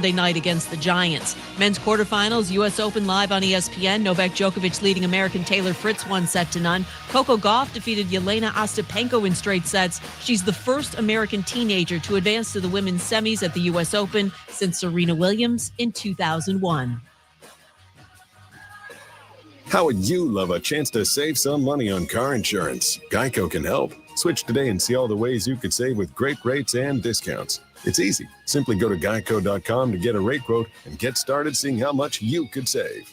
Sunday night against the Giants. Men's quarterfinals, U.S. Open live on ESPN. Novak Djokovic leading American Taylor Fritz 1-0. Coco Gauff defeated Yelena Ostapenko in straight sets. She's the first American teenager to advance to the women's semis at the U.S. Open since Serena Williams in 2001. How would you love a chance to save some money on car insurance? Geico can help. Switch today and see all the ways you could save with great rates and discounts. It's easy. Simply go to geico.com to get a rate quote and get started seeing how much you could save.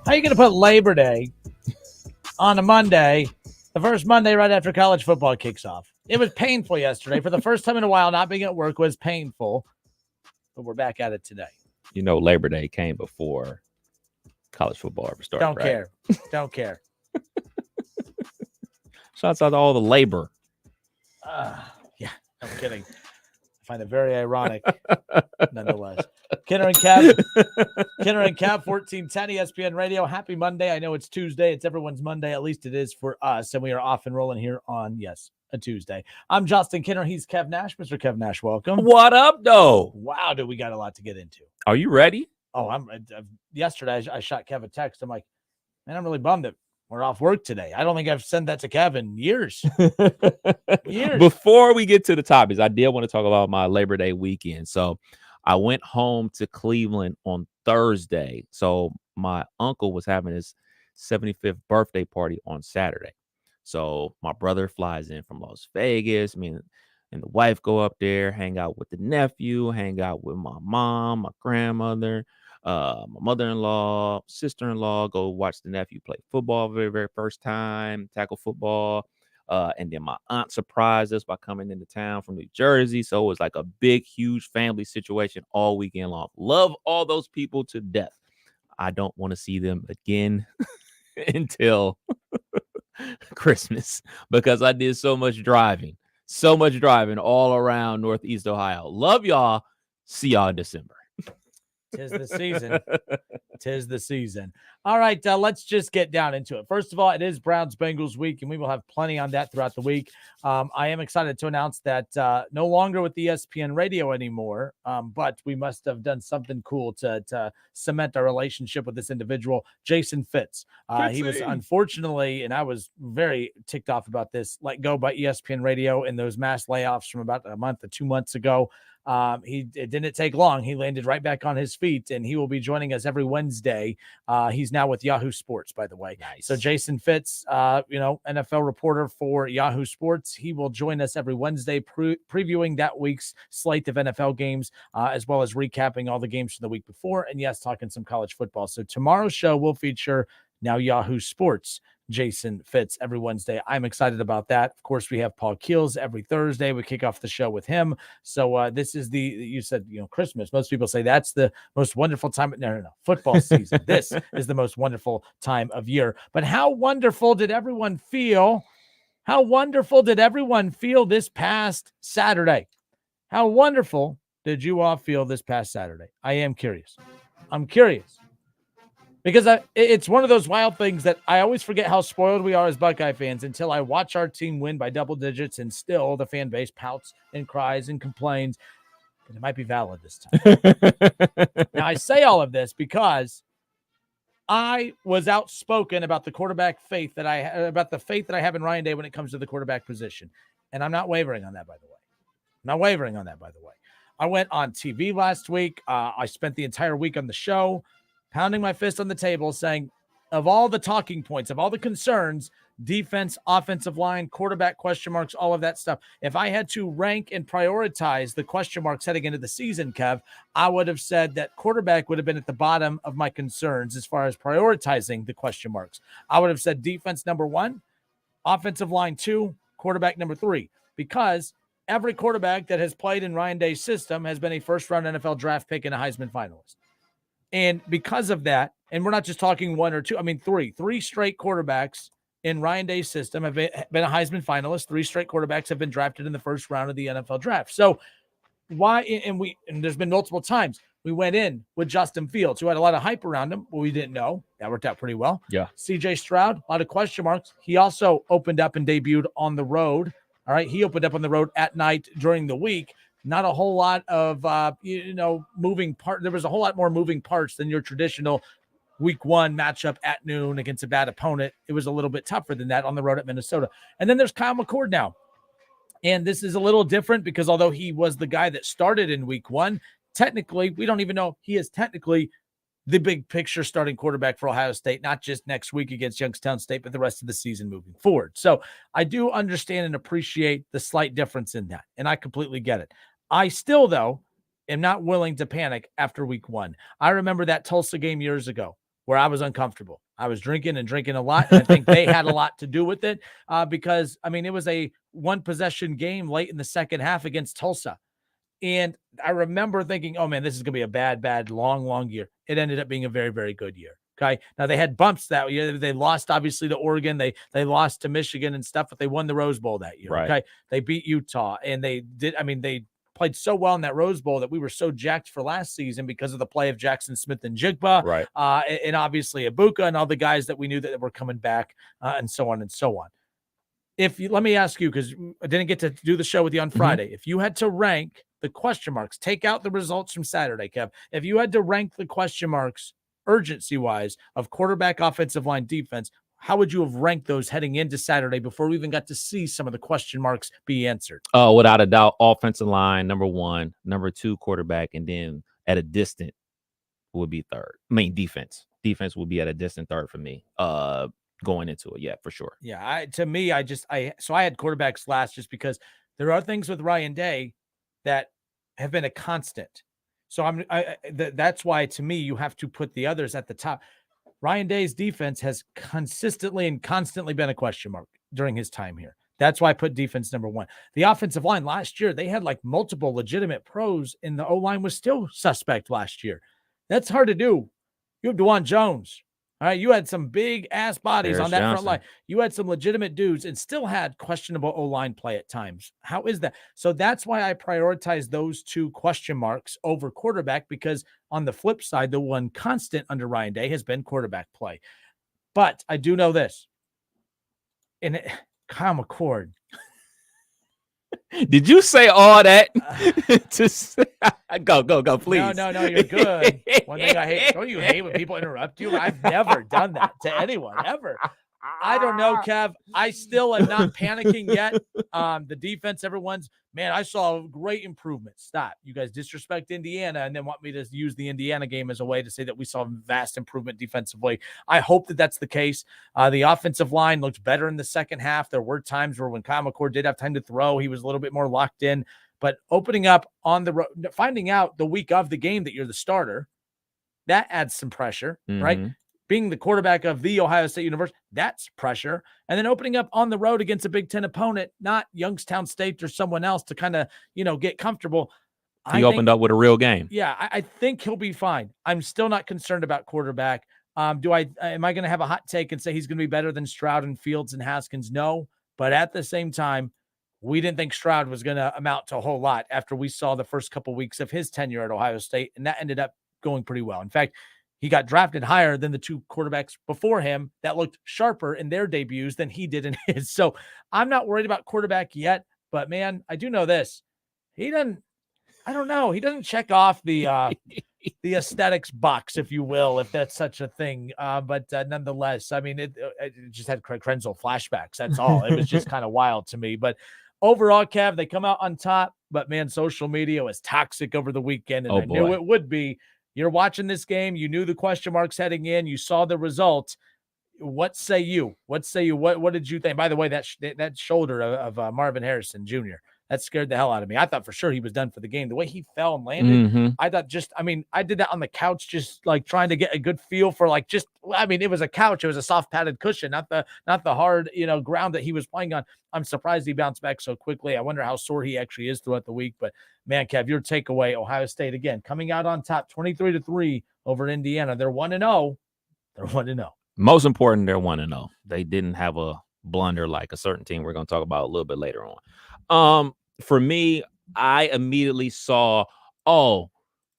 How are you going to put Labor Day on a Monday, the first Monday right after college football kicks off? It was painful yesterday. For the first time in a while, not being at work was painful, but we're back at it today. You know, Labor Day came before college football ever started. Don't care. Don't care. Shouts out to all the labor. Yeah, I'm kidding. I find it very ironic, nonetheless. Kenner and Kev, 1410 ESPN Radio. Happy Monday. I know it's Tuesday. It's everyone's Monday. At least it is for us. And we are off and rolling here on, yes, a Tuesday. I'm Justin Kenner. He's Kev Nash. Mr. Kev Nash, welcome. What up, though? Wow, do we got a lot to get into. Are you ready? Oh, yesterday I shot Kev a text. I'm like, man, I'm really bummed that we're off work today. I don't think I've sent that to Kev in years. Before we get to the topics, I did want to talk about my Labor Day weekend. So I went home to Cleveland on Thursday. So my uncle was having his 75th birthday party on Saturday. So my brother flies in from Las Vegas. Me and the wife go up there, hang out with the nephew, hang out with my mom, my grandmother, my mother-in-law, sister-in-law, go watch the nephew play football for the very first time, tackle football. And then my aunt surprised us by coming into town from New Jersey. So it was like a big, huge family situation all weekend long. Love all those people to death. I don't want to see them again until Christmas because I did so much driving all around Northeast Ohio. Love y'all. See y'all in December. Tis the season. Tis the season. All right, let's just get down into it. First of all, it is Browns-Bengals week, and we will have plenty on that throughout the week. I am excited to announce that no longer with ESPN Radio anymore, but we must have done something cool to cement our relationship with this individual, Jason Fitz. He was unfortunately, and I was very ticked off about this, let go by ESPN Radio in those mass layoffs from about a month or 2 months ago. It didn't take long. He landed right back on his feet, and he will be joining us every Wednesday. He's now with Yahoo Sports, by the way. Nice. So Jason Fitz, NFL reporter for Yahoo Sports. He will join us every Wednesday, previewing that week's slate of NFL games, as well as recapping all the games from the week before. And yes, talking some college football. So tomorrow's show will feature now Yahoo Sports Jason Fitz every Wednesday. I'm excited about that. Of course, we have Paul Keels every Thursday. We kick off the show with him. So this is you said, Christmas. Most people say that's the most wonderful time. No. Football season. This is the most wonderful time of year. But how wonderful did everyone feel? How wonderful did everyone feel this past Saturday? How wonderful did you all feel this past Saturday? I am curious. I'm curious. Because it's one of those wild things that I always forget how spoiled we are as Buckeye fans until I watch our team win by double digits, and still the fan base pouts and cries and complains. But it might be valid this time. Now, I say all of this because I was outspoken about the quarterback faith that I have in Ryan Day when it comes to the quarterback position. And I'm not wavering on that, by the way. I went on TV last week. I spent the entire week on the show pounding my fist on the table saying, of all the talking points, of all the concerns, defense, offensive line, quarterback question marks, all of that stuff, if I had to rank and prioritize the question marks heading into the season, Kev, I would have said that quarterback would have been at the bottom of my concerns as far as prioritizing the question marks. I would have said defense number 1, offensive line 2, quarterback number 3, because every quarterback that has played in Ryan Day's system has been a first-round NFL draft pick and a Heisman finalist. And because of that, and we're not just talking 1 or 2, I mean 3 straight quarterbacks in Ryan Day's system have been a Heisman finalist. 3 straight quarterbacks have been drafted in the first round of the NFL draft. So why? And there's been multiple times we went in with Justin Fields, who had a lot of hype around him, but we didn't know. That worked out pretty well. Yeah. CJ Stroud, a lot of question marks. He also opened up and debuted on the road. All right. He opened up on the road at night during the week. Not a whole lot of, moving part. There was a whole lot more moving parts than your traditional week 1 matchup at noon against a bad opponent. It was a little bit tougher than that on the road at Minnesota. And then there's Kyle McCord now. And this is a little different because although he was the guy that started in week 1, technically, we don't even know he is technically the big picture starting quarterback for Ohio State, not just next week against Youngstown State, but the rest of the season moving forward. So I do understand and appreciate the slight difference in that, and I completely get it. I still, though, am not willing to panic after week 1. I remember that Tulsa game years ago where I was uncomfortable. I was drinking a lot, and I think they had a lot to do with it because, it was a one-possession game late in the second half against Tulsa. And I remember thinking, oh, man, this is going to be a bad, long year. It ended up being a very, very good year. Okay. Now they had bumps that year. They lost obviously to Oregon. They lost to Michigan and stuff, but they won the Rose Bowl that year. Right. Okay. They beat Utah and they played so well in that Rose Bowl that we were so jacked for last season because of the play of Jackson Smith and Jigba. Right. And obviously Ibuka and all the guys that we knew that were coming back and so on and so on. Let me ask you, because I didn't get to do the show with you on Friday. If you had to rank the question marks, take out the results from Saturday, Kev. If you had to rank the question marks urgency-wise of quarterback, offensive line, defense, how would you have ranked those heading into Saturday before we even got to see some of the question marks be answered? Oh, without a doubt, offensive line, number 1, number 2, quarterback, and then at a distant would be third. Defense. Defense would be at a distant third for me. Going into it, yeah, for sure. Yeah, I had quarterbacks last just because there are things with Ryan Day that have been a constant. So that's why to me you have to put the others at the top. Ryan Day's defense has consistently and constantly been a question mark during his time here. That's why I put defense number 1. The offensive line last year, they had like multiple legitimate pros, and the O-line was still suspect last year. That's hard to do. You have DeJuan Jones. All right, you had some big-ass bodies on that front line. You had some legitimate dudes and still had questionable O-line play at times. How is that? So that's why I prioritize those 2 question marks over quarterback, because on the flip side, the one constant under Ryan Day has been quarterback play. But I do know this. Kyle McCord. Did you say all that to say, go, please? No, you're good. One thing I hate, don't you hate when people interrupt you? I've never done that to anyone, ever. I don't know, Kev. I still am not panicking yet. The defense, I saw great improvement. Stop. You guys disrespect Indiana and then want me to use the Indiana game as a way to say that we saw vast improvement defensively. I hope that that's the case. The offensive line looked better in the second half. There were times where when Kyle McCord did have time to throw, he was a little bit more locked in. But opening up on the road, finding out the week of the game that you're the starter, that adds some pressure, right? Being the quarterback of the Ohio State University, that's pressure. And then opening up on the road against a Big Ten opponent, not Youngstown State or someone else to kind of, get comfortable. He opened up with a real game. Yeah, I think he'll be fine. I'm still not concerned about quarterback. Am I going to have a hot take and say he's going to be better than Stroud and Fields and Haskins? No. But at the same time, we didn't think Stroud was going to amount to a whole lot after we saw the first couple weeks of his tenure at Ohio State, and that ended up going pretty well. In fact, he got drafted higher than the 2 quarterbacks before him that looked sharper in their debuts than he did in his. So I'm not worried about quarterback yet, but man, I do know this. He doesn't check off the aesthetics box, if you will, if that's such a thing. But nonetheless, it just had Craig Krenzel flashbacks. That's all. It was just kind of wild to me. But overall, Kev, they come out on top. But man, social media was toxic over the weekend, and I knew it would be. You're watching this game. You knew the question marks heading in. You saw the result. What say you? What did you think? By the way, that shoulder of Marvin Harrison Jr., that scared the hell out of me. I thought for sure he was done for the game. The way he fell and landed, I thought I did that on the couch, just like trying to get a good feel for it was a couch. It was a soft padded cushion, not the hard, ground that he was playing on. I'm surprised he bounced back so quickly. I wonder how sore he actually is throughout the week. But man, Kev, your takeaway, Ohio State again, coming out on top 23-3 over Indiana. They're 1-0. They're 1-0. Most important, they're 1-0. They didn't have a blunder like a certain team we're going to talk about a little bit later on. For me, I immediately saw, oh,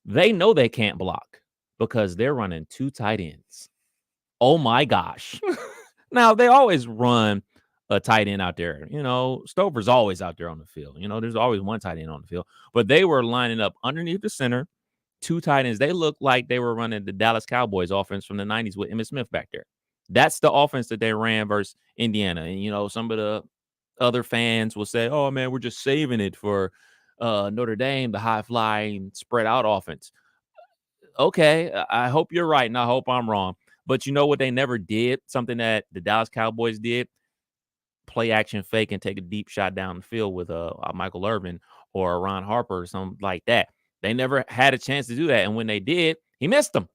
they know they can't block because they're running 2 tight ends. Oh my gosh. Now, they always run a tight end out there. Stover's always out there on the field. There's always one tight end on the field. But they were lining up underneath the center, 2 tight ends. They looked like they were running the Dallas Cowboys offense from the 90s with Emmitt Smith back there. That's the offense that they ran versus Indiana. And, some of the other fans will say, oh, man, we're just saving it for Notre Dame, the high-flying, spread-out offense. Okay, I hope you're right, and I hope I'm wrong. But you know what they never did? Something that the Dallas Cowboys did? Play action fake and take a deep shot down the field with a Michael Irvin or a Ron Harper or something like that. They never had a chance to do that. And when they did, he missed them.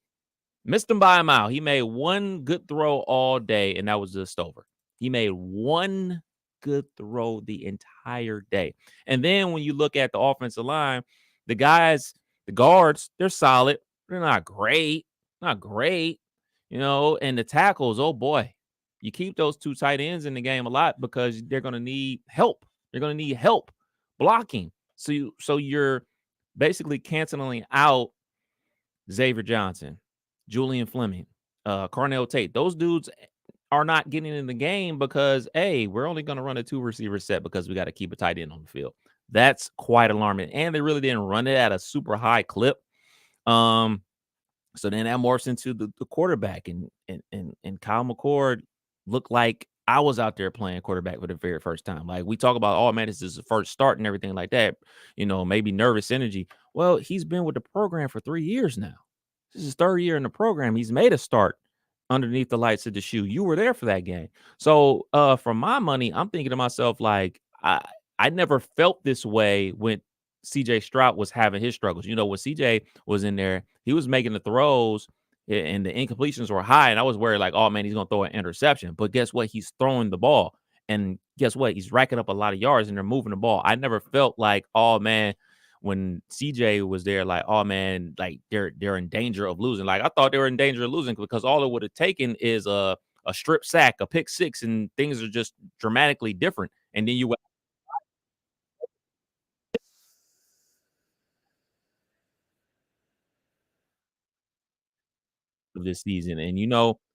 Missed him by a mile. He made one good throw all day, and that was just over. He made one good throw the entire day. And then when you look at the offensive line, the guys, the guards, they're solid. They're not great. Not great. And the tackles, oh boy. You keep those 2 tight ends in the game a lot because they're going to need help. They're going to need help blocking. So you're basically canceling out Xavier Johnson, Julian Fleming, Carnell Tate. Those dudes are not getting in the game because, hey, we're only going to run a 2 receiver set because we got to keep a tight end on the field. That's quite alarming. And they really didn't run it at a super high clip. So then that morphs into the quarterback, and Kyle McCord looked like I was out there playing quarterback for the very first time. Like, we talk about, oh man, this is the first start and everything like that. Maybe nervous energy. Well, he's been with the program for 3 years now. This is his 3rd year in the program. He's made a start underneath the lights of the shoe. You were there for that game. So for my money, I'm thinking to myself, like, I never felt this way when CJ Stroud was having his struggles. When CJ was in there, he was making the throws and the incompletions were high. And I was worried, like, oh man, he's going to throw an interception. But guess what? He's throwing the ball. And guess what? He's racking up a lot of yards and they're moving the ball. I never felt like, oh man, when CJ was there, like, oh man, like they're in danger of losing. Like, I thought they were in danger of losing because all it would have taken is a strip sack, a pick six, and things are just dramatically different. And then you of this season. And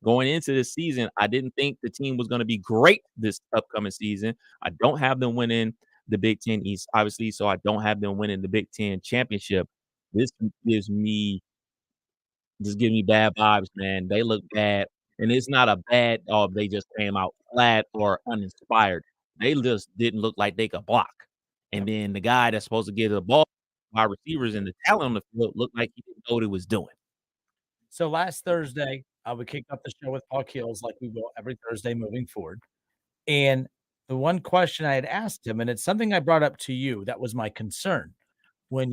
going into this season, I didn't think the team was going to be great this upcoming season. I don't have them winning the Big Ten East, obviously, so I don't have them winning the Big Ten championship. This gives me bad vibes, man. They look bad. And it's not a bad, oh, they just came out flat or uninspired. They just didn't look like they could block. And then the guy that's supposed to get the ball, wide receivers and the talent on the field looked like he didn't know what he was doing. So last Thursday, we kicked off the show with Paul Keels like we will every Thursday moving forward. And the one question I had asked him, and it's something I brought up to you, that was my concern. When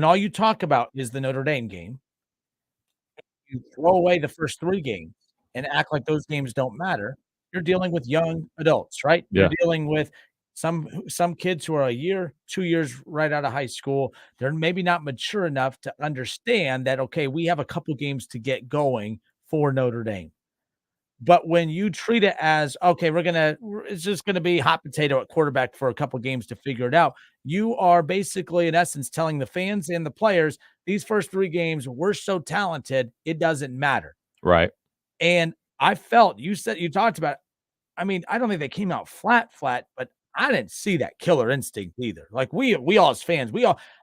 all you talk about is the Notre Dame game, you throw away the first 3 games and act like those games don't matter, you're dealing with young adults, right? Yeah. You're dealing with some kids who are a year, 2 years right out of high school. They're maybe not mature enough to understand that, okay, we have a couple games to get going for Notre Dame. But when you treat it as, okay, it's just gonna be hot potato at quarterback for a couple games to figure it out, you are basically, in essence, telling the fans and the players, these first 3 games, we're so talented, it doesn't matter. Right. And I felt you talked about, I mean, I don't think they came out flat, but I didn't see that killer instinct either. Like, we all as fans,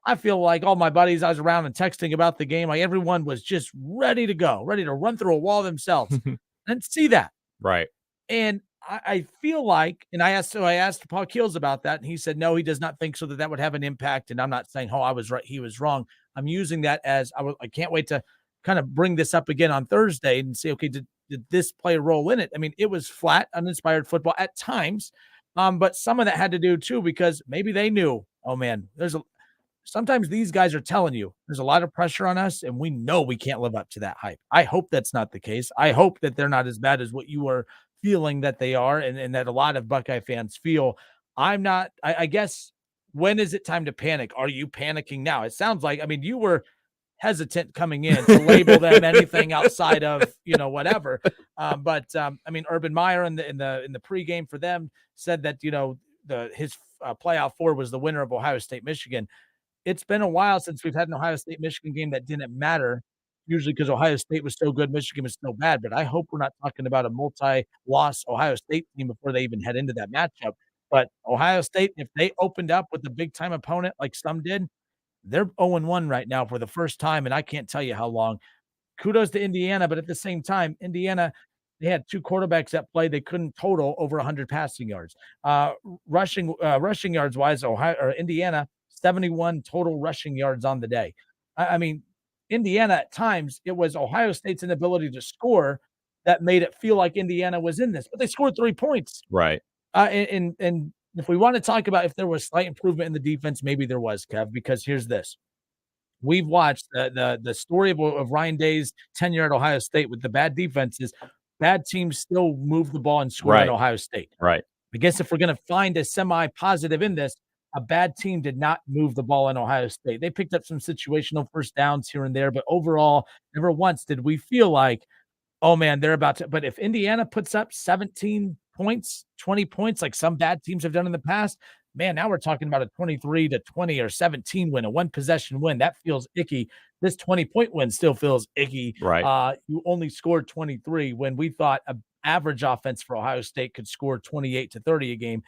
I feel like all my buddies I was around and texting about the game, like everyone was just ready to go, ready to run through a wall themselves. I didn't see that. Right. And I feel like, and I asked Paul Keels about that, and he said, no, he does not think so, that would have an impact. And I'm not saying, oh, I was right, he was wrong. I'm using that as, I can't wait to kind of bring this up again on Thursday and say, okay, did this play a role in it? I mean, it was flat, uninspired football at times. But some of that had to do too, because maybe they knew, oh man, sometimes these guys are telling you there's a lot of pressure on us and we know we can't live up to that hype. I hope that's not the case. I hope that they're not as bad as what you are feeling that they are, and that a lot of Buckeye fans feel. I'm not, I guess, when is it time to panic? Are you panicking now? It sounds like, I mean, you were hesitant coming in to label them anything outside of, whatever. But I mean, Urban Meyer in the pregame for them said that, his playoff 4 was the winner of Ohio State, Michigan. It's been a while since we've had an Ohio State, Michigan game that didn't matter, usually because Ohio State was so good, Michigan was so bad. But I hope we're not talking about a multi-loss Ohio State team before they even head into that matchup. But Ohio State, if they opened up with a big-time opponent like some did, they're 0-1 right now for the first time, and I can't tell you how long. Kudos to Indiana, but at the same time, Indiana, they had 2 quarterbacks that played. They couldn't total over 100 passing yards. Rushing yards wise, Indiana, 71 total rushing yards on the day. I mean, Indiana at times, it was Ohio State's inability to score that made it feel like Indiana was in this, but they scored 3 points. Right. And if we want to talk about if there was slight improvement in the defense, maybe there was, Kev, because here's this. We've watched the story of Ryan Day's tenure at Ohio State with the bad defenses. Bad teams still move the ball and score at Ohio State. Right. I guess if we're going to find a semi-positive in this, a bad team did not move the ball in Ohio State. They picked up some situational first downs here and there, but overall, never once did we feel like, oh man, they're about to. But if Indiana puts up 17 points, 20 points, like some bad teams have done in the past, man, now we're talking about a 23-20 or 17 win, a 1-possession win. That feels icky. This 20-point win still feels icky. Right. You only scored 23 when we thought an average offense for Ohio State could score 28 to 30 a game.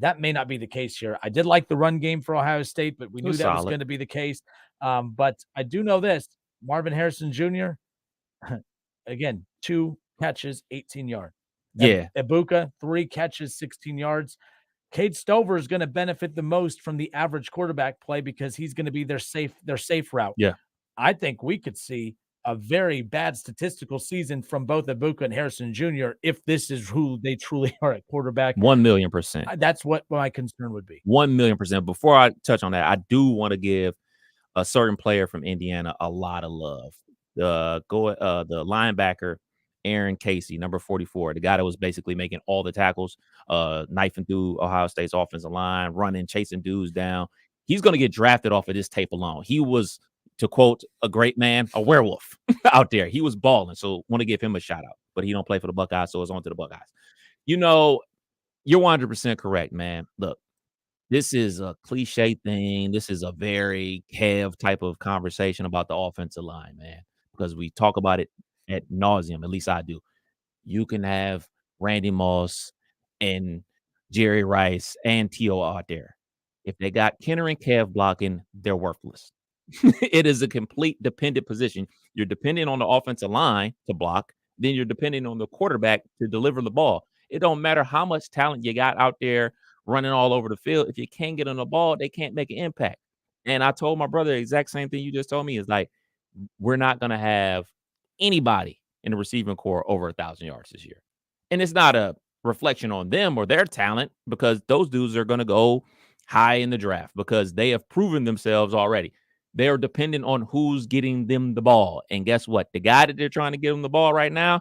That may not be the case here. I did like the run game for Ohio State, but we knew that was going to be the case. But I do know this, Marvin Harrison Jr., again, 2 catches, 18 yards. Yeah. Ibuka, 3 catches, 16 yards. Cade Stover is going to benefit the most from the average quarterback play because he's going to be their safe route. Yeah. I think we could see a very bad statistical season from both Ibuka and Harrison Jr. if this is who they truly are at quarterback. 1,000,000%. That's what my concern would be. 1,000,000%. Before I touch on that, I do want to give a certain player from Indiana a lot of love. The linebacker, Aaron Casey, number 44, the guy that was basically making all the tackles, knifing through Ohio State's offensive line, running, chasing dudes down. He's going to get drafted off of this tape alone. He was, to quote a great man, a werewolf out there. He was balling, so want to give him a shout out. But he don't play for the Buckeyes, so it's on to the Buckeyes. You're 100% correct, man. Look, this is a cliche thing. This is a very Kev type of conversation about the offensive line, man, because we talk about it ad nauseum. At least I do. You can have Randy Moss and Jerry Rice and T.O. out there. If they got Kenner and Kev blocking, they're worthless. It is a complete dependent position. You're dependent on the offensive line to block. Then you're dependent on the quarterback to deliver the ball. It don't matter how much talent you got out there running all over the field. If you can't get on the ball, they can't make an impact. And I told my brother the exact same thing you just told me. Is like, we're not going to have anybody in the receiving corps over 1,000 yards this year. And it's not a reflection on them or their talent, because those dudes are going to go high in the draft because they have proven themselves already. They are dependent on who's getting them the ball. And guess what? The guy that they're trying to give them the ball right now,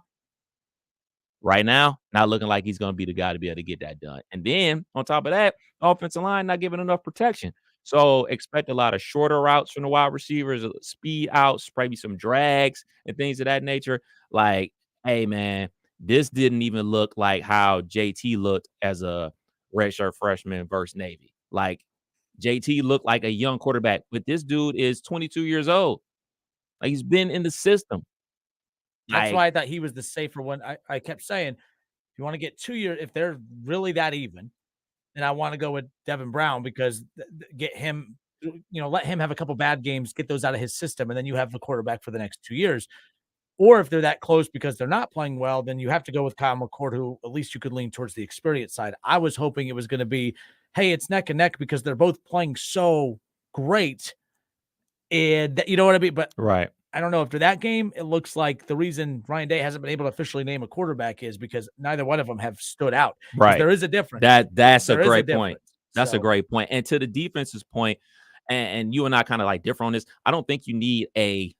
not looking like he's going to be the guy to be able to get that done. And then on top of that, offensive line not giving enough protection. So expect a lot of shorter routes from the wide receivers, speed outs, maybe some drags and things of that nature. Like, hey, man, this didn't even look like how JT looked as a redshirt freshman versus Navy. Like, JT looked like a young quarterback, but this dude is 22 years old. Like, he's been in the system. That's why I thought he was the safer one. I kept saying, if you want to get 2 years, if they're really that even, then I want to go with Devin Brown because get him, let him have a couple bad games, get those out of his system, and then you have the quarterback for the next 2 years. Or if they're that close because they're not playing well, then you have to go with Kyle McCord, who at least you could lean towards the experience side. I was hoping it was going to be, hey, it's neck and neck because they're both playing so great. And you know what I mean? But right. I don't know. After that game, it looks like the reason Ryan Day hasn't been able to officially name a quarterback is because neither one of them have stood out. Right. There is a difference. That's a great point. That's a great point. And to the defense's point, and you and I kind of like differ on this, I don't think you need a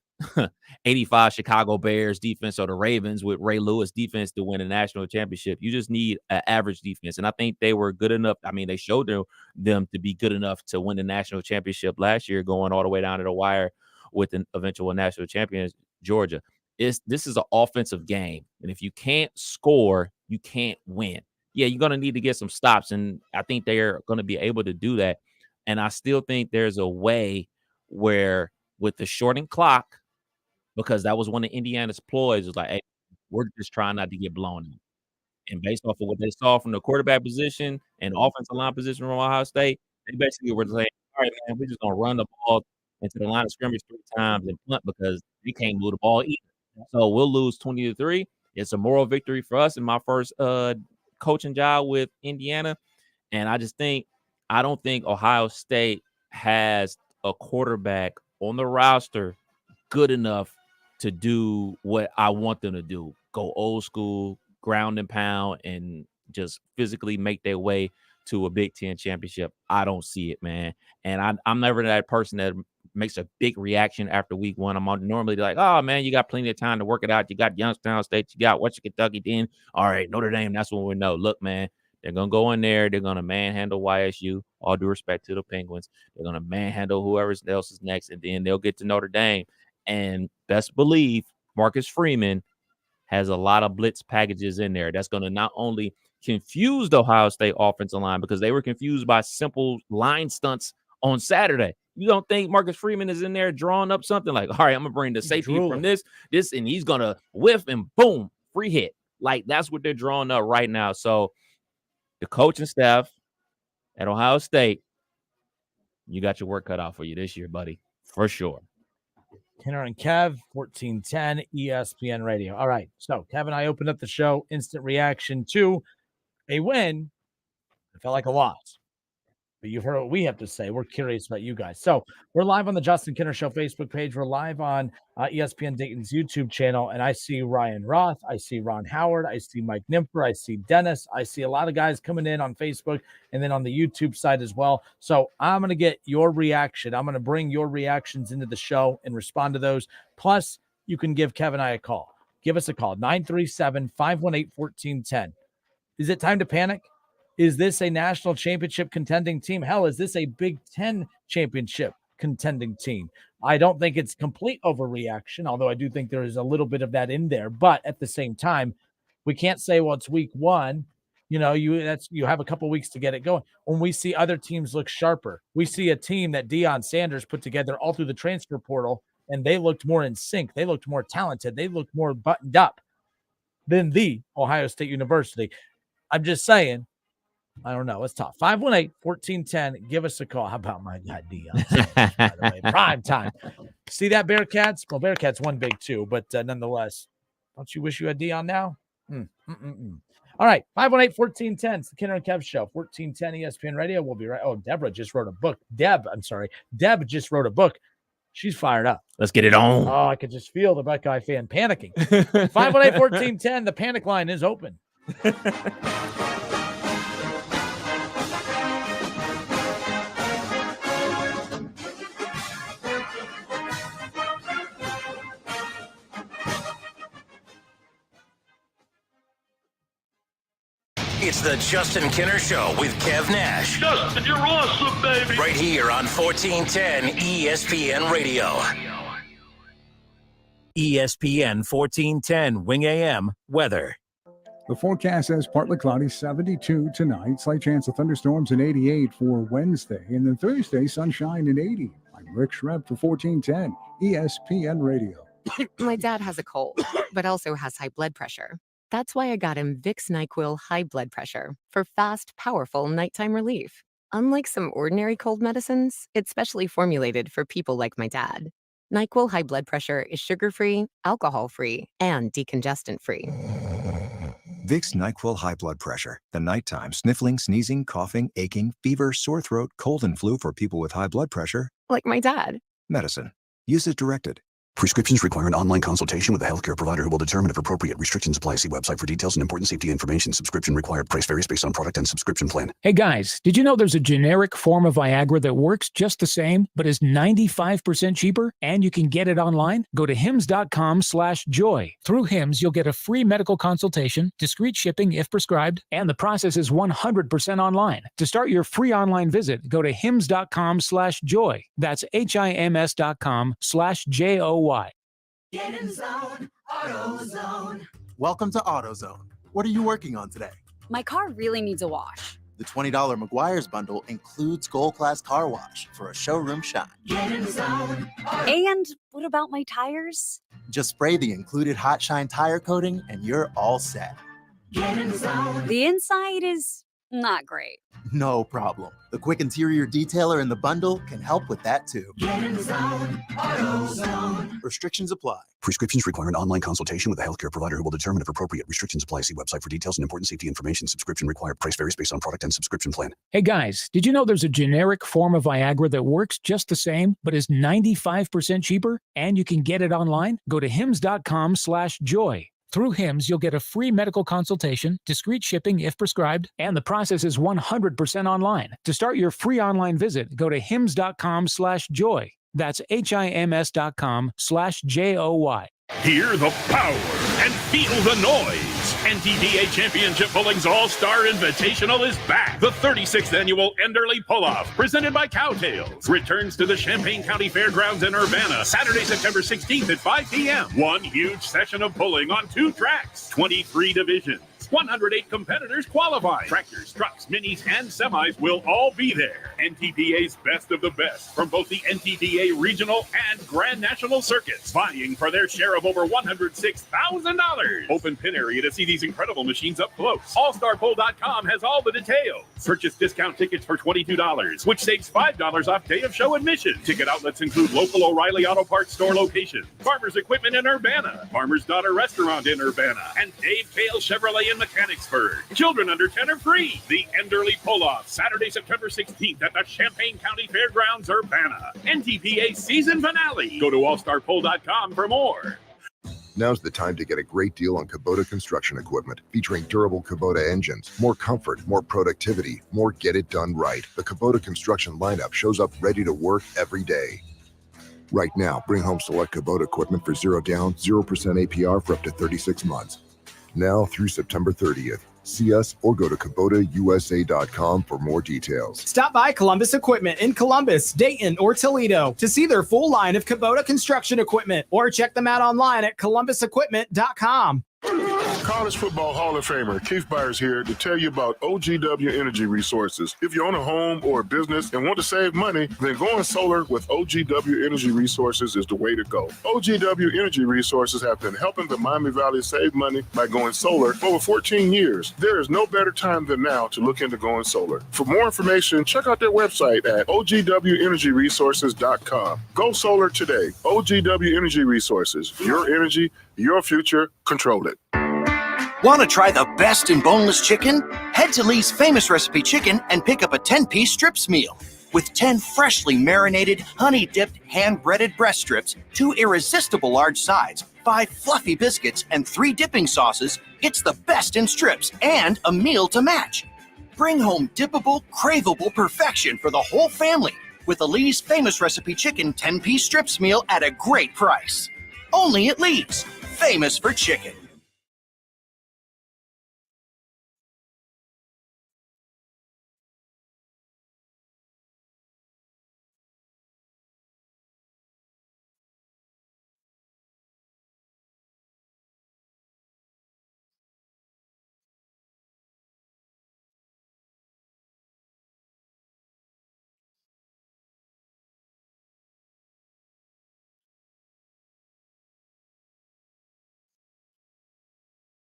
85 Chicago Bears defense or the Ravens with Ray Lewis defense to win a national championship. You just need an average defense. And I think they were good enough. I mean, they showed them to be good enough to win the national championship last year, going all the way down to the wire with an eventual national champion, Georgia. This is an offensive game, and if you can't score, you can't win. Yeah, you're going to need to get some stops, and I think they're going to be able to do that. And I still think there's a way where with the shortened clock, because that was one of Indiana's ploys, was like, hey, we're just trying not to get blown out. And based off of what they saw from the quarterback position and offensive line position from Ohio State, they basically were saying, all right, man, we're just going to run the ball into the line of scrimmage 3 times and punt because we can't move the ball either. So we'll lose 20-3. It's a moral victory for us in my first coaching job with Indiana. And I don't think Ohio State has a quarterback on the roster good enough to do what I want them to do. Go old school, ground and pound, and just physically make their way to a Big Ten championship. I don't see it, man. And I'm never that person that makes a big reaction after week 1. I'm normally like, oh, man, you got plenty of time to work it out. You got Youngstown State. You got Western Kentucky. Then, all right, Notre Dame, that's what we know. Look, man, they're going to go in there. They're going to manhandle YSU. All due respect to the Penguins. They're going to manhandle whoever else is next, and then they'll get to Notre Dame. And best believe Marcus Freeman has a lot of blitz packages in there. That's going to not only confuse the Ohio State offensive line because they were confused by simple line stunts on Saturday. You don't think Marcus Freeman is in there drawing up something like, all right, I'm going to bring the safety from this, and he's going to whiff and boom, free hit. Like, that's what they're drawing up right now. So the coaching staff at Ohio State, you got your work cut out for you this year, buddy, for sure. Kenner and Kev, 1410 ESPN Radio. All right. So Kev and I opened up the show. Instant reaction to a win. It felt like a loss. But you've heard what we have to say. We're curious about you guys. So we're live on the Justin Kenner Show Facebook page. We're live on ESPN Dayton's YouTube channel. And I see Ryan Roth. I see Ron Howard. I see Mike Nimper. I see Dennis. I see a lot of guys coming in on Facebook and then on the YouTube side as well. So I'm going to get your reaction. I'm going to bring your reactions into the show and respond to those. Plus, you can give Kev and I a call. Give us a call, 937-518-1410. Is it time to panic? Is this a national championship contending team? Hell, is this a Big Ten championship contending team? I don't think it's complete overreaction, although I do think there is a little bit of that in there. But at the same time, we can't say, well, it's week 1. You know, you have a couple weeks to get it going. When we see other teams look sharper, we see a team that Deion Sanders put together all through the transfer portal, and they looked more in sync. They looked more talented. They looked more buttoned up than the Ohio State University. I'm just saying, I don't know. It's tough. 518-1410. Give us a call. How about my guy, Deion? By the way, prime time. See that, Bearcats? Well, Bearcats won big too, but nonetheless, don't you wish you had Deion now? All right. 518-1410. It's the Kenner and Kev Show. 1410 ESPN Radio. We'll be right. Oh, Deborah just wrote a book. Deb just wrote a book. She's fired up. Let's get it on. Oh, I could just feel the Buckeye fan panicking. 518-1410. The panic line is open. It's the Justin Kenner Show with Kev Nash. Justin, you're awesome, baby. Right here on 1410 ESPN Radio. ESPN 1410 Wing AM weather. The forecast says partly cloudy, 72 tonight. Slight chance of thunderstorms and 88 for Wednesday. And then Thursday, sunshine and 80. I'm Rick Schrepp for 1410 ESPN Radio. My dad has a cold, but also has high blood pressure. That's why I got him Vicks NyQuil High Blood Pressure for fast, powerful nighttime relief. Unlike some ordinary cold medicines, it's specially formulated for people like my dad. NyQuil High Blood Pressure is sugar-free, alcohol-free, and decongestant-free. Vicks NyQuil High Blood Pressure. The nighttime sniffling, sneezing, coughing, aching, fever, sore throat, cold, and flu for people with high blood pressure. Like my dad. Medicine. Use as directed. Prescriptions require an online consultation with a healthcare provider who will determine if appropriate. Restrictions apply. See website for details and important safety information. Subscription required. Price varies based on product and subscription plan. Hey guys, did you know there's a generic form of Viagra that works just the same, but is 95% cheaper? And you can get it online? Go to hims.com/joy. Through Hims, you'll get a free medical consultation, discreet shipping if prescribed, and the process is 100% online. To start your free online visit, go to hims.com/joy. That's HIMS.com/JOY. Get in zone, AutoZone. Welcome to AutoZone. What are you working on today? My car really needs a wash. The $20 McGuire's bundle includes Gold Class Car Wash for a showroom shine. Get in zone. And what about my tires? Just spray the included Hot Shine tire coating and you're all set. Get in zone. The inside is not great. No problem. The quick interior detailer in the bundle can help with that too. Get in zone, AutoZone. Restrictions apply. Prescriptions require an online consultation with a healthcare provider who will determine if appropriate. Restrictions apply. See website for details and important safety information. Subscription required. Price varies based on product and subscription plan. Hey guys, did you know there's a generic form of Viagra that works just the same, but is 95% cheaper? And you can get it online? Go to hims.com/joy. Through Hims, you'll get a free medical consultation, discreet shipping if prescribed, and the process is 100% online. To start your free online visit, go to hims.com/joy. That's HIMS.com/JOY. Hear the power and feel the noise. NTDA Championship Bowling's All-Star Invitational is back. The 36th annual Enderley Pull-Off, presented by Cowtails, returns to the Champaign County Fairgrounds in Urbana, Saturday, September 16th at 5 p.m. One huge session of bowling on 2 tracks, 23 divisions. 108 competitors qualify. Tractors, trucks, minis, and semis will all be there. NTDA's best of the best from both the NTDA regional and Grand National circuits, vying for their share of over $106,000. Open pin area to see these incredible machines up close. AllStarPoll.com has all the details. Purchase discount tickets for $22, which saves $5 off day of show admission. Ticket outlets include local O'Reilly Auto Parts store locations, Farmers Equipment in Urbana, Farmer's Daughter Restaurant in Urbana, and Dave Kale Chevrolet in Mechanicsburg. Children under 10 are free. The Enderley Pull-Off, Saturday, September 16th at the Champaign County Fairgrounds, Urbana. NTPA season finale. Go to allstarpoll.com for more. Now's the time to get a great deal on Kubota construction equipment, featuring durable Kubota engines, more comfort, more productivity, more get it done right. The Kubota construction lineup shows up ready to work every day. Right now, bring home select Kubota equipment for 0 down, 0% APR for up to 36 months. Now through September 30th. See us or go to KubotaUSA.com for more details. Stop by Columbus Equipment in Columbus, Dayton, or Toledo to see their full line of Kubota construction equipment, or check them out online at columbusequipment.com. College Football Hall of Famer Keith Byers here to tell you about OGW Energy Resources. If you own a home or a business and want to save money, then going solar with OGW Energy Resources is the way to go. OGW Energy Resources have been helping the Miami Valley save money by going solar for over 14 years. There is no better time than now to look into going solar. For more information, check out their website at ogwenergyresources.com. Go solar today. OGW Energy Resources. Your energy, your future, control it. Want to try the best in boneless chicken? Head to Lee's Famous Recipe Chicken and pick up a 10-piece strips meal. With 10 freshly marinated, honey-dipped, hand-breaded breast strips, 2 irresistible large sides, 5 fluffy biscuits, and 3 dipping sauces, it's the best in strips and a meal to match. Bring home dippable, craveable perfection for the whole family with a Lee's Famous Recipe Chicken 10-piece strips meal at a great price. Only at Lee's. Famous for chicken.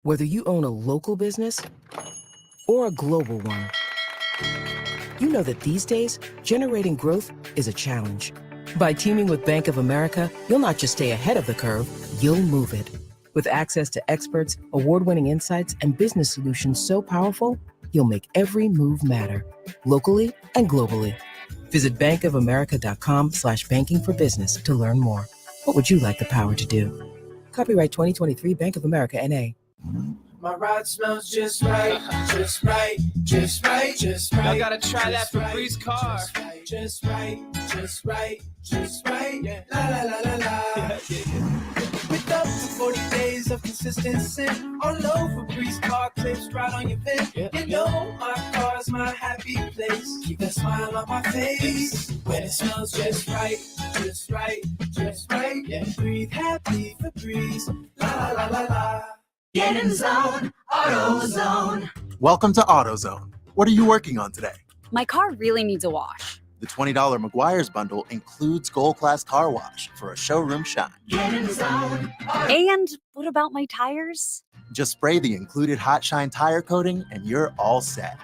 Whether you own a local business or a global one, you know that these days, generating growth is a challenge. By teaming with Bank of America, you'll not just stay ahead of the curve, you'll move it. With access to experts, award-winning insights, and business solutions so powerful, you'll make every move matter, locally and globally. Visit bankofamerica.com/banking for business to learn more. What would you like the power to do? Copyright 2023 Bank of America N.A. My ride smells just right, just right, just right, just right. I gotta try that Febreze car. Just right, just right, just right. Yeah. La la la la la. With up to 40 days of consistency, all over Febreze car clips right on your pen. You know my car's my happy place. Keep that smile on my face when it smells just right, just right, just right. Yeah. Breathe happy Febreze. La la la la la. Get in the zone, AutoZone. Welcome to AutoZone. What are you working on today? My car really needs a wash. The $20 McGuire's bundle includes Gold Class Car Wash for a showroom shine. Get in the zone. And what about my tires? Just spray the included Hot Shine tire coating and you're all set.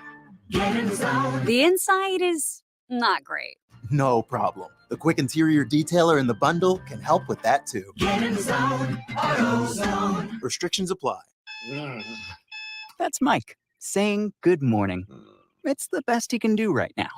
Get in the zone. The inside is not great. No problem. The quick interior detailer in the bundle can help with that too. Get in the zone, AutoZone. Restrictions apply. That's Mike saying good morning. It's the best he can do right now.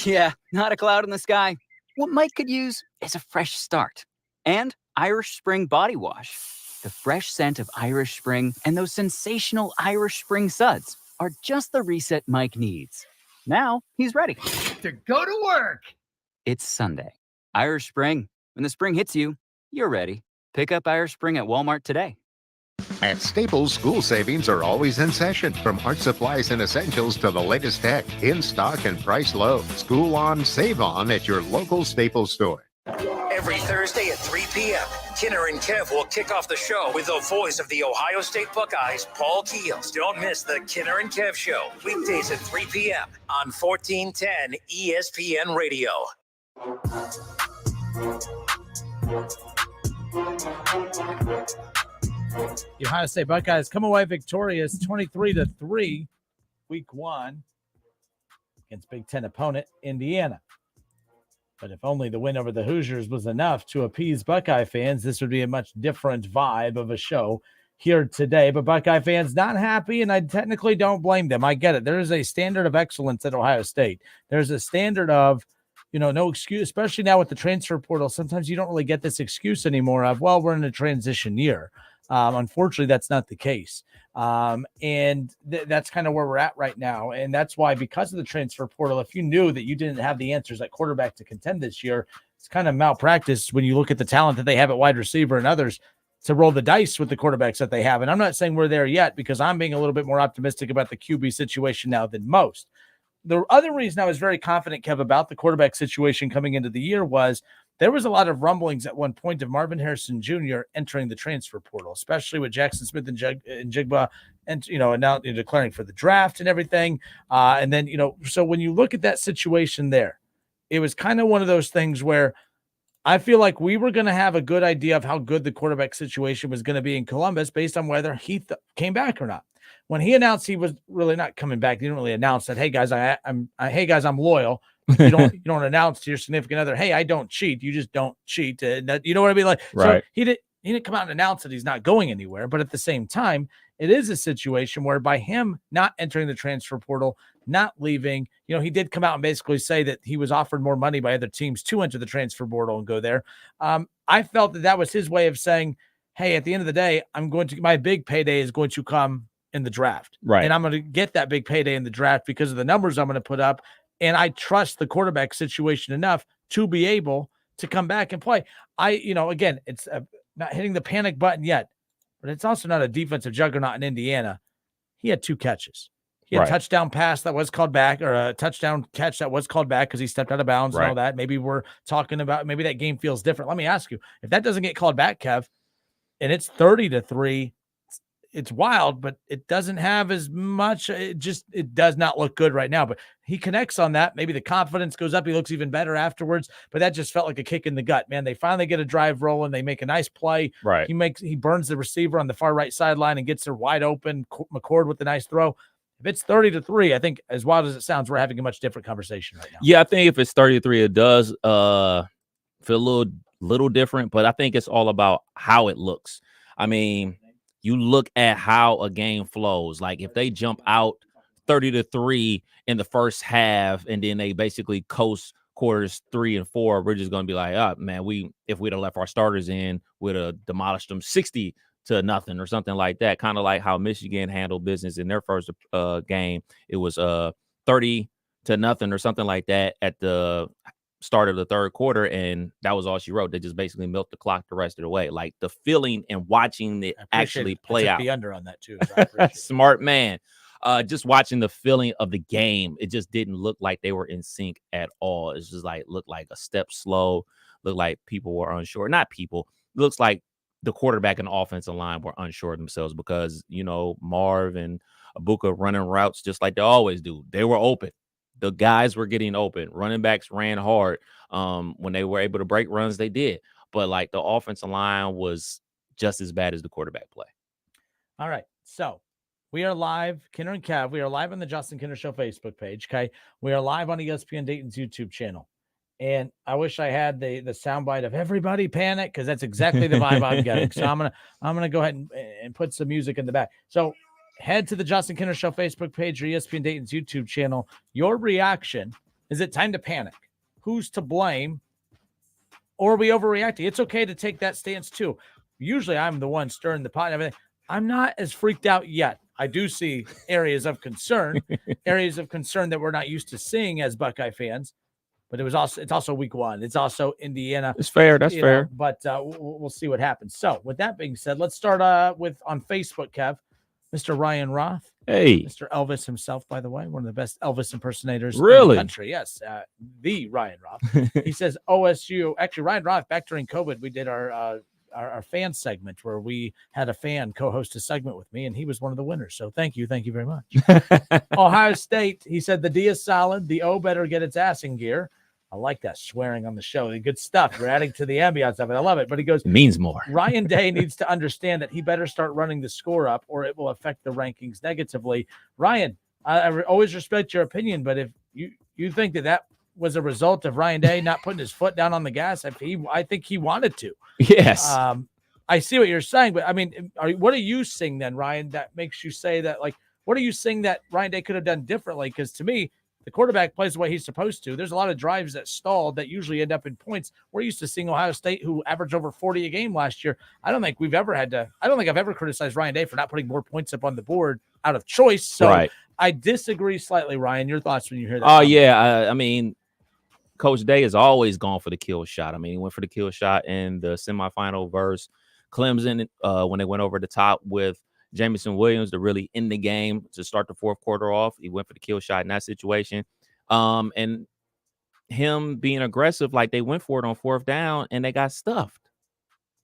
Yeah, not a cloud in the sky. What Mike could use is a fresh start. And Irish Spring Body Wash. The fresh scent of Irish Spring and those sensational Irish Spring suds are just the reset Mike needs. Now he's ready to go to work. It's Sunday. Irish Spring. When the spring hits you, you're ready. Pick up Irish Spring at Walmart today. At Staples, school savings are always in session. From art supplies and essentials to the latest tech, in stock and price low. School on, save on at your local Staples store. Every Thursday at 3 p.m., Kinner and Kev will kick off the show with the voice of the Ohio State Buckeyes, Paul Keels. Don't miss the Kinner and Kev Show, weekdays at 3 p.m. on 1410 ESPN Radio. The Ohio State Buckeyes come away victorious 23-3 week one against Big Ten opponent Indiana. But if only the win over the Hoosiers was enough to appease Buckeye fans, this would be a much different vibe of a show here today. But Buckeye fans not happy, and I technically don't blame them. I get it. There is a standard of excellence at Ohio State. There's a standard of, no excuse, especially now with the transfer portal. Sometimes you don't really get this excuse anymore of, well, we're in a transition year. Unfortunately, that's not the case. And that's kind of where we're at right now. And that's why, because of the transfer portal, if you knew that you didn't have the answers at quarterback to contend this year, it's kind of malpractice when you look at the talent that they have at wide receiver and others to roll the dice with the quarterbacks that they have. And I'm not saying we're there yet, because I'm being a little bit more optimistic about the QB situation now than most. The other reason I was very confident, Kev, about the quarterback situation coming into the year was there was a lot of rumblings at one point of Marvin Harrison Jr. entering the transfer portal, especially with Jackson Smith and Jigba, and now declaring for the draft and everything. And then so when you look at that situation there, it was kind of one of those things where I feel like we were going to have a good idea of how good the quarterback situation was going to be in Columbus based on whether he came back or not. When he announced he was really not coming back, he didn't really announce that, hey guys, I'm loyal. You don't announce to your significant other, hey, I don't cheat. You just don't cheat. You know what I mean? Like, right. So he didn't come out and announce that he's not going anywhere. But at the same time, it is a situation where by him not entering the transfer portal, not leaving, he did come out and basically say that he was offered more money by other teams to enter the transfer portal and go there. I felt that was his way of saying, hey, at the end of the day, my big payday is going to come in the draft. Right. And I'm going to get that big payday in the draft because of the numbers I'm going to put up. And I trust the quarterback situation enough to be able to come back and play. Again, it's not hitting the panic button yet, but it's also not a defensive juggernaut in Indiana. He had 2 catches. He had a touchdown pass that was called back, or a touchdown catch that was called back because he stepped out of bounds and all that. Maybe we're talking about, maybe that game feels different. Let me ask you, if that doesn't get called back, Kev, and it's 30-3, it's wild, but it doesn't have as much. It does not look good right now, but he connects on that. Maybe the confidence goes up. He looks even better afterwards, but that just felt like a kick in the gut, man. They finally get a drive rolling. They make a nice play. Right. He burns the receiver on the far right sideline and gets her wide open. McCord with a nice throw. If it's 30-3, I think, as wild as it sounds, we're having a much different conversation right now. Yeah, I think if it's 30-3, it does feel a little different, but I think it's all about how it looks. I mean, you look at how a game flows. Like if they jump out 30-3 in the first half and then they basically coast quarters 3 and 4, we're just going to be like, oh, man, if we'd have left our starters in, we'd have demolished them 60-0 or something like that. Kind of like how Michigan handled business in their first game. It was 30-0 or something like that at the start of the third quarter, and that was all she wrote. They just basically milked the clock the rest of the way. Like the feeling and watching it actually play out. The under on that too. So I appreciate Smart man. Just watching the feeling of the game, it just didn't look like they were in sync at all. It's just like looked like a step slow. Looked like people were unsure. Not people. Looks like the quarterback and the offensive line were unsure of themselves because Marv and Abuka running routes just like they always do. They were open. The guys were getting open. Running backs ran hard. When they were able to break runs, they did. But like the offensive line was just as bad as the quarterback play. All right. So we are live, Kinner and Kev. We are live on the Justin Kinner Show Facebook page. Okay. We are live on ESPN Dayton's YouTube channel. And I wish I had the soundbite of everybody panic, because that's exactly the vibe I'm getting. So I'm gonna go ahead and put some music in the back. So head to the Justin Kinner Show Facebook page or ESPN Dayton's YouTube channel. Your reaction. Is it time to panic? Who's to blame? Or are we overreacting? It's okay to take that stance too. Usually I'm the one stirring the pot and everything. I'm not as freaked out yet. I do see areas of concern that we're not used to seeing as Buckeye fans. But it's also week 1. It's also Indiana. It's fair. That's fair. But we'll see what happens. So with that being said, let's start with on Facebook, Kev, Mr. Ryan Roth. Hey. Mr. Elvis himself, by the way, one of the best Elvis impersonators in Really? the country. Yes, the Ryan Roth. He says OSU. Actually, Ryan Roth, back during COVID, we did our fan segment where we had a fan co-host a segment with me, and he was one of the winners. So thank you very much. Ohio State, he said the D is solid. The O better get its ass in gear. I like that swearing on the show. Good stuff. You're adding to the ambiance of it. I love it. But he goes, it means more. Ryan Day needs to understand that he better start running the score up, or it will affect the rankings negatively. Ryan, I always respect your opinion, but if you think that was a result of Ryan Day not putting his foot down on the gas, I think he wanted to. Yes. I see what you're saying, but I mean, what are you seeing then, Ryan, that makes you say that? Like, what are you seeing that Ryan Day could have done differently? Because to me, the quarterback plays the way he's supposed to. There's a lot of drives that stalled that usually end up in points. We're used to seeing Ohio State, who averaged over 40 a game last year. I don't think I've ever criticized Ryan Day for not putting more points up on the board out of choice. So right. I disagree slightly, Ryan. Your thoughts when you hear that? Oh, yeah. I mean, Coach Day has always gone for the kill shot. I mean, he went for the kill shot in the semifinal versus Clemson when they went over the top with Jamison Williams to really end the game to start the fourth quarter off. He went for the kill shot in that situation. And him being aggressive, like they went for it on fourth down and they got stuffed.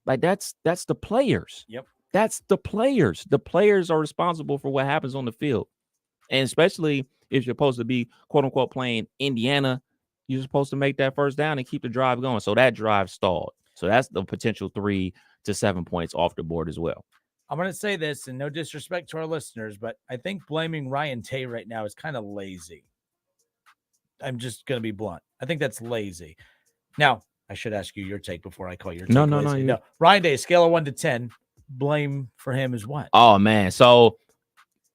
Like that's the players. Yep. That's the players. The players are responsible for what happens on the field. And especially if you're supposed to be, quote unquote, playing Indiana, you're supposed to make that first down and keep the drive going. So that drive stalled. So that's the potential 3 to 7 points off the board as well. I'm going to say this, and no disrespect to our listeners, but I think blaming Ryan Day right now is kind of lazy. I'm just going to be blunt. I think that's lazy. Now, I should ask you your take before I call your take. No. Ryan Day, scale of 1 to 10, blame for him is what? Oh, man. So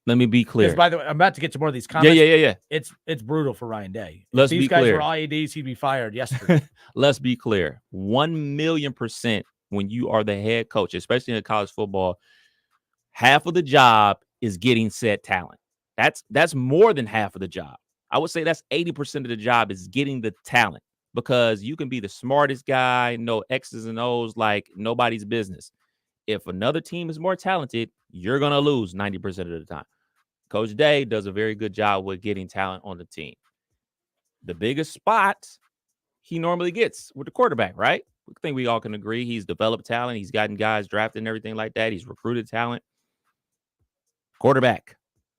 let me be clear. By the way, I'm about to get to more of these comments. Yeah. It's brutal for Ryan Day. Let's if be these guys clear. were IEDs, he'd be fired yesterday. Let's be clear. 1,000,000% when you are the head coach, especially in college football, half of the job is getting said talent. That's more than half of the job. I would say that's 80% of the job is getting the talent, because you can be the smartest guy, know X's and O's like nobody's business. If another team is more talented, you're going to lose 90% of the time. Coach Day does a very good job with getting talent on the team. The biggest spot he normally gets with the quarterback, right? I think we all can agree he's developed talent. He's gotten guys drafted and everything like that. He's recruited talent. Quarterback,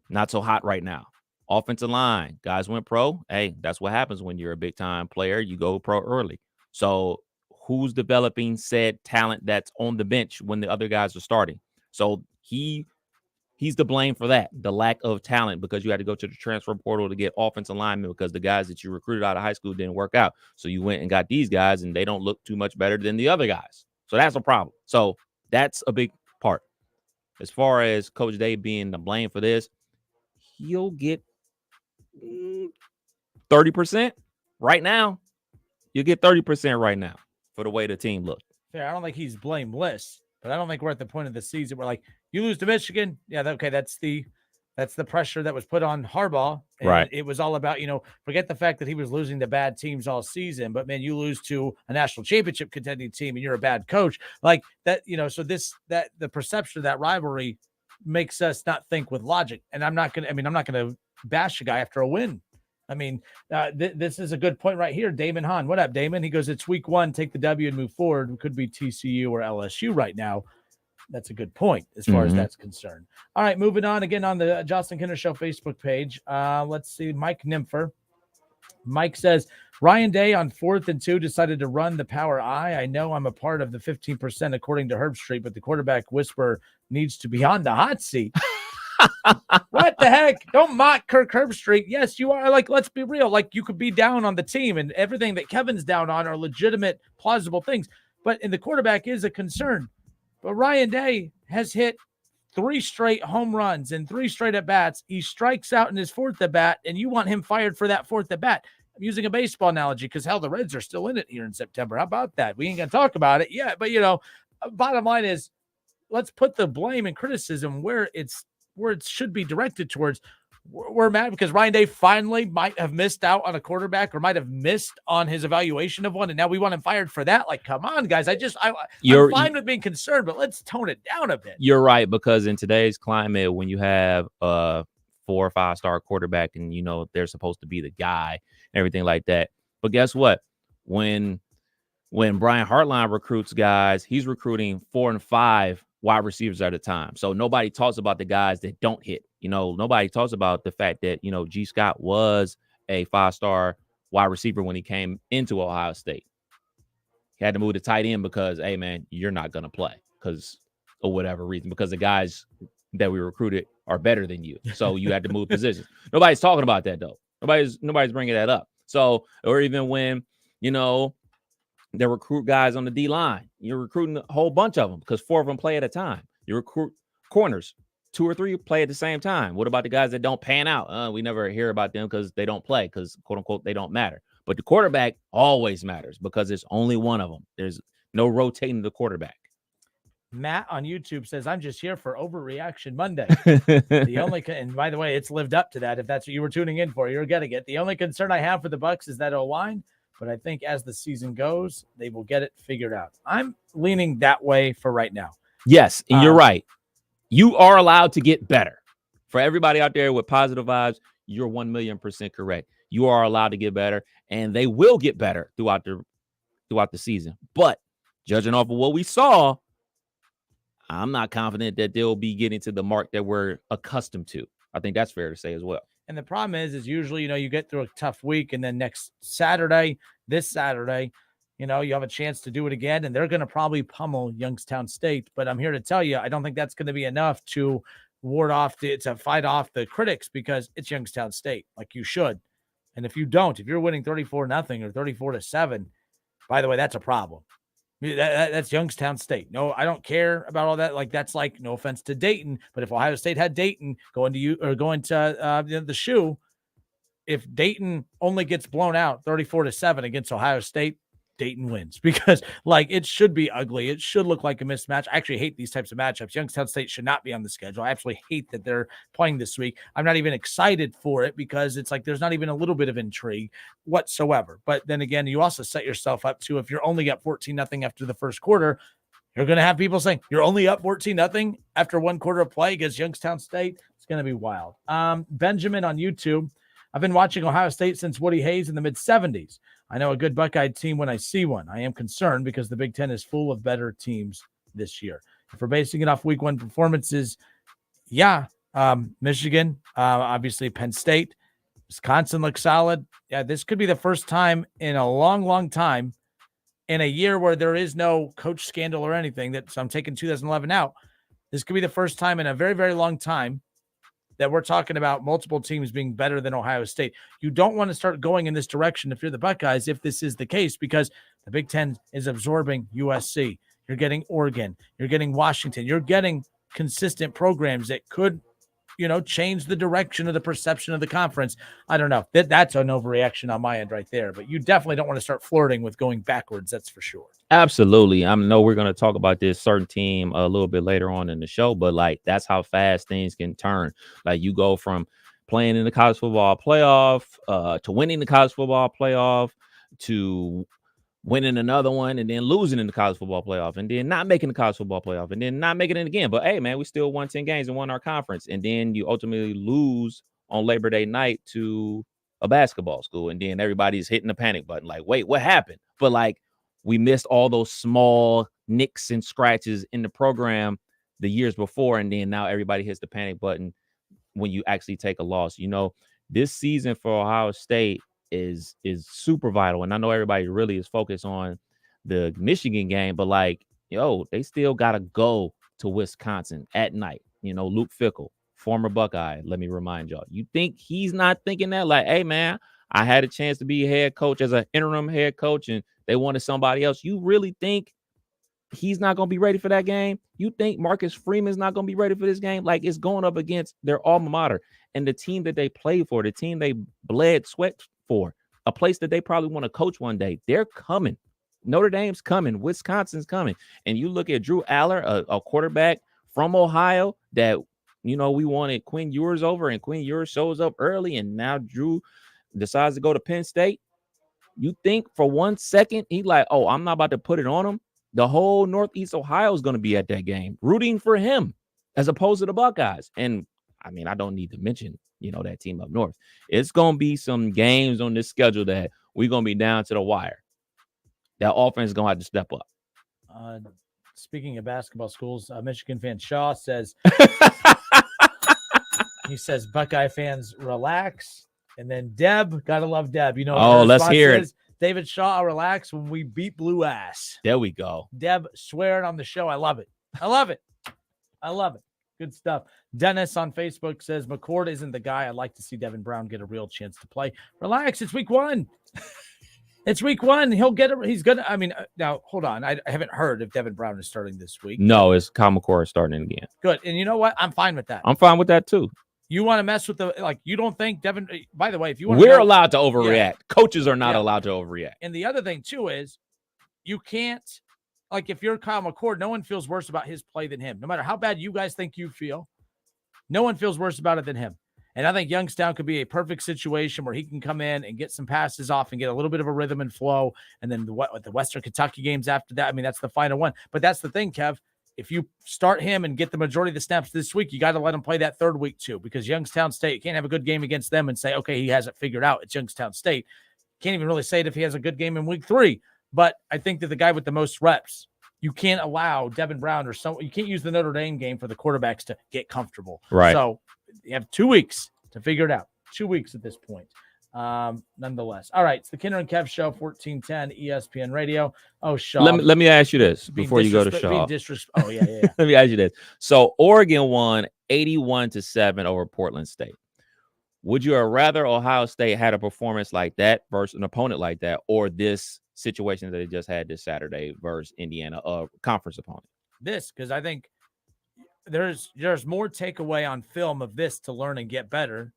not so hot right now. Offensive line, guys went pro. Hey, that's what happens when you're a big-time player. You go pro early. So who's developing said talent that's on the bench when the other guys are starting? So he's the blame for that, the lack of talent, because you had to go to the transfer portal to get offensive linemen because the guys that you recruited out of high school didn't work out. So you went and got these guys, and they don't look too much better than the other guys. So that's a problem. So that's a big part. As far as Coach Day being the blame for this, he'll get 30% right now. You get 30% right now for the way the team looked. Fair. I don't think he's blameless, but I don't think we're at the point of the season where like you lose to Michigan. Yeah, okay, that's the pressure that was put on Harbaugh. And right. It was all about, forget the fact that he was losing to bad teams all season, but man, you lose to a national championship contending team and you're a bad coach like that, so the perception of that rivalry makes us not think with logic. And I'm not going to bash a guy after a win. I mean, this is a good point right here. Damon Hahn. What up, Damon? He goes, it's week 1. Take the W and move forward. It could be TCU or LSU right now. That's a good point as far as that's concerned. All right, moving on again on the Jocelyn Kinder Show Facebook page. Let's see. Mike Nympher. Mike says, Ryan Day on 4th and 2 decided to run the power I know I'm a part of the 15% according to Herb Street, but the quarterback whisperer needs to be on the hot seat. What the heck? Don't mock Kirk Herbstreit. Yes, you are. Like, let's be real. Like, you could be down on the team, and everything that Kevin's down on are legitimate, plausible things. And the quarterback is a concern. But Ryan Day has hit 3 straight home runs and 3 straight at-bats. He strikes out in his 4th at-bat, and you want him fired for that 4th at-bat. I'm using a baseball analogy because, hell, the Reds are still in it here in September. How about that? We ain't going to talk about it yet. But, bottom line is, let's put the blame and criticism where it should be directed towards. We're mad because Ryan Day finally might have missed out on a quarterback or might have missed on his evaluation of one, and now we want him fired for that. Like, come on, guys. I'm fine with being concerned, but let's tone it down a bit. You're right, because in today's climate, when you have a 4 or 5-star quarterback and, they're supposed to be the guy and everything like that. But guess what? When Brian Hartline recruits guys, he's recruiting 4 and 5 wide receivers at a time. So nobody talks about the guys that don't hit. Nobody talks about the fact that, G. Scott was a 5-star wide receiver when he came into Ohio State. He had to move to tight end because, hey, man, you're not going to play because of whatever reason, because the guys that we recruited are better than you. So you had to move positions. Nobody's talking about that, though. Nobody's bringing that up. So, or even when, they recruit guys on the D-line. You're recruiting a whole bunch of them because 4 of them play at a time. You recruit corners. 2 or 3 play at the same time. What about the guys that don't pan out? We never hear about them because they don't play because, quote unquote, they don't matter. But the quarterback always matters because there's only one of them. There's no rotating the quarterback. Matt on YouTube says, I'm just here for Overreaction Monday. And by the way, it's lived up to that. If that's what you were tuning in for, you're getting it. The only concern I have for the Bucs is that O-line. But I think as the season goes, they will get it figured out. I'm leaning that way for right now. Yes, and you're right. You are allowed to get better. For everybody out there with positive vibes, you're 1,000,000% correct. You are allowed to get better, and they will get better throughout the season. But judging off of what we saw, I'm not confident that they'll be getting to the mark that we're accustomed to. I think that's fair to say as well. And the problem is usually, you get through a tough week, and then this Saturday, you have a chance to do it again, and they're going to probably pummel Youngstown State. But I'm here to tell you, I don't think that's going to be enough to to fight off the critics because it's Youngstown State, like you should. And if you're winning 34-0 or 34-7, by the way, that's a problem. That's Youngstown State. No, I don't care about all that. Like, that's like, no offense to Dayton, but if Ohio State had Dayton going to the shoe, if Dayton only gets blown out 34-7 against Ohio State, Dayton wins because it should be ugly. It should look like a mismatch. I actually hate these types of matchups. Youngstown State should not be on the schedule. I absolutely hate that they're playing this week. I'm not even excited for it because it's like there's not even a little bit of intrigue whatsoever. But then again, you also set yourself up to, if you're only up 14-0 after the first quarter, you're going to have people saying you're only up 14-0 after 1 quarter of play against Youngstown State. It's going to be wild. Benjamin on YouTube. I've been watching Ohio State since Woody Hayes in the mid-'70s. I know a good Buckeye team when I see one. I am concerned because the Big Ten is full of better teams this year. If we're basing it off week 1 performances, Michigan, obviously Penn State, Wisconsin looks solid. Yeah, this could be the first time in a long, long time in a year where there is no coach scandal or anything. So I'm taking 2011 out. This could be the first time in a very, very long time that we're talking about multiple teams being better than Ohio State. You don't want to start going in this direction if you're the Buckeyes, if this is the case, because the Big Ten is absorbing USC. You're getting Oregon. You're getting Washington. You're getting consistent programs that could change the direction of the perception of the conference. I don't know. That's an overreaction on my end right there. But you definitely don't want to start flirting with going backwards. That's for sure. Absolutely. I know we're going to talk about this certain team a little bit later on in the show, but like that's how fast things can turn. Like you go from playing in the college football playoff to winning the college football playoff to winning another one and then losing in the college football playoff and then not making the college football playoff and then not making it again. But hey, man, we still won 10 games and won our conference. And then you ultimately lose on Labor Day night to a basketball school. And then everybody's hitting the panic button. Like, wait, what happened? But like, we missed all those small nicks and scratches in the program the years before. And then now everybody hits the panic button when you actually take a loss. This season for Ohio State is super vital. And I know everybody really is focused on the Michigan game, but like, they still got to go to Wisconsin at night. Luke Fickell, former Buckeye, let me remind y'all. You think he's not thinking that? Like, hey, man, I had a chance to be a head coach as an interim head coach and they wanted somebody else. You really think he's not going to be ready for that game? You think Marcus Freeman's not going to be ready for this game? Like, it's going up against their alma mater and the team that they played for, the team they bled sweat for, a place that they probably want to coach one day. They're coming. Notre Dame's coming. Wisconsin's coming. And you look at Drew Aller, a quarterback from Ohio that, we wanted Quinn Ewers over, and Quinn Ewers shows up early, and now Drew decides to go to Penn State. You think for 1 second he's like, oh, I'm not about to put it on him? The whole Northeast Ohio is going to be at that game rooting for him as opposed to the Buckeyes. And I mean, I don't need to mention, that team up north. It's going to be some games on this schedule that we're going to be down to the wire. That offense is going to have to step up. Speaking of basketball schools, Michigan fan Shaw says, he says, Buckeye fans relax. And then Deb, gotta love Deb. Let's hear it. David Shaw, I'll relax when we beat blue ass. There we go. Deb swearing on the show. I love it. I love it. I love it. Good stuff. Dennis on Facebook says, McCord isn't the guy. I'd like to see Devin Brown get a real chance to play. Relax. It's week 1. It's week 1. He'll get it. He's going to, now hold on. I haven't heard if Devin Brown is starting this week. No, it's Kyle McCord starting again. Good. And you know what? I'm fine with that. I'm fine with that too. You want to mess with you don't think Devin, by the way, if you want we're allowed to overreact. Yeah. Coaches are not allowed to overreact. And the other thing too is you can't, if you're Kyle McCord, no one feels worse about his play than him. No matter how bad you guys think you feel, no one feels worse about it than him. And I think Youngstown could be a perfect situation where he can come in and get some passes off and get a little bit of a rhythm and flow. And then the Western Kentucky games after that, that's the final one. But that's the thing, Kev. If you start him and get the majority of the snaps this week, you got to let him play that third week too, because Youngstown State, you can't have a good game against them and say, okay, he has it figured out. It's Youngstown State. Can't even really say it if he has a good game in week 3. But I think that the guy with the most reps, you can't allow Devin Brown you can't use the Notre Dame game for the quarterbacks to get comfortable. Right. So you have 2 weeks to figure it out. 2 weeks at this point. Nonetheless. All right. It's the Kinder and Kev Show, 1410 ESPN Radio. Oh, Shaw. Let me ask you this before you go to Shaw. Oh, yeah. Let me ask you this. So Oregon won 81-7 over Portland State. Would you have rather Ohio State had a performance like that versus an opponent like that, or this situation that they just had this Saturday versus Indiana, a conference opponent? This, because I think there's more takeaway on film of this to learn and get better.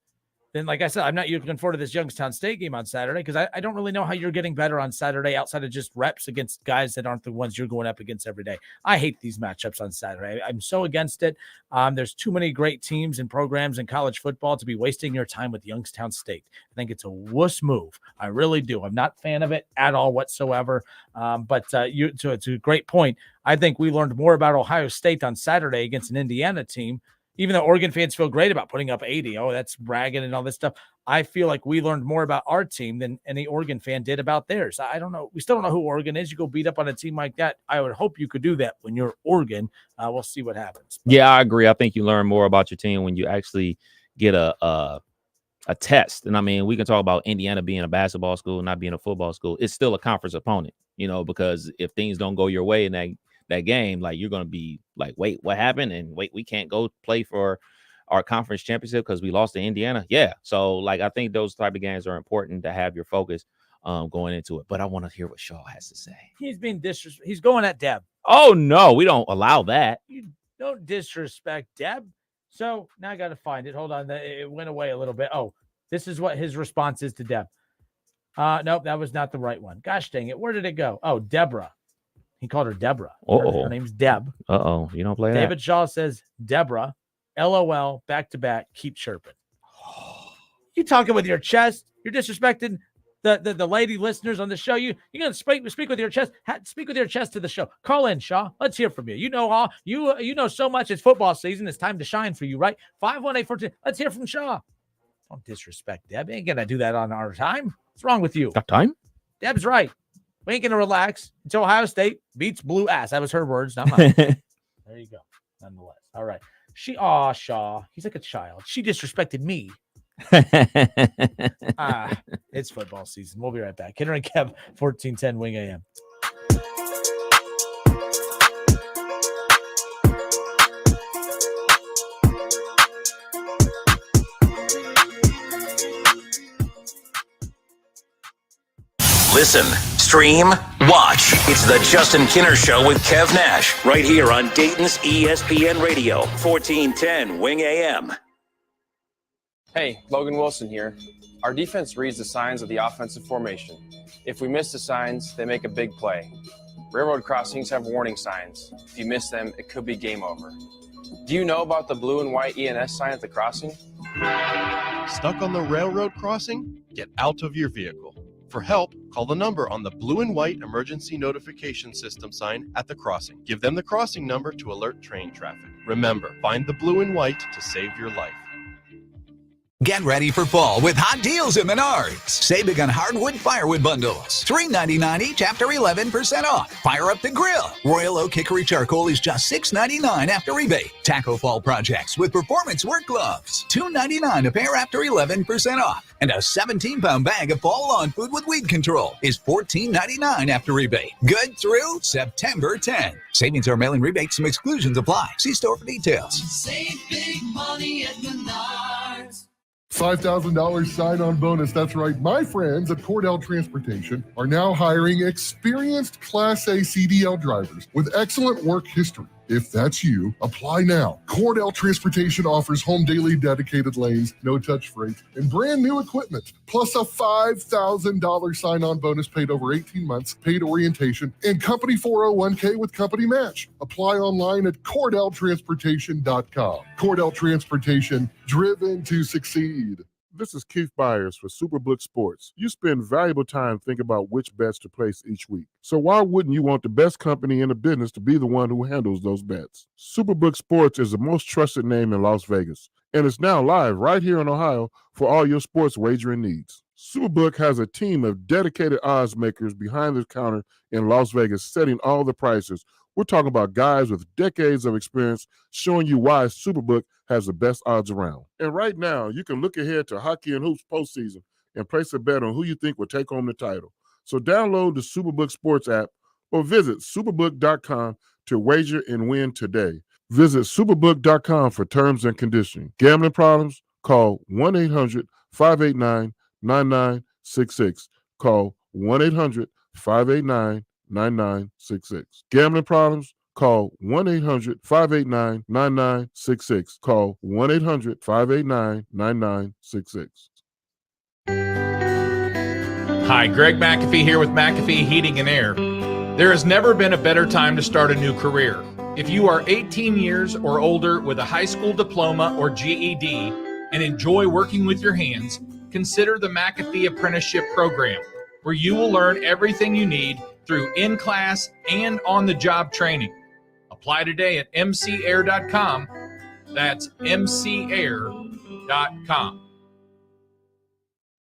Then, like I said, I'm not looking forward to this Youngstown State game on Saturday because I don't really know how you're getting better on Saturday outside of just reps against guys that aren't the ones you're going up against every day. I hate these matchups on Saturday. I'm so against it. There's too many great teams and programs in college football to be wasting your time with Youngstown State. I think it's a wuss move. I really do. I'm not a fan of it at all whatsoever. But it's a great point. I think we learned more about Ohio State on Saturday against an Indiana team. Even though Oregon fans feel great about putting up 80, that's bragging and all this stuff, I feel like we learned more about our team than any Oregon fan did about theirs. I don't know. We still don't know who Oregon is. You go beat up on a team like that. I would hope you could do that when you're Oregon. We'll see what happens. But yeah, I agree. I think you learn more about your team when you actually get a test. And I mean, we can talk about Indiana being a basketball school, not being a football school. It's still a conference opponent, because if things don't go your way in that game, like you're going to be like, wait, what happened? And wait, we can't go play for our conference championship because we lost to Indiana. Yeah. So like, I think those type of games are important to have your focus going into it. But I want to hear what Shaw has to say. He's being disrespectful. He's going at Deb. Oh, no, we don't allow that. You don't disrespect Deb. So now I got to find it. Hold on. It went away a little bit. Oh, this is what his response is to Deb. Nope, that was not the right one. Gosh dang it. Where did it go? Oh, Deborah. He called her Deborah. Her name's Deb. Uh-oh. You don't play that? David Shaw says, Deborah, LOL, back to back, keep chirping. You talking with your chest? You're disrespecting the lady listeners on the show. You're going to speak with your chest. Speak with your chest to the show. Call in, Shaw. Let's hear from you. You know so much. It's football season. It's time to shine for you, right? 518-14. Let's hear from Shaw. Don't disrespect Deb. Ain't going to do that on our time. What's wrong with you? Got time? Deb's right. We ain't going to relax until Ohio State beats blue ass. That was her words, not mine. There you go. Nonetheless. All right. Shaw. He's like a child. She disrespected me. It's football season. We'll be right back. Kenner and Kev, 1410 Wing AM. Listen, stream, watch. It's the Justin Kinner Show with Kev Nash, right here on Dayton's ESPN Radio, 1410 Wing AM. Hey, Logan Wilson here. Our defense reads the signs of the offensive formation. If we miss the signs, they make a big play. Railroad crossings have warning signs. If you miss them, it could be game over. Do you know about the blue and white ENS sign at the crossing? Stuck on the railroad crossing? Get out of your vehicle. For help, call the number on the blue and white emergency notification system sign at the crossing. Give them the crossing number to alert train traffic. Remember, find the blue and white to save your life. Get ready for fall with hot deals at Menards. Save big on hardwood firewood bundles. $3.99 each after 11% off. Fire up the grill. Royal Oak Hickory Charcoal is just $6.99 after rebate. Taco Fall projects with performance work gloves. $2.99 a pair after 11% off. And a 17-pound bag of fall lawn food with weed control is $14.99 after rebate. Good through September 10. Savings are mailing rebates. Some exclusions apply. See store for details. Save big money at Menards. $5,000 sign-on bonus. That's right. My friends at Cordell Transportation are now hiring experienced Class A CDL drivers with excellent work history. If that's you, apply now. Cordell Transportation offers home daily dedicated lanes, no-touch freight, and brand new equipment, plus a $5,000 sign-on bonus paid over 18 months, paid orientation, and company 401k with company match. Apply online at CordellTransportation.com. Cordell Transportation, driven to succeed. This is Keith Byers for Superbook Sports. You spend valuable time thinking about which bets to place each week. So why wouldn't you want the best company in the business to be the one who handles those bets? Superbook Sports is the most trusted name in Las Vegas, and it's now live right here in Ohio for all your sports wagering needs. Superbook has a team of dedicated odds makers behind the counter in Las Vegas setting all the prices. We're talking about guys with decades of experience showing you why Superbook has the best odds around. And right now, you can look ahead to hockey and hoops postseason and place a bet on who you think will take home the title. So download the Superbook Sports app or visit superbook.com to wager and win today. Visit superbook.com for terms and conditions. Gambling problems? Call 1-800-589-9966. Call 1-800-589-9966. Gambling problems? Call 1-800-589-9966. Call 1-800-589-9966. Hi, Greg McAfee here with McAfee Heating and Air. There has never been a better time to start a new career. If you are 18 years or older with a high school diploma or GED and enjoy working with your hands, consider the McAfee Apprenticeship Program, where you will learn everything you need through in-class and on-the-job training. Apply today at mcair.com. That's mcair.com.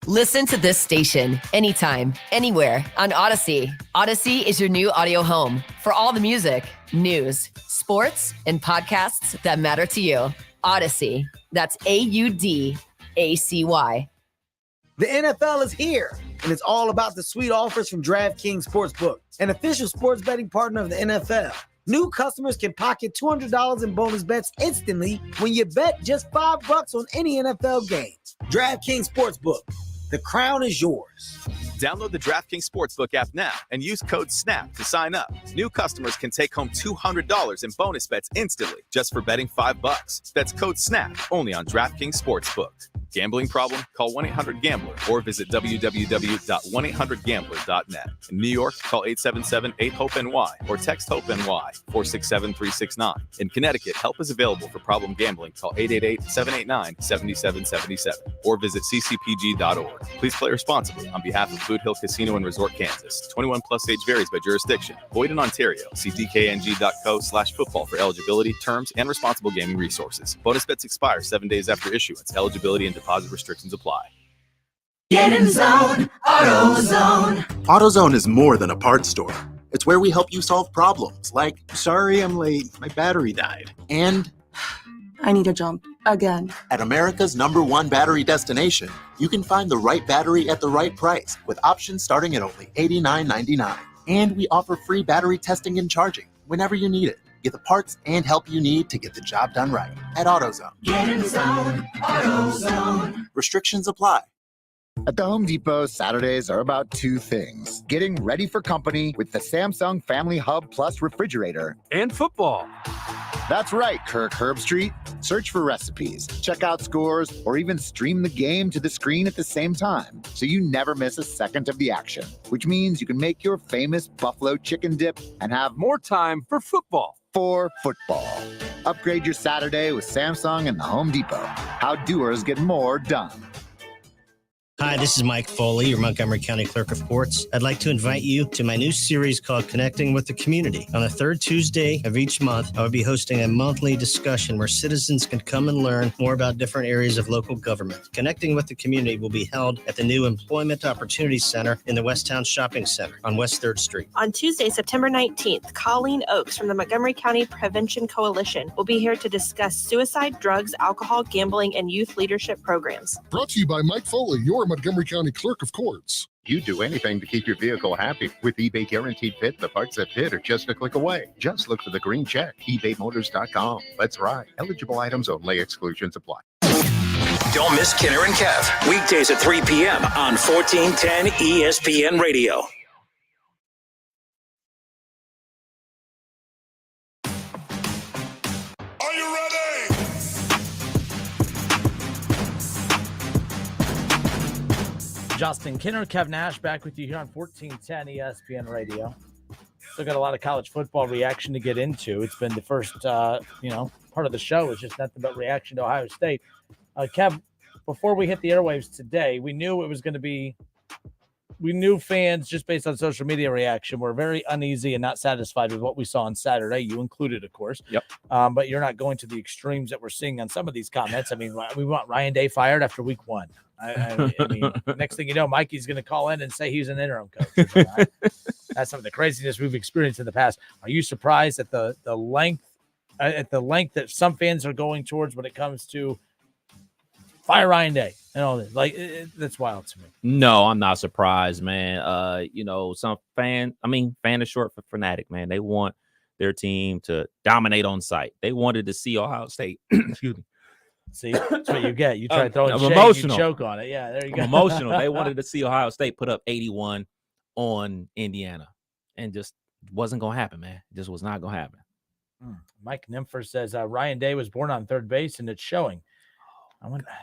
Listen to this station anytime, anywhere on Odyssey. Odyssey is your new audio home for all the music, news, sports, and podcasts that matter to you. Odyssey. That's AUDACY. The NFL is here, and it's all about the sweet offers from DraftKings Sportsbook, an official sports betting partner of the NFL. New customers can pocket $200 in bonus bets instantly when you bet just $5 on any NFL game. DraftKings Sportsbook. The crown is yours. Download the DraftKings Sportsbook app now and use code SNAP to sign up. New customers can take home $200 in bonus bets instantly just for betting $5. That's code SNAP only on DraftKings Sportsbook. Gambling problem? Call 1-800-GAMBLER or visit www.1800gambler.net. In New York, call 877-8-HOPE-NY or text HOPE-NY 467-369. In Connecticut, help is available for problem gambling. Call 888-789-7777 or visit ccpg.org. Please play responsibly on behalf of Boot Hill Casino and Resort, Kansas. 21 plus age varies by jurisdiction. Void in Ontario. See dkng.co/football for eligibility, terms, and responsible gaming resources. Bonus bets expire 7 days after issuance. Eligibility and deposit restrictions apply. Get in zone, AutoZone. AutoZone is more than a parts store. It's where we help you solve problems like, sorry I'm late, my battery died. And I need a jump again. at America's #1 battery destination, you can find the right battery at the right price with options starting at only $89.99. And we offer free battery testing and charging whenever you need it. Get the parts and help you need to get the job done right at AutoZone. Get in zone, AutoZone. Restrictions apply. At the Home Depot, Saturdays are about two things: getting ready for company with the Samsung Family Hub Plus refrigerator and football. That's right, Kirk Herbstreit. Search for recipes, check out scores, or even stream the game to the screen at the same time, so you never miss a second of the action, which means you can make your famous buffalo chicken dip and have more time for football. Upgrade your Saturday with Samsung and the Home Depot. How doers get more done. Hi, this is Mike Foley, your Montgomery County Clerk of Courts. I'd like to invite you to my new series called Connecting with the Community. On the third Tuesday of each month, I will be hosting a monthly discussion where citizens can come and learn more about different areas of local government. Connecting with the Community will be held at the new Employment Opportunity Center in the Westtown Shopping Center on West 3rd Street. On Tuesday, September 19th, Colleen Oakes from the Montgomery County Prevention Coalition will be here to discuss suicide, drugs, alcohol, gambling, and youth leadership programs. Brought to you by Mike Foley, your Montgomery County Clerk of Courts. You do anything to keep your vehicle happy. With eBay Guaranteed Fit, the parts that fit are just a click away. Just look for the green check. ebaymotors.com. Let's ride. Eligible items only. Exclusions apply. Don't miss Kinner and Kev. Weekdays at 3 p.m. on 1410 ESPN Radio. Justin Kinner, Kev Nash back with you here on 1410 ESPN Radio. Still got a lot of college football reaction to get into. It's been the first, part of the show is just nothing but reaction to Ohio State. Kev, before we hit the airwaves today, we knew fans, just based on social media reaction, were very uneasy and not satisfied with what we saw on Saturday. You included, of course. Yep. But you're not going to the extremes that we're seeing on some of these comments. I mean, we want Ryan Day fired after week 1. I mean, next thing you know, Mikey's going to call in and say he's an interim coach. That's some of the craziness we've experienced in the past. Are you surprised at the length that some fans are going towards when it comes to fire Ryan Day and all this? That's wild to me. No, I'm not surprised, man. Some fan is short for fanatic, man. They want their team to dominate on site. They wanted to see Ohio State. Excuse me. See, that's what you get. You try throwing shade, emotional. you choke on it. Yeah, there you go. I'm emotional. They wanted to see Ohio State put up 81 on Indiana, and just wasn't going to happen, man. It just was not going to happen. Mike Nympher says Ryan Day was born on third base, and it's showing.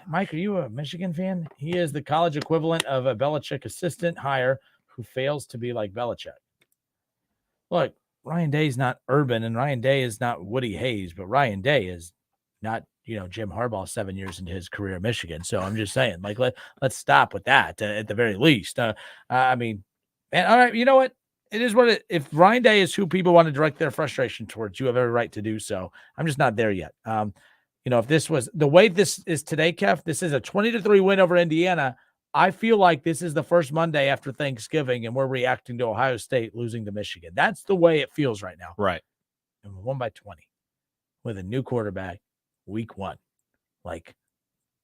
Mike, are you a Michigan fan? He is the college equivalent of a Belichick assistant hire who fails to be like Belichick. Look, Ryan Day is not Urban, and Ryan Day is not Woody Hayes, but Ryan Day is not Jim Harbaugh 7 years into his career at Michigan. So I'm just saying, let's stop with that at the very least. All right, you know what? It is what if Ryan Day is who people want to direct their frustration towards, you have every right to do so. I'm just not there yet. If this was the way this is today, Kev, this is a 20-3 win over Indiana. I feel like this is the first Monday after Thanksgiving, and we're reacting to Ohio State losing to Michigan. That's the way it feels right now. Right. And we won by 20 with a new quarterback. Week 1,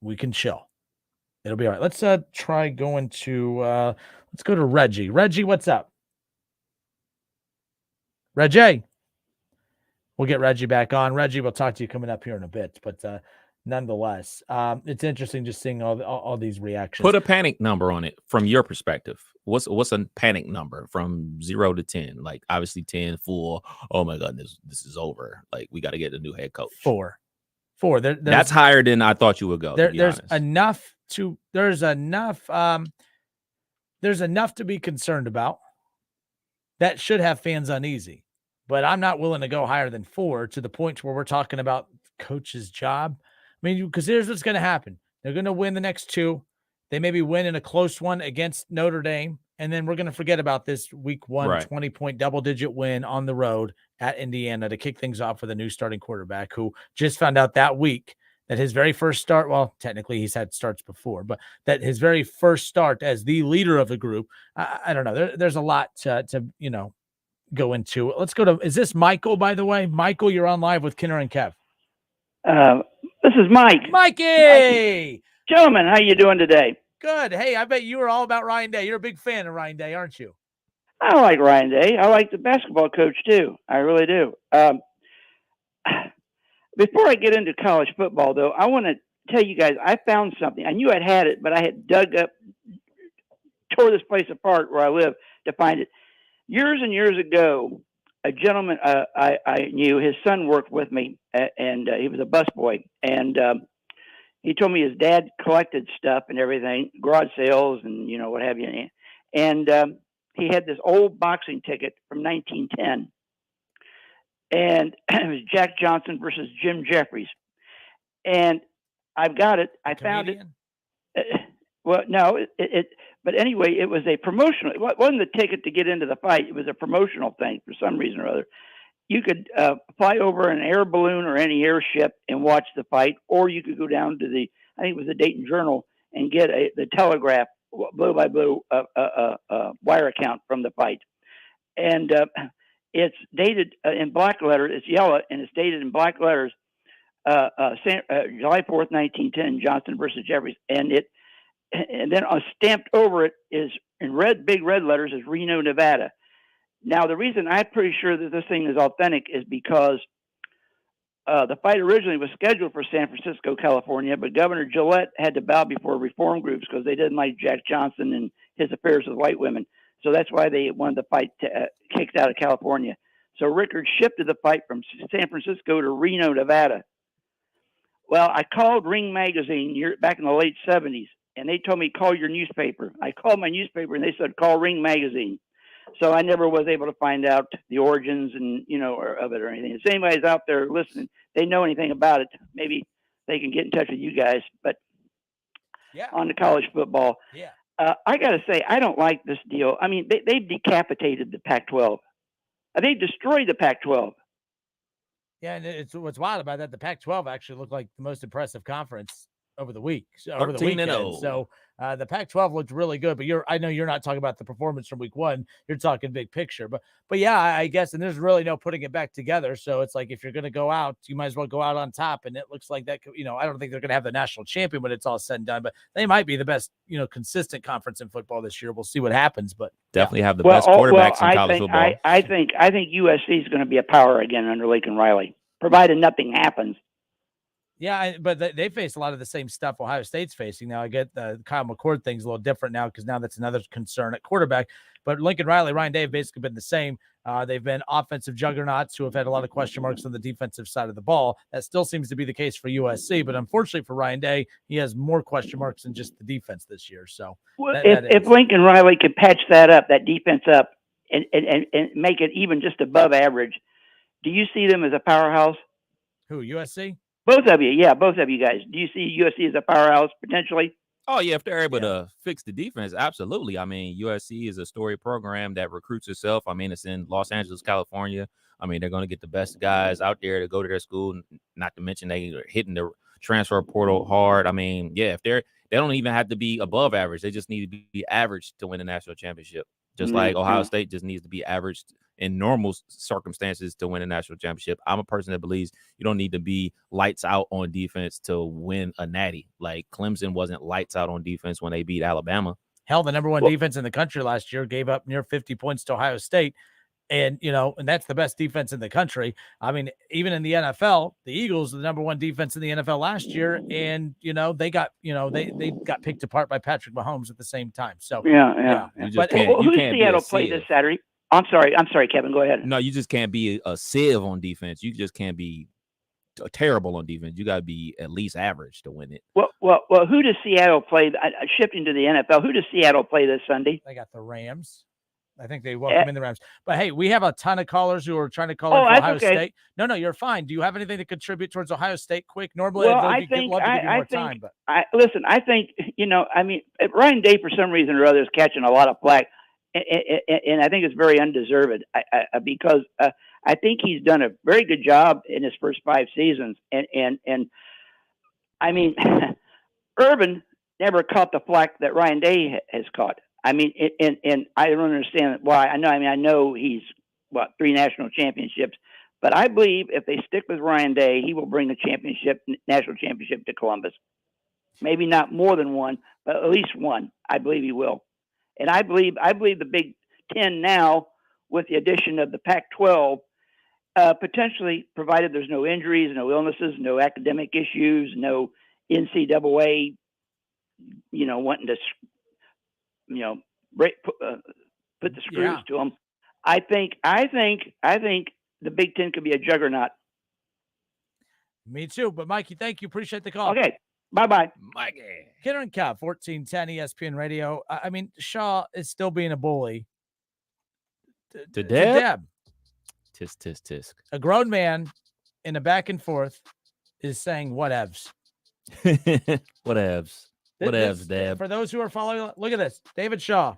we can chill. It'll be all right. Let's try going to let's go to Reggie. Reggie, what's up? Reggie. We'll get Reggie back on. Reggie, we'll talk to you coming up here in a bit. But nonetheless, it's interesting just seeing all these reactions. Put a panic number on it from your perspective. What's a panic number from 0 to 10? Like obviously 10 full. Oh my God, this is over. Like we got to get a new head coach. 4. That's higher than I thought you would go. There's enough to be concerned about. That should have fans uneasy, but I'm not willing to go higher than 4 to the point where we're talking about coach's job. I mean, because here's what's going to happen. They're going to win the next 2. They maybe win in a close one against Notre Dame. And then we're going to forget about this week 1 20-point double-digit win on the road at Indiana to kick things off with a new starting quarterback who just found out that week that his very first start, well, technically he's had starts before, but that his very first start as the leader of the group, I don't know. There's a lot to go into. Let's go to, is this Michael, by the way? Michael, you're on live with Kinner and Kev. This is Mike. Mikey! Gentlemen, how you doing today? Good. Hey, I bet you were all about Ryan Day. You're a big fan of Ryan Day, aren't you? I like Ryan Day. I like the basketball coach, too. I really do. Before I get into college football, though, I want to tell you guys, I found something. I knew I'd had it, but I had tore this place apart where I live to find it. Years and years ago, a gentleman I knew, his son worked with me, and he was a busboy. And he told me his dad collected stuff and everything, garage sales and, what have you. And he had this old boxing ticket from 1910. And it was Jack Johnson versus Jim Jeffries. And I've got it. I found it. Well, no, but anyway, it was a promotional. It wasn't the ticket to get into the fight. It was a promotional thing for some reason or other. You could fly over an air balloon or any airship and watch the fight, or you could go down to I think it was the Dayton Journal, and get the Telegraph blow by blow wire account from the fight. And it's dated in black letters. It's yellow, and it's dated in black letters. July 4th, 1910, Johnson versus Jeffries, and then stamped over it is in big red letters is Reno, Nevada. Now, the reason I'm pretty sure that this thing is authentic is because the fight originally was scheduled for San Francisco, California, but Governor Gillette had to bow before reform groups because they didn't like Jack Johnson and his affairs with white women. So that's why they wanted the fight kicked out of California. So Rickard shifted the fight from San Francisco to Reno, Nevada. Well, I called Ring Magazine back in the late 70s, and they told me, call your newspaper. I called my newspaper, and they said, call Ring Magazine. So I never was able to find out the origins and, of it or anything. If anybody's out there listening, they know anything about it, maybe they can get in touch with you guys. But on the college football, I got to say, I don't like this deal. I mean, they've decapitated the Pac-12. They destroyed the Pac-12. Yeah, and it's what's wild about that. The Pac-12 actually looked like the most impressive conference over the weekend. So the Pac-12 looked really good, but I know you're not talking about the performance from week 1. You're talking big picture, but yeah, I guess, and there's really no putting it back together. So it's like, if you're going to go out, you might as well go out on top. And it looks like that, I don't think they're going to have the national champion when it's all said and done, but they might be the best, consistent conference in football this year. We'll see what happens, but definitely have the best quarterbacks in college football. I think USC is going to be a power again under Lincoln Riley, provided nothing happens. Yeah, but they face a lot of the same stuff Ohio State's facing. Now, I get the Kyle McCord thing's a little different now because now that's another concern at quarterback. But Lincoln Riley, Ryan Day have basically been the same. They've been offensive juggernauts who have had a lot of question marks on the defensive side of the ball. That still seems to be the case for USC. But unfortunately for Ryan Day, he has more question marks than just the defense this year. So if Lincoln Riley could patch that defense up, and make it even just above average, do you see them as a powerhouse? Who, USC? Both of you guys. Do you see USC as a powerhouse potentially? Oh, yeah, if they're able to fix the defense, absolutely. I mean, USC is a storied program that recruits itself. I mean, it's in Los Angeles, California. I mean, they're going to get the best guys out there to go to their school, not to mention they are hitting the transfer portal hard. I mean, yeah, if they don't even have to be above average. They just need to be average to win the national championship. Just like Ohio State just needs to be averaged in normal circumstances to win a national championship. I'm a person that believes you don't need to be lights out on defense to win a natty. Like Clemson wasn't lights out on defense when they beat Alabama. Hell, the number 1 defense in the country last year gave up near 50 points to Ohio State. And, and that's the best defense in the country. I mean, even in the NFL, the Eagles are the number one defense in the NFL last year. And, they got, they got picked apart by Patrick Mahomes at the same time. So, yeah. But who does Seattle play this Saturday? I'm sorry, Kevin, go ahead. No, you just can't be a sieve on defense. You just can't be terrible on defense. You got to be at least average to win it. Well, who does Seattle play? Shifting to the NFL, who does Seattle play this Sunday? They got the Rams. I think they welcome in the Rams. But hey, we have a ton of callers who are trying to call in for Ohio State. No, you're fine. Do you have anything to contribute towards Ohio State quick? Normally, I'd love to give you more time. But I think, Ryan Day, for some reason or other, is catching a lot of flack. And I think it's very undeserved because I think he's done a very good job in his first 5 seasons. And I mean, Urban never caught the flack that Ryan Day has caught. I mean, and I don't understand why. I know he's 3 national championships, but I believe if they stick with Ryan Day, he will bring the national championship to Columbus. Maybe not more than one, but at least one. I believe he will. And I believe the Big Ten now, with the addition of the Pac-12, potentially, provided there's no injuries, no illnesses, no academic issues, no NCAA, wanting to, put the screws to them. I think the Big Ten could be a juggernaut. Me too. But Mikey, thank you. Appreciate the call. Okay. Bye-bye. Mikey. Kenner and Kev, 1410 ESPN Radio. I mean, Shaw is still being a bully. To Deb. Tisk. A grown man in a back and forth is saying whatevs. Whatevs, Deb. For those who are following, look at this. David Shaw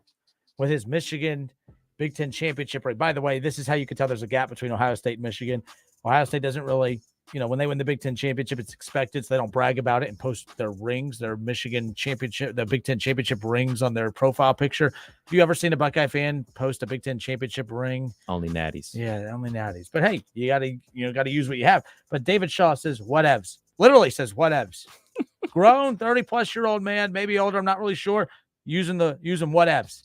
with his Michigan Big Ten championship rate. By the way, this is how you can tell there's a gap between Ohio State and Michigan. Ohio State doesn't really, when they win the Big Ten championship, it's expected, so they don't brag about it and post their rings, their Michigan championship, the Big Ten championship rings on their profile picture. Have you ever seen a Buckeye fan post a Big Ten championship ring? Only natties. Yeah, only natties. But hey, you gotta use what you have. But David Shaw says whatevs. Literally says whatevs. Grown 30-plus-year-old man, maybe older, I'm not really sure, using whatevs.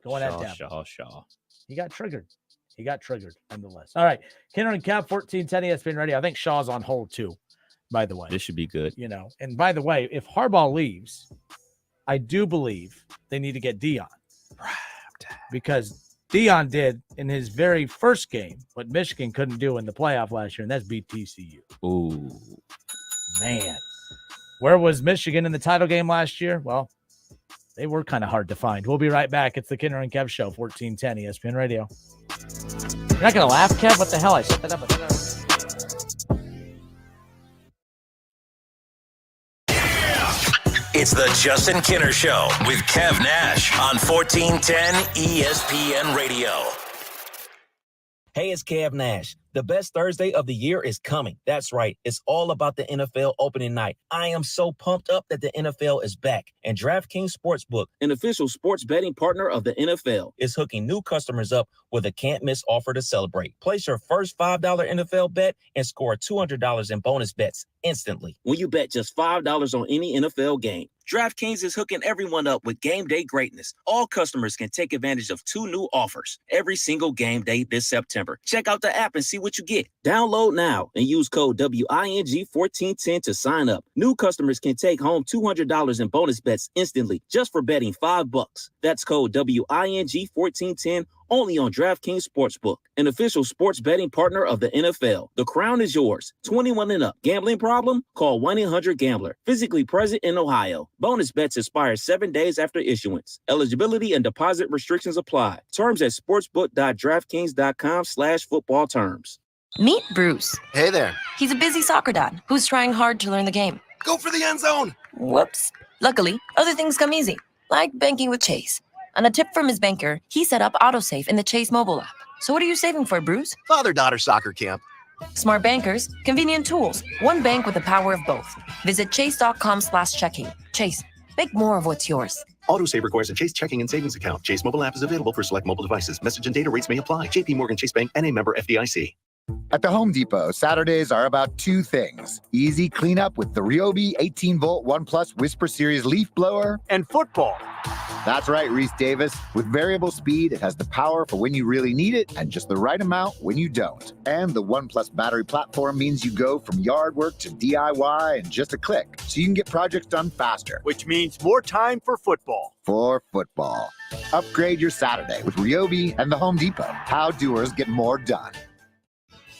Going at Deb. Shaw. He got triggered nonetheless. All right. Kenner and Cap, 1410 ESPN Radio. I think Shaw's on hold too, by the way. This should be good. And by the way, if Harbaugh leaves, I do believe they need to get Dion. Because Dion did in his very first game what Michigan couldn't do in the playoff last year, and that's beat TCU. Ooh. Man. Where was Michigan in the title game last year? Well, they were kind of hard to find. We'll be right back. It's the Kenner and Kev Show, 1410 ESPN Radio. You're not going to laugh, Kev? What the hell? I set that up. It's the Justin Kinner Show with Kev Nash on 1410 ESPN Radio. Hey, it's Kev Nash. The best Thursday of the year is coming. That's right. It's all about the NFL opening night. I am so pumped up that the NFL is back. And DraftKings Sportsbook, an official sports betting partner of the NFL, is hooking new customers up with a can't-miss offer to celebrate. Place your first $5 NFL bet and score $200 in bonus bets instantly when you bet just $5 on any NFL game. DraftKings is hooking everyone up with game day greatness. All customers can take advantage of 2 new offers every single game day this September. Check out the app and see what you get. Download now and use code WING1410 to sign up. New customers can take home $200 in bonus bets instantly just for betting $5. That's code WING1410 only on DraftKings Sportsbook, an official sports betting partner of the NFL. The crown is yours. 21 and up. Gambling problem? Call 1-800-GAMBLER. Physically present in Ohio. Bonus bets expire 7 days after issuance. Eligibility and deposit restrictions apply. Terms at sportsbook.draftkings.com/football terms. Meet Bruce. Hey there. He's a busy soccer dad who's trying hard to learn the game. Go for the end zone. Whoops. Luckily, other things come easy, like banking with Chase. On a tip from his banker, he set up AutoSave in the Chase mobile app. So what are you saving for, Bruce? Father-daughter soccer camp. Smart bankers, convenient tools, one bank with the power of both. Visit chase.com/checking. Chase, make more of what's yours. AutoSave requires a Chase checking and savings account. Chase mobile app is available for select mobile devices. Message and data rates may apply. JP Morgan Chase Bank, N.A. member FDIC. At the Home Depot, Saturdays are about two things. Easy cleanup with the Ryobi 18-volt ONE+ Whisper Series leaf blower and football. That's right, Reese Davis. With variable speed, it has the power for when you really need it and just the right amount when you don't. And the ONE+ battery platform means you go from yard work to DIY in just a click, so you can get projects done faster. Which means more time for football. For football. Upgrade your Saturday with Ryobi and the Home Depot. How doers get more done.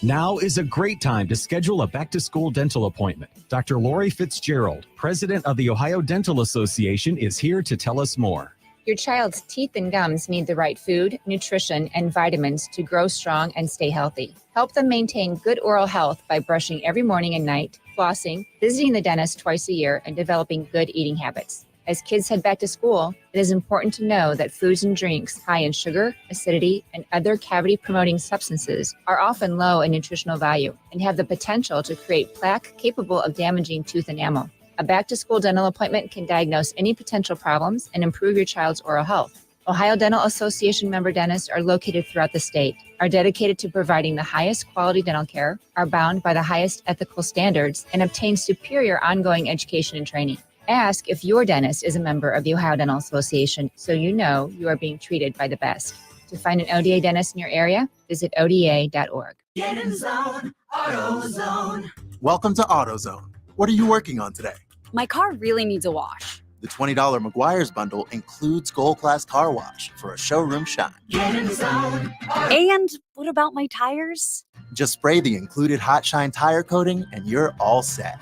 Now is a great time to schedule a back-to-school dental appointment. Dr. Lori Fitzgerald, president of the Ohio Dental Association, is here to tell us more. Your child's teeth and gums need the right food, nutrition, and vitamins to grow strong and stay healthy. Help them maintain good oral health by brushing every morning and night, flossing, visiting the dentist twice a year, and developing good eating habits. As kids head back to school, it is important to know that foods and drinks high in sugar, acidity, and other cavity-promoting substances are often low in nutritional value and have the potential to create plaque capable of damaging tooth enamel. A back-to-school dental appointment can diagnose any potential problems and improve your child's oral health. Ohio Dental Association member dentists are located throughout the state, are dedicated to providing the highest quality dental care, are bound by the highest ethical standards, and obtain superior ongoing education and training. Ask if your dentist is a member of the Ohio Dental Association so you know you are being treated by the best. To find an ODA dentist in your area, visit oda.org. Get in zone, AutoZone. Welcome to AutoZone. What are you working on today? My car really needs a wash. The $20 McGuire's bundle includes Gold Class Car Wash for a showroom shine. Get in zone. And what about my tires? Just spray the included Hot Shine tire coating and you're all set.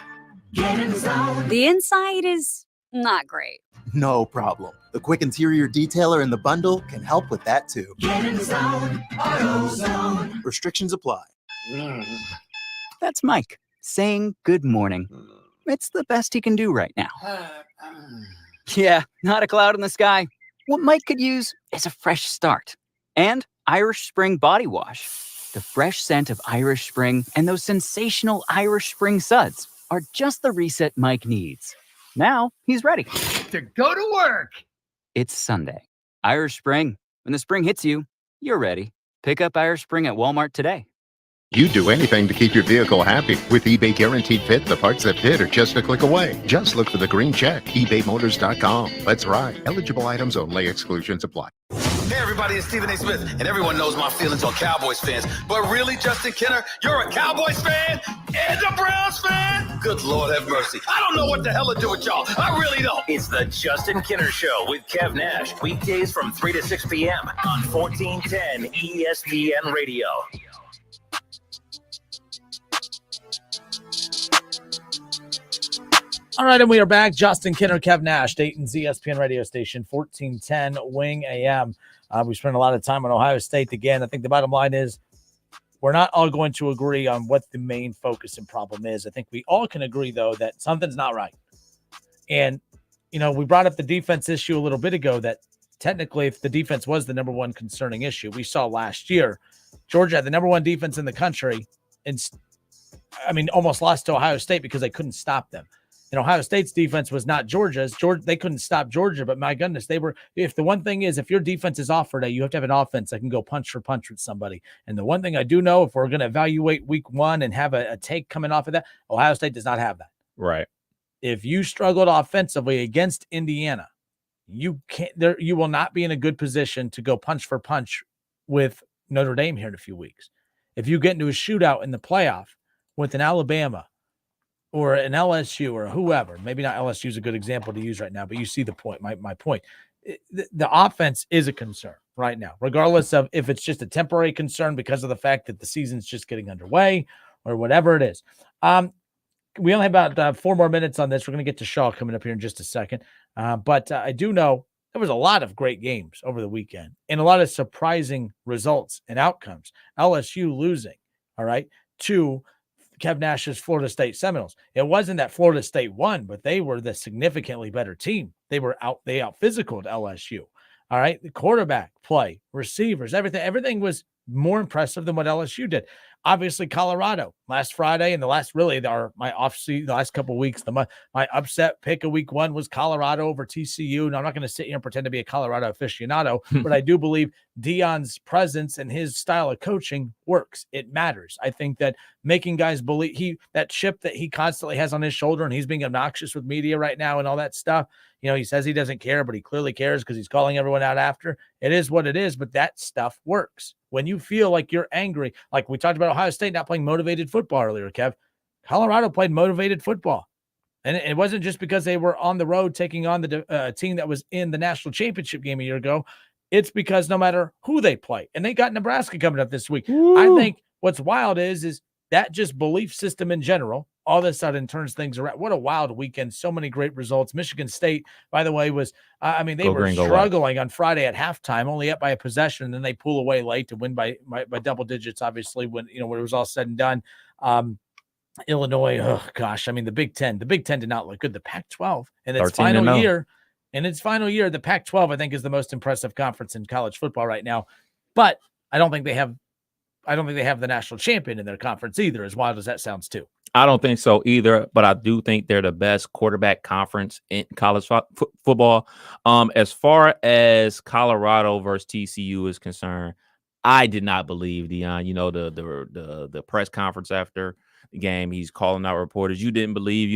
Get in zone. The inside is not great. No problem. The quick interior detailer in the bundle can help with that too. Get in zone, AutoZone. Restrictions apply. That's Mike saying good morning. It's the best he can do right now. Yeah, not a cloud in the sky. What Mike could use is a fresh start. And Irish Spring Body Wash. The fresh scent of Irish Spring and those sensational Irish Spring suds are just the reset Mike needs. Now he's ready To go to work. It's Sunday. Irish Spring. When the spring hits you, you're ready. Pick up Irish Spring at Walmart today. You'd do anything to keep your vehicle happy. With eBay Guaranteed Fit, the parts that fit are just a click away. Just look for the green check. ebaymotors.com. Let's ride. Eligible items only. Exclusions apply. Hey everybody, it's Stephen A. Smith, and everyone knows my feelings on Cowboys fans. But really, Justin Kenner, you're a Cowboys fan and a Browns fan? Good Lord have mercy. I don't know what the hell to do with y'all. I really don't. It's the Justin Kenner Show with Kev Nash. Weekdays from 3 to 6 p.m. on 1410 ESPN Radio. All right, and we are back. Justin Kenner, Kev Nash, Dayton's ESPN radio station, 1410 Wing AM. We spent a lot of time on Ohio State again. I think the bottom line is we're not all going to agree on what the main focus and problem is. I think we all can agree, though, that something's not right. And, you know, we brought up the defense issue a little bit ago that technically if the defense was the number one concerning issue, we saw last year, Georgia had the number one defense in the country and, almost lost to Ohio State because they couldn't stop them. And Ohio State's defense was not Georgia's. They couldn't stop Georgia, but my goodness, if the one thing is, if your defense is off for a day, you have to have an offense that can go punch for punch with somebody. And the one thing I do know, if we're going to evaluate week one and have a take coming off of that, Ohio State does not have that. Right. If you struggled offensively against Indiana, you will not be in a good position to go punch for punch with Notre Dame here in a few weeks. If you get into a shootout in the playoff with an Alabama, or an LSU or whoever, maybe not LSU is a good example to use right now, but you see the point, my point. The offense is a concern right now, regardless of if it's just a temporary concern because of the fact that the season's just getting underway or whatever it is. We only have about 4 more minutes on this. We're going to get to Shaw coming up here in just a second. But I do know there was a lot of great games over the weekend and a lot of surprising results and outcomes. LSU losing, all right, to Kev Nash's Florida State Seminoles. It wasn't that Florida State won, but they were the significantly better team. They out physicaled LSU. All right. The quarterback play, receivers, everything was more impressive than what LSU did. Obviously, Colorado last Friday and the last the last couple of weeks, my upset pick of week 1 was Colorado over TCU. And I'm not going to sit here and pretend to be a Colorado aficionado, but I do believe Deion's presence and his style of coaching works. It matters. I think that making guys believe that chip that he constantly has on his shoulder, and he's being obnoxious with media right now and all that stuff. He says he doesn't care, but he clearly cares because he's calling everyone out after. It is what it is, but that stuff works. When you feel like you're angry, like we talked about Ohio State not playing motivated football earlier, Kev. Colorado played motivated football. And it wasn't just because they were on the road taking on the team that was in the national championship game a year ago. It's because no matter who they play, and they got Nebraska coming up this week. Woo. I think what's wild is that just belief system in general all of a sudden turns things around. What a wild weekend. So many great results. Michigan State, by the way, was, they were struggling on Friday at halftime, only up by a possession. And then they pull away late to win by double digits, obviously, when it was all said and done. Illinois, the Big Ten did not look good. The Pac-12 in its final year, the Pac-12, I think, is the most impressive conference in college football right now. But I don't think they have the national champion in their conference either, as wild as that sounds too. I don't think so either, but I do think they're the best quarterback conference in college football. As far as Colorado versus TCU is concerned, I did not believe Deion. The press conference after the game, he's calling out reporters. You didn't believe.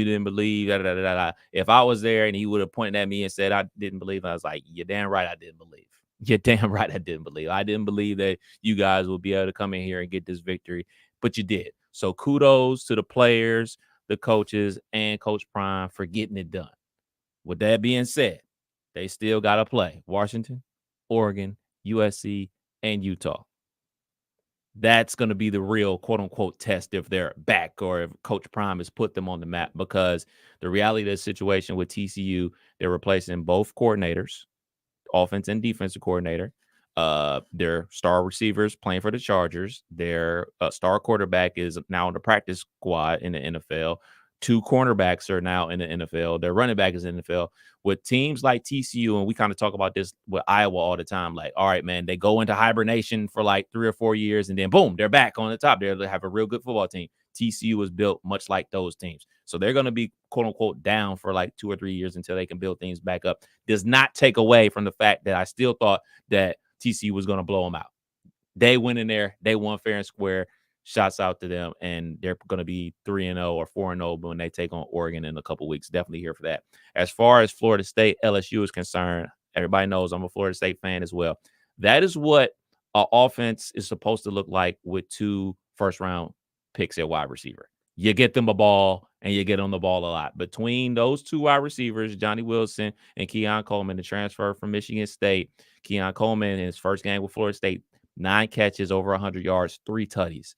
Da, da, da, da, da. If I was there and he would have pointed at me and said I didn't believe, I was like, you're damn right I didn't believe. You're damn right I didn't believe. I didn't believe that you guys would be able to come in here and get this victory, but you did. So kudos to the players, the coaches, and Coach Prime for getting it done. With that being said, they still got to play Washington, Oregon, USC, and Utah. That's going to be the real quote-unquote test if they're back or if Coach Prime has put them on the map, because the reality of the situation with TCU, they're replacing both coordinators, offense and defensive coordinator. Their star receivers playing for the Chargers. Their star quarterback is now on the practice squad in the NFL. 2 cornerbacks are now in the NFL. Their running back is in the NFL. With teams like TCU, and we kind of talk about this with Iowa all the time, like, all right, man, they go into hibernation for like 3 or 4 years, and then boom, they're back on the top. They have a real good football team. TCU was built much like those teams. So they're going to be, quote unquote, down for like 2 or 3 years until they can build things back up. Does not take away from the fact that I still thought that TCU was going to blow them out. They went in there. They won fair and square. Shots out to them, and they're going to be 3-0 or 4-0 when they take on Oregon in a couple weeks. Definitely here for that. As far as Florida State, LSU is concerned, everybody knows I'm a Florida State fan as well. That is what our offense is supposed to look like with 2 first-round picks at wide receiver. You get them a ball, and you get on the ball a lot. Between those 2 wide receivers, Johnny Wilson and Keon Coleman, the transfer from Michigan State. Keon Coleman in his first game with Florida State, 9 catches, over 100 yards, 3 tutties.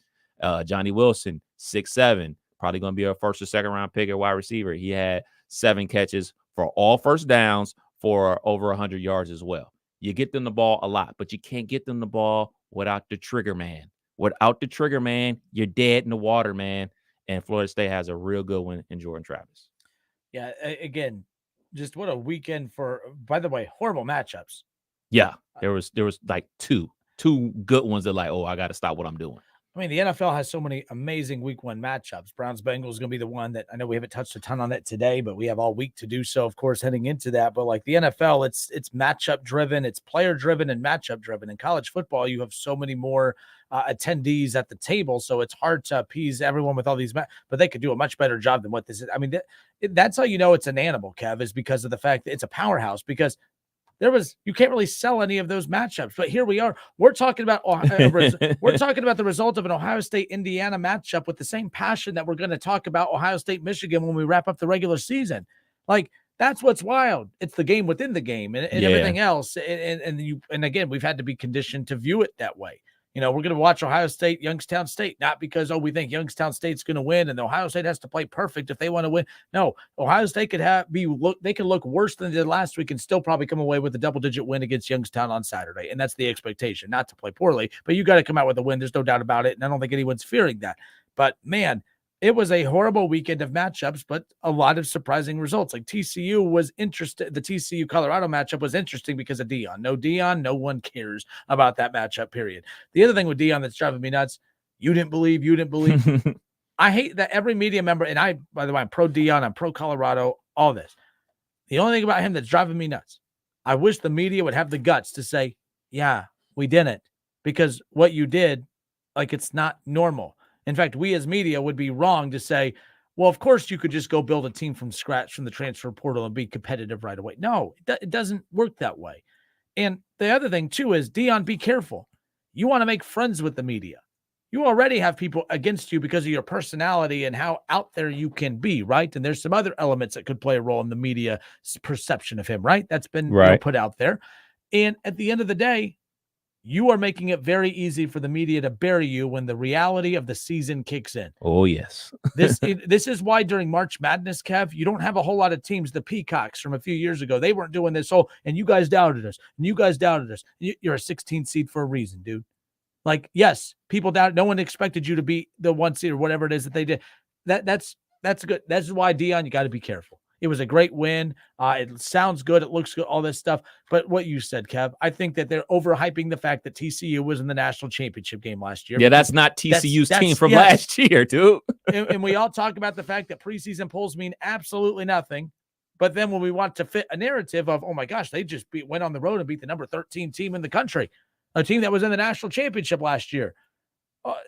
Johnny Wilson, 6'7", probably going to be a first or second round pick at wide receiver. He had 7 catches for all first downs for over 100 yards as well. You get them the ball a lot, but you can't get them the ball without the trigger man. Without the trigger man, you're dead in the water, man. And Florida State has a real good one in Jordan Travis. Yeah, again, just what a weekend for, by the way, horrible matchups. Yeah, there was like two good ones that like, oh, I got to stop what I'm doing. I mean, the NFL has so many amazing week 1 matchups. Browns-Bengals is going to be the one that I know we haven't touched a ton on that today, but we have all week to do so, of course, heading into that. But like the NFL, it's matchup-driven, it's player-driven and matchup-driven. In college football, you have so many more attendees at the table, so it's hard to appease everyone with all these but they could do a much better job than what this is. I mean, that's how you know it's an animal, Kev, is because of the fact that it's a powerhouse, because you can't really sell any of those matchups, but here we are. We're talking about the result of an Ohio State Indiana matchup with the same passion that we're going to talk about Ohio State Michigan when we wrap up the regular season. Like, that's what's wild. It's the game within the game and everything else. And again, we've had to be conditioned to view it that way. We're going to watch Ohio State, Youngstown State, not because, we think Youngstown State's going to win and Ohio State has to play perfect if they want to win. No, Ohio State could look worse than they did last week and still probably come away with a double-digit win against Youngstown on Saturday. And that's the expectation, not to play poorly, but you got to come out with a win. There's no doubt about it. And I don't think anyone's fearing that. But man, it was a horrible weekend of matchups, but a lot of surprising results. Like TCU was interested. The TCU Colorado matchup was interesting because of Deion. No Deion, no one cares about that matchup, period. The other thing with Deion that's driving me nuts, You didn't believe. I hate that every media member, and I, by the way, I'm pro Deion, I'm pro Colorado, all this. The only thing about him that's driving me nuts, I wish the media would have the guts to say, yeah, we didn't, because what you did, like, it's not normal. In fact, we as media would be wrong to say, well, of course you could just go build a team from scratch from the transfer portal and be competitive right away. No, it doesn't work that way. And the other thing, too, is, Deion, be careful. You want to make friends with the media. You already have people against you because of your personality and how out there you can be, right? And there's some other elements that could play a role in the media's perception of him, right? That's been put out there. And at the end of the day, you are making it very easy for the media to bury you when the reality of the season kicks in. Oh, yes. This is why during March Madness, Kev, you don't have a whole lot of teams. The Peacocks from a few years ago, they weren't doing this. Oh, and you guys doubted us. And you guys doubted us. You're a 16 seed for a reason, dude. Like, yes, people doubt. No one expected you to be the 1 seed or whatever it is that they did. That's good. That's why, Deion, you got to be careful. It was a great win. It sounds good. It looks good, all this stuff. But what you said, Kev, I think that they're overhyping the fact that TCU was in the national championship game last year. Yeah, that's not TCU's team from last year, dude. and we all talk about the fact that preseason polls mean absolutely nothing. But then when we want to fit a narrative of, oh my gosh, they just went on the road and beat the number 13 team in the country, a team that was in the national championship last year.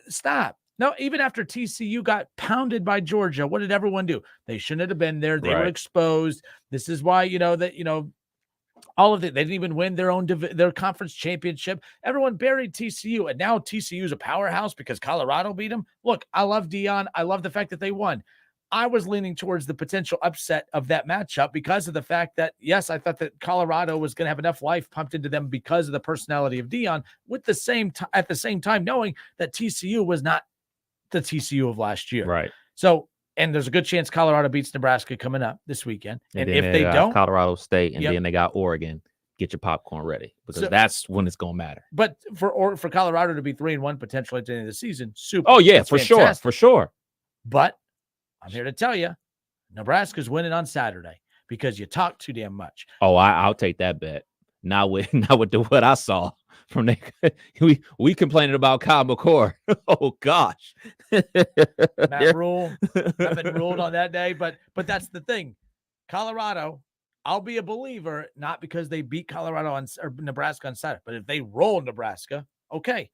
Stop. No, even after TCU got pounded by Georgia, what did everyone do? They shouldn't have been there. They were exposed. This is why, all of it. They didn't even win their conference championship. Everyone buried TCU, and now TCU is a powerhouse because Colorado beat them. Look, I love Deion. I love the fact that they won. I was leaning towards the potential upset of that matchup because of the fact that, yes, I thought that Colorado was going to have enough life pumped into them because of the personality of Deion, at the same time knowing that TCU was not the TCU of last year. Right. So, and there's a good chance Colorado beats Nebraska coming up this weekend. And if they don't, Colorado State, and then they got Oregon. Get your popcorn ready, because that's when it's going to matter. But for Colorado to be 3-1 potentially at the end of the season, super. Oh yeah, for sure. But I'm here to tell you, Nebraska's winning on Saturday because you talk too damn much. Oh, I'll take that bet. Not with what I saw from we complaining about Kyle McCord. Oh gosh, Matt Rule, I've been ruled on that day, but that's the thing. Colorado, I'll be a believer not because they beat Colorado or Nebraska on Saturday, but if they roll Nebraska, okay,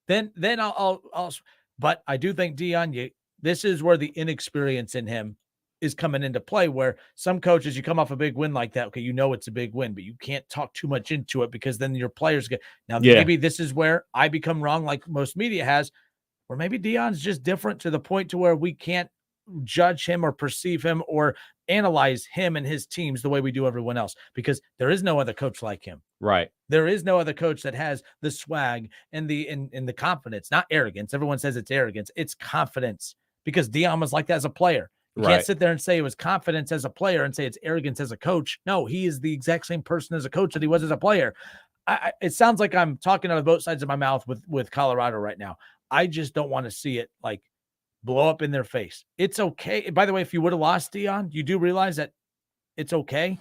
then I'll. But I do think, Deion, this is where the inexperience in him is coming into play, where some coaches, you come off a big win like that, okay, it's a big win, but you can't talk too much into it because then your players get. Now, maybe this is where I become wrong, like most media has, or maybe Deion's just different to the point to where we can't judge him or perceive him or analyze him and his teams the way we do everyone else, because there is no other coach like him. Right. There is no other coach that has the swag and the confidence, not arrogance. Everyone says it's arrogance. It's confidence, because Deion was like that as a player. You can't sit there and say it was confidence as a player and say it's arrogance as a coach. No, he is the exact same person as a coach that he was as a player. It sounds like I'm talking out of both sides of my mouth with Colorado right now. I just don't want to see it like blow up in their face. It's okay. By the way, if you would have lost, Deion, you do realize that it's okay.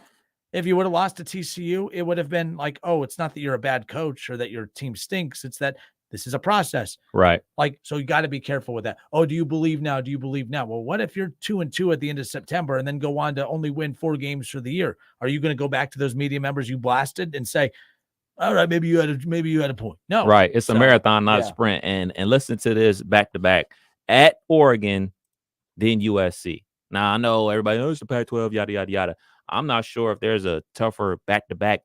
If you would have lost to TCU, it would have been like, oh, it's not that you're a bad coach or that your team stinks. It's that this is a process. Right. Like, so you got to be careful with that. Oh, do you believe now? Do you believe now? Well, what if you're 2-2 at the end of September and then go on to only win 4 games for the year? Are you going to go back to those media members you blasted and say, all right, maybe you had a point? No. Right. It's a marathon, not a sprint. And listen to this back to back. At Oregon, then USC. Now, I know everybody knows the Pac-12, yada, yada, yada. I'm not sure if there's a tougher back-to-back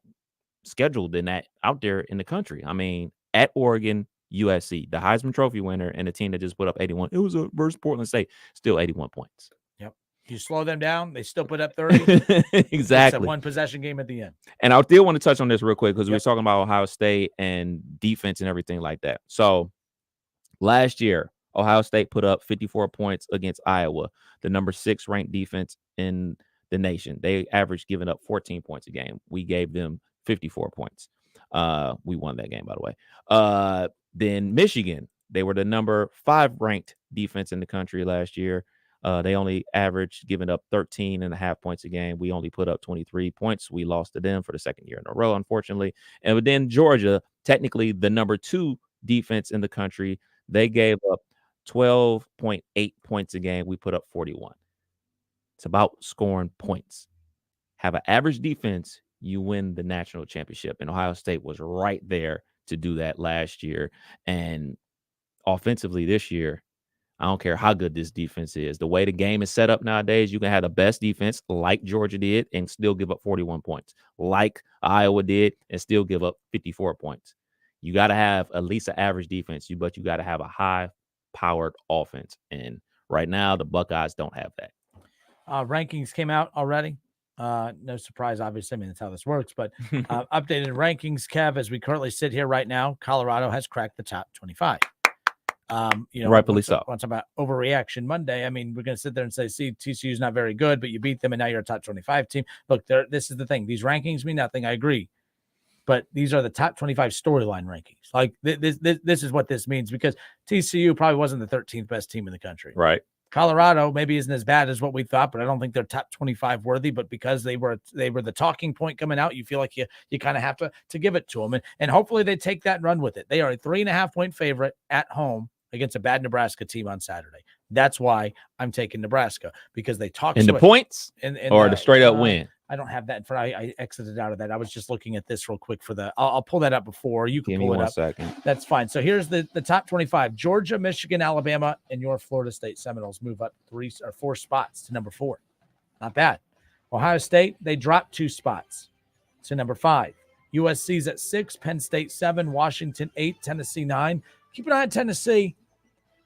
schedule than that out there in the country. I mean, at Oregon, USC, the Heisman Trophy winner, and the team that just put up 81. It was versus Portland State, still 81 points. Yep. You slow them down, they still put up 30. Exactly. It's a one-possession game at the end. And I still want to touch on this real quick because we were talking about Ohio State and defense and everything like that. So last year, Ohio State put up 54 points against Iowa, the number 6 ranked defense in the nation. They averaged giving up 14 points a game. We gave them 54 points. We won that game, by the way. Then Michigan, they were the number 5 ranked defense in the country last year. They only averaged giving up 13.5 points a game. We only put up 23 points. We lost to them for the second year in a row, unfortunately. And then Georgia, technically the number 2 defense in the country. They gave up 12.8 points a game. We put up 41. It's about scoring points. Have an average defense, you win the national championship. And Ohio State was right there to do that last year. And offensively this year, I don't care how good this defense is. The way the game is set up nowadays, you can have the best defense like Georgia did and still give up 41 points, like Iowa did and still give up 54 points. You got to have at least an average defense, but you got to have a high-powered offense. And right now, the Buckeyes don't have that. Rankings came out already. No surprise, obviously. I mean, that's how this works. But updated rankings, Kev, as we currently sit here right now, Colorado has cracked the top 25. Rightfully so. Once about overreaction Monday, I mean, we're going to sit there and say, see, TCU's not very good, but you beat them, and now you're a top 25 team. Look, this is the thing. These rankings mean nothing. I agree. But these are the top 25 storyline rankings. Like, this is what this means, because TCU probably wasn't the 13th best team in the country. Right. Colorado maybe isn't as bad as what we thought, but I don't think they're top 25 worthy. But because they were the talking point coming out, you feel like you kind of have to give it to them. And hopefully they take that and run with it. They are a 3.5-point favorite at home against a bad Nebraska team on Saturday. That's why I'm taking Nebraska, because they talk in the points or the straight up win. I don't have that in front. I exited out of that. I was just looking at this real quick for the. I'll pull that up before you can pull it up. Second. That's fine. So here's the top 25: Georgia, Michigan, Alabama, and your Florida State Seminoles move up 3 or 4 spots to number 4. Not bad. Ohio State, they dropped 2 spots to number 5. USC's at 6, Penn State 7, Washington 8, Tennessee 9. Keep an eye on Tennessee.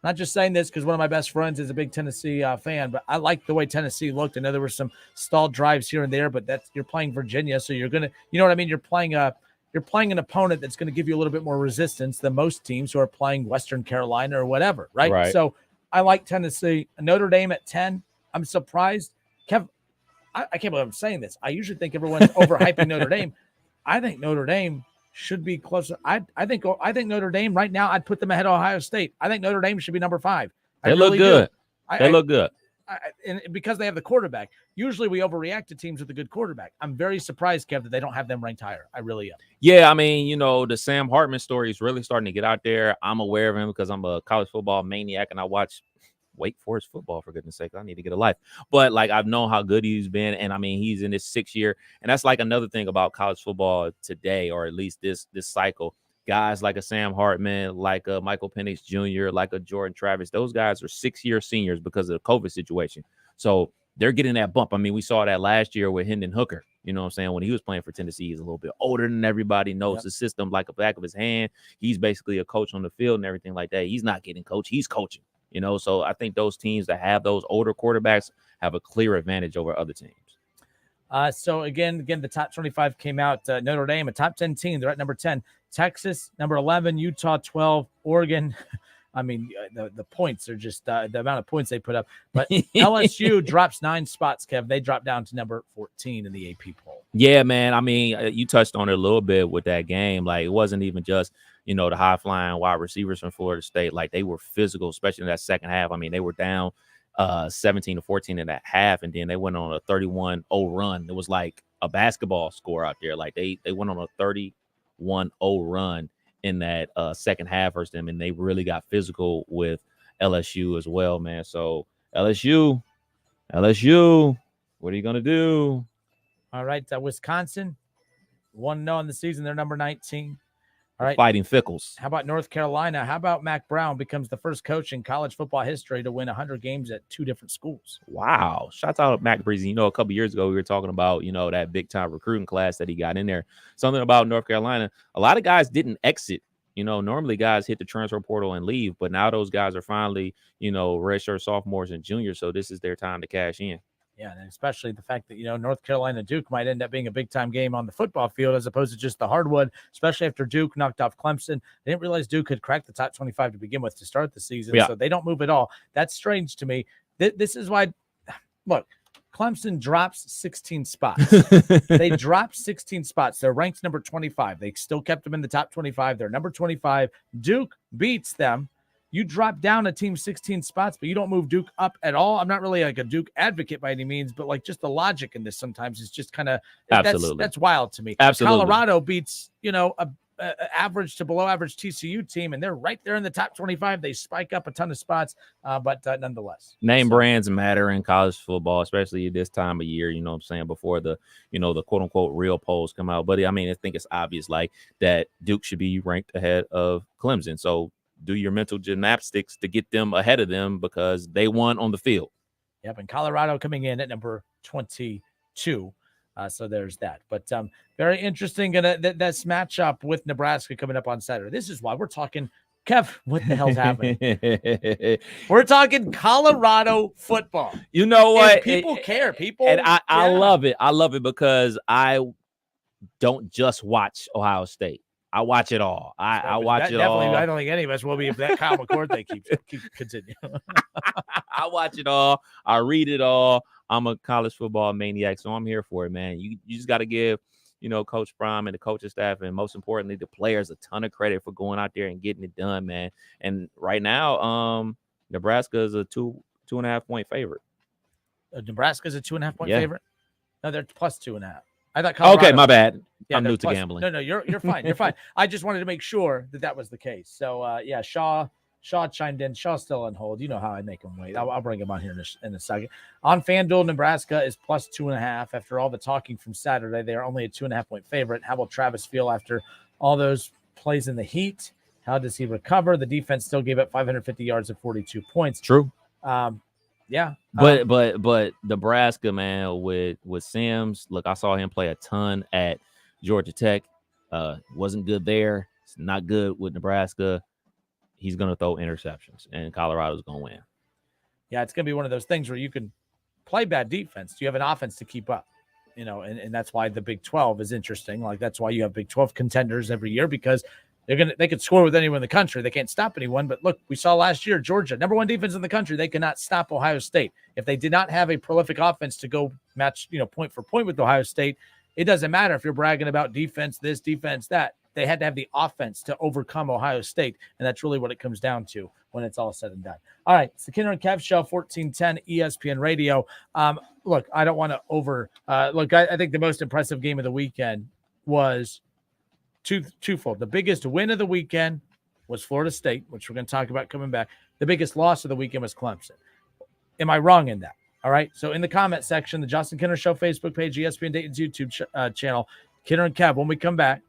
Not just saying this because one of my best friends is a big Tennessee fan, but I like the way Tennessee looked. I know there were some stalled drives here and there, but you're playing Virginia, so you're gonna, you know what I mean. You're playing an opponent that's going to give you a little bit more resistance than most teams who are playing Western Carolina or whatever, right? So I like Tennessee. Notre Dame at 10. I'm surprised, Kev. I can't believe I'm saying this. I usually think everyone's overhyping Notre Dame. I think Notre Dame should be closer. I think Notre Dame right now, I'd put them ahead of Ohio State. I think Notre Dame should be number 5. They look good. They look good. And because they have the quarterback. Usually we overreact to teams with a good quarterback. I'm very surprised, Kev, that they don't have them ranked higher. I really am. Yeah, I mean, the Sam Hartman story is really starting to get out there. I'm aware of him because I'm a college football maniac and I watch Wake Forest football, for goodness sake. I need to get a life. But I've known how good he's been, and I mean, he's in his 6th year, and that's another thing about college football today, or at least this cycle. Guys like a Sam Hartman, like a Michael Penix Jr., like a Jordan Travis, those guys are 6-year seniors because of the COVID situation. So they're getting that bump. I mean, we saw that last year with Hendon Hooker. You know what I'm saying? When he was playing for Tennessee, he's a little bit older than everybody, knows the system like the back of his hand. He's basically a coach on the field and everything like that. He's not getting coached. He's coaching. So I think those teams that have those older quarterbacks have a clear advantage over other teams. So again, the top 25 came out. Notre Dame, a top 10 team. They're at number 10. Texas, number 11. Utah, 12. Oregon. I mean, the points are just the amount of points they put up. But LSU drops 9 spots, Kev. They dropped down to number 14 in the AP poll. Yeah, man. I mean, you touched on it a little bit with that game. It wasn't even just, the high-flying wide receivers from Florida State. They were physical, especially in that second half. I mean, they were down 17-14 in that half, and then they went on a 31-0 run. It was like a basketball score out there. They went on a 31-0 run in that second half versus them, and they really got physical with LSU as well, man. So LSU, what are you going to do? All right, Wisconsin, 1-0 in the season. They're number 19. All right. Fighting Fickles. How about North Carolina? How about Mac Brown becomes the first coach in college football history to win 100 games at 2 different schools? Wow. Shouts out to Mac Breezy. A couple years ago, we were talking about, that big-time recruiting class that he got in there. Something about North Carolina. A lot of guys didn't exit. Normally guys hit the transfer portal and leave, but now those guys are finally, redshirt sophomores and juniors, so this is their time to cash in. Yeah, and especially the fact that, North Carolina Duke might end up being a big-time game on the football field as opposed to just the hardwood, especially after Duke knocked off Clemson. They didn't realize Duke had cracked the top 25 to begin with to start the season, so they don't move at all. That's strange to me. This is why, look, Clemson drops 16 spots. They dropped 16 spots. They're ranked number 25. They still kept them in the top 25. They're number 25. Duke beats them. You drop down a team 16 spots, but you don't move Duke up at all. I'm not really a Duke advocate by any means, but just the logic in this sometimes is just kind of that's wild to me. Absolutely. Colorado beats, a average to below average TCU team, and they're right there in the top 25. They spike up a ton of spots, but nonetheless. Name brands matter in college football, especially this time of year, you know what I'm saying, before the, the quote unquote real polls come out. But I mean, I think it's obvious like that Duke should be ranked ahead of Clemson. So do your mental gymnastics to get them ahead of them because they won on the field. Yep. And Colorado coming in at number 22. So there's that. But very interesting. That's matchup with Nebraska coming up on Saturday. This is why we're talking, Kev, what the hell's happening? We're talking Colorado football. You know what? And people care. People. And I love it. I love it because I don't just watch Ohio State. I watch it all. I watch it all. I don't think any of us will be if that Kyle McCord keeps continue. I watch it all. I read it all. I'm a college football maniac, so I'm here for it, man. You just got to give, Coach Prime and the coaching staff, and most importantly, the players a ton of credit for going out there and getting it done, man. And right now, Nebraska is a 2.5 point favorite. Nebraska is a 2.5 point favorite. No, they're plus 2.5. I thought Colorado. Okay, my bad. Yeah, I'm new to gambling. No, you're fine. You're fine. I just wanted to make sure that was the case. So Shaw chimed in. Shaw's still on hold. You know how I make him wait. I'll bring him on here in a second. On FanDuel, Nebraska is plus 2.5. After all the talking from Saturday, they are only a 2.5 point favorite. How will Travis feel after all those plays in the heat? How does he recover? The defense still gave up 550 yards and 42 points. True. Yeah. But Nebraska, man, with Sims, look, I saw him play a ton at Georgia Tech. Wasn't good there. It's not good with Nebraska. He's going to throw interceptions, and Colorado's going to win. Yeah, it's going to be one of those things where you can play bad defense. You have an offense to keep up, and that's why the Big 12 is interesting. Like, that's why you have Big 12 contenders every year, because they could score with anyone in the country. They can't stop anyone. But look, we saw last year, Georgia, number one defense in the country. They cannot stop Ohio State. If they did not have a prolific offense to go match, point for point with Ohio State, it doesn't matter if you're bragging about defense, this, defense, that. They had to have the offense to overcome Ohio State, and that's really what it comes down to when it's all said and done. All right, it's the Kinner and Kev Show, 1410 ESPN Radio. Look, I don't want to I think the most impressive game of the weekend was twofold. The biggest win of the weekend was Florida State, which we're going to talk about coming back. The biggest loss of the weekend was Clemson. Am I wrong in that? All right, so in the comment section, the Justin Kinner Show Facebook page, ESPN Dayton's YouTube channel, Kinner and Kev, when we come back,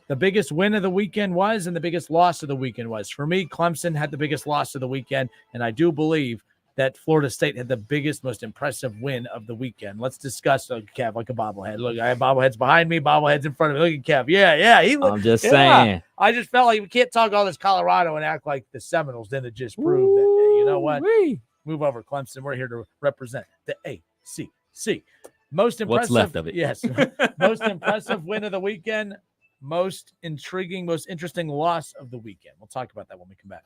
the biggest win of the weekend was, and the biggest loss of the weekend was. For me, Clemson had the biggest loss of the weekend, and I do believe that Florida State had the biggest, most impressive win of the weekend. Let's discuss Kev like a bobblehead. Look, I have bobbleheads behind me, bobbleheads in front of me. Look at Kev. Yeah. I'm just saying. I just felt like we can't talk all this Colorado and act like the Seminoles didn't just prove that, hey, you know what? Move over, Clemson. We're here to represent the ACC. Most impressive. What's left of it? Yes. Most impressive win of the weekend. Most intriguing, most interesting loss of the weekend. We'll talk about that when we come back.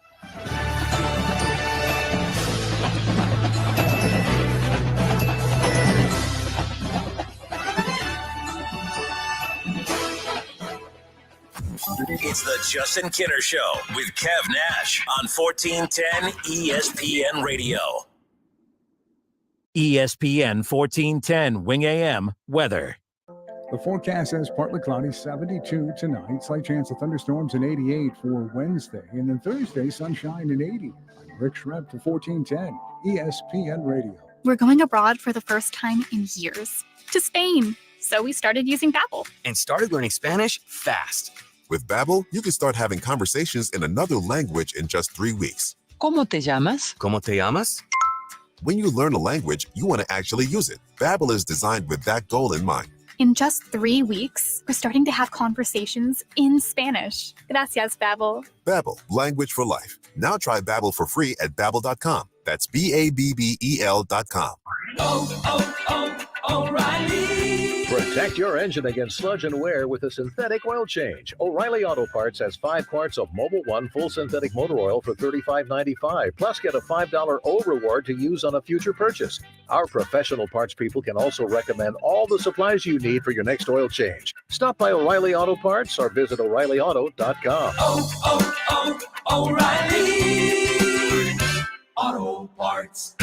It's the Justin Kinner Show with Kev Nash on 1410 ESPN Radio. ESPN 1410 Wing AM weather. The forecast says partly cloudy, 72 tonight. Slight chance of thunderstorms and 88 for Wednesday. And then Thursday, sunshine and 80. I'm Rick Schrepp for 1410 ESPN Radio. We're going abroad for the first time in years, to Spain. So we started using Babbel. And started learning Spanish fast. With Babbel, you can start having conversations in another language in just 3 weeks. ¿Cómo te llamas? ¿Cómo te llamas? When you learn a language, you want to actually use it. Babbel is designed with that goal in mind. In just 3 weeks, we're starting to have conversations in Spanish. Gracias, Babbel. Babbel, language for life. Now try Babbel for free at Babbel.com. That's BABBEL.com. O'Reilly. Protect your engine against sludge and wear with a synthetic oil change. O'Reilly Auto Parts has 5 quarts of Mobil 1 full synthetic motor oil for $35.95. Plus, get a $5 O reward to use on a future purchase. Our professional parts people can also recommend all the supplies you need for your next oil change. Stop by O'Reilly Auto Parts or visit O'ReillyAuto.com. O'Reilly Auto Parts.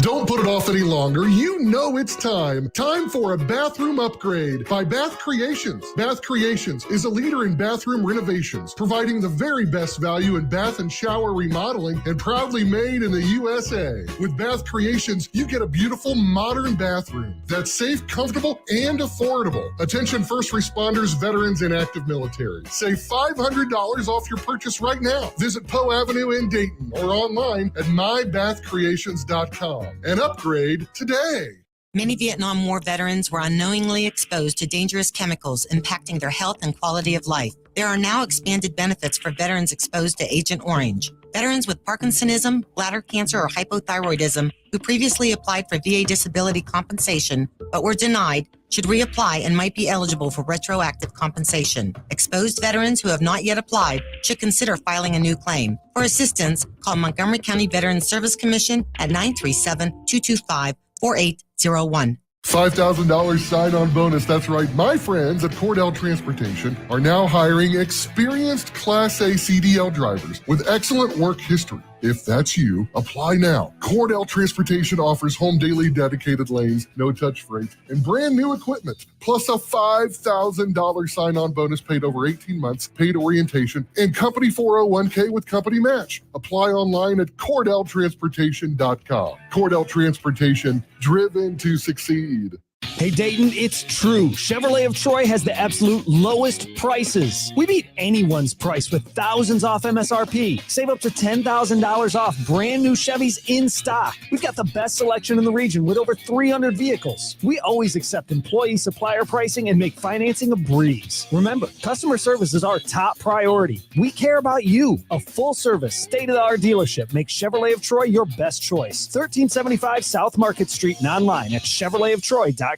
Don't put it off any longer. You know it's time. Time for a bathroom upgrade by Bath Creations. Bath Creations is a leader in bathroom renovations, providing the very best value in bath and shower remodeling and proudly made in the USA. With Bath Creations, you get a beautiful modern bathroom that's safe, comfortable, and affordable. Attention first responders, veterans, and active military. Save $500 off your purchase right now. Visit Poe Avenue in Dayton or online at mybathcreations.com and upgrade today. Many Vietnam War veterans were unknowingly exposed to dangerous chemicals impacting their health and quality of life. There are now expanded benefits for veterans exposed to Agent Orange. Veterans with Parkinsonism, bladder cancer, or hypothyroidism who previously applied for VA disability compensation but were denied should reapply and might be eligible for retroactive compensation. Exposed veterans who have not yet applied should consider filing a new claim. For assistance, call Montgomery County Veterans Service Commission at 937-225-4801. $5,000 sign-on bonus. That's right. My friends at Cordell Transportation are now hiring experienced Class A CDL drivers with excellent work history. If that's you, apply now. Cordell Transportation offers home daily dedicated lanes, no-touch freight, and brand new equipment, plus a $5,000 sign-on bonus paid over 18 months, paid orientation, and company 401k with company match. Apply online at CordellTransportation.com. Cordell Transportation, driven to succeed. Hey Dayton, it's true. Chevrolet of Troy has the absolute lowest prices. We beat anyone's price with thousands off MSRP. Save up to $10,000 off brand new Chevys in stock. We've got the best selection in the region with over 300 vehicles. We always accept employee supplier pricing and make financing a breeze. Remember, customer service is our top priority. We care about you. A full service, state-of-the-art dealership makes Chevrolet of Troy your best choice. 1375 South Market Street and online at ChevroletofTroy.com.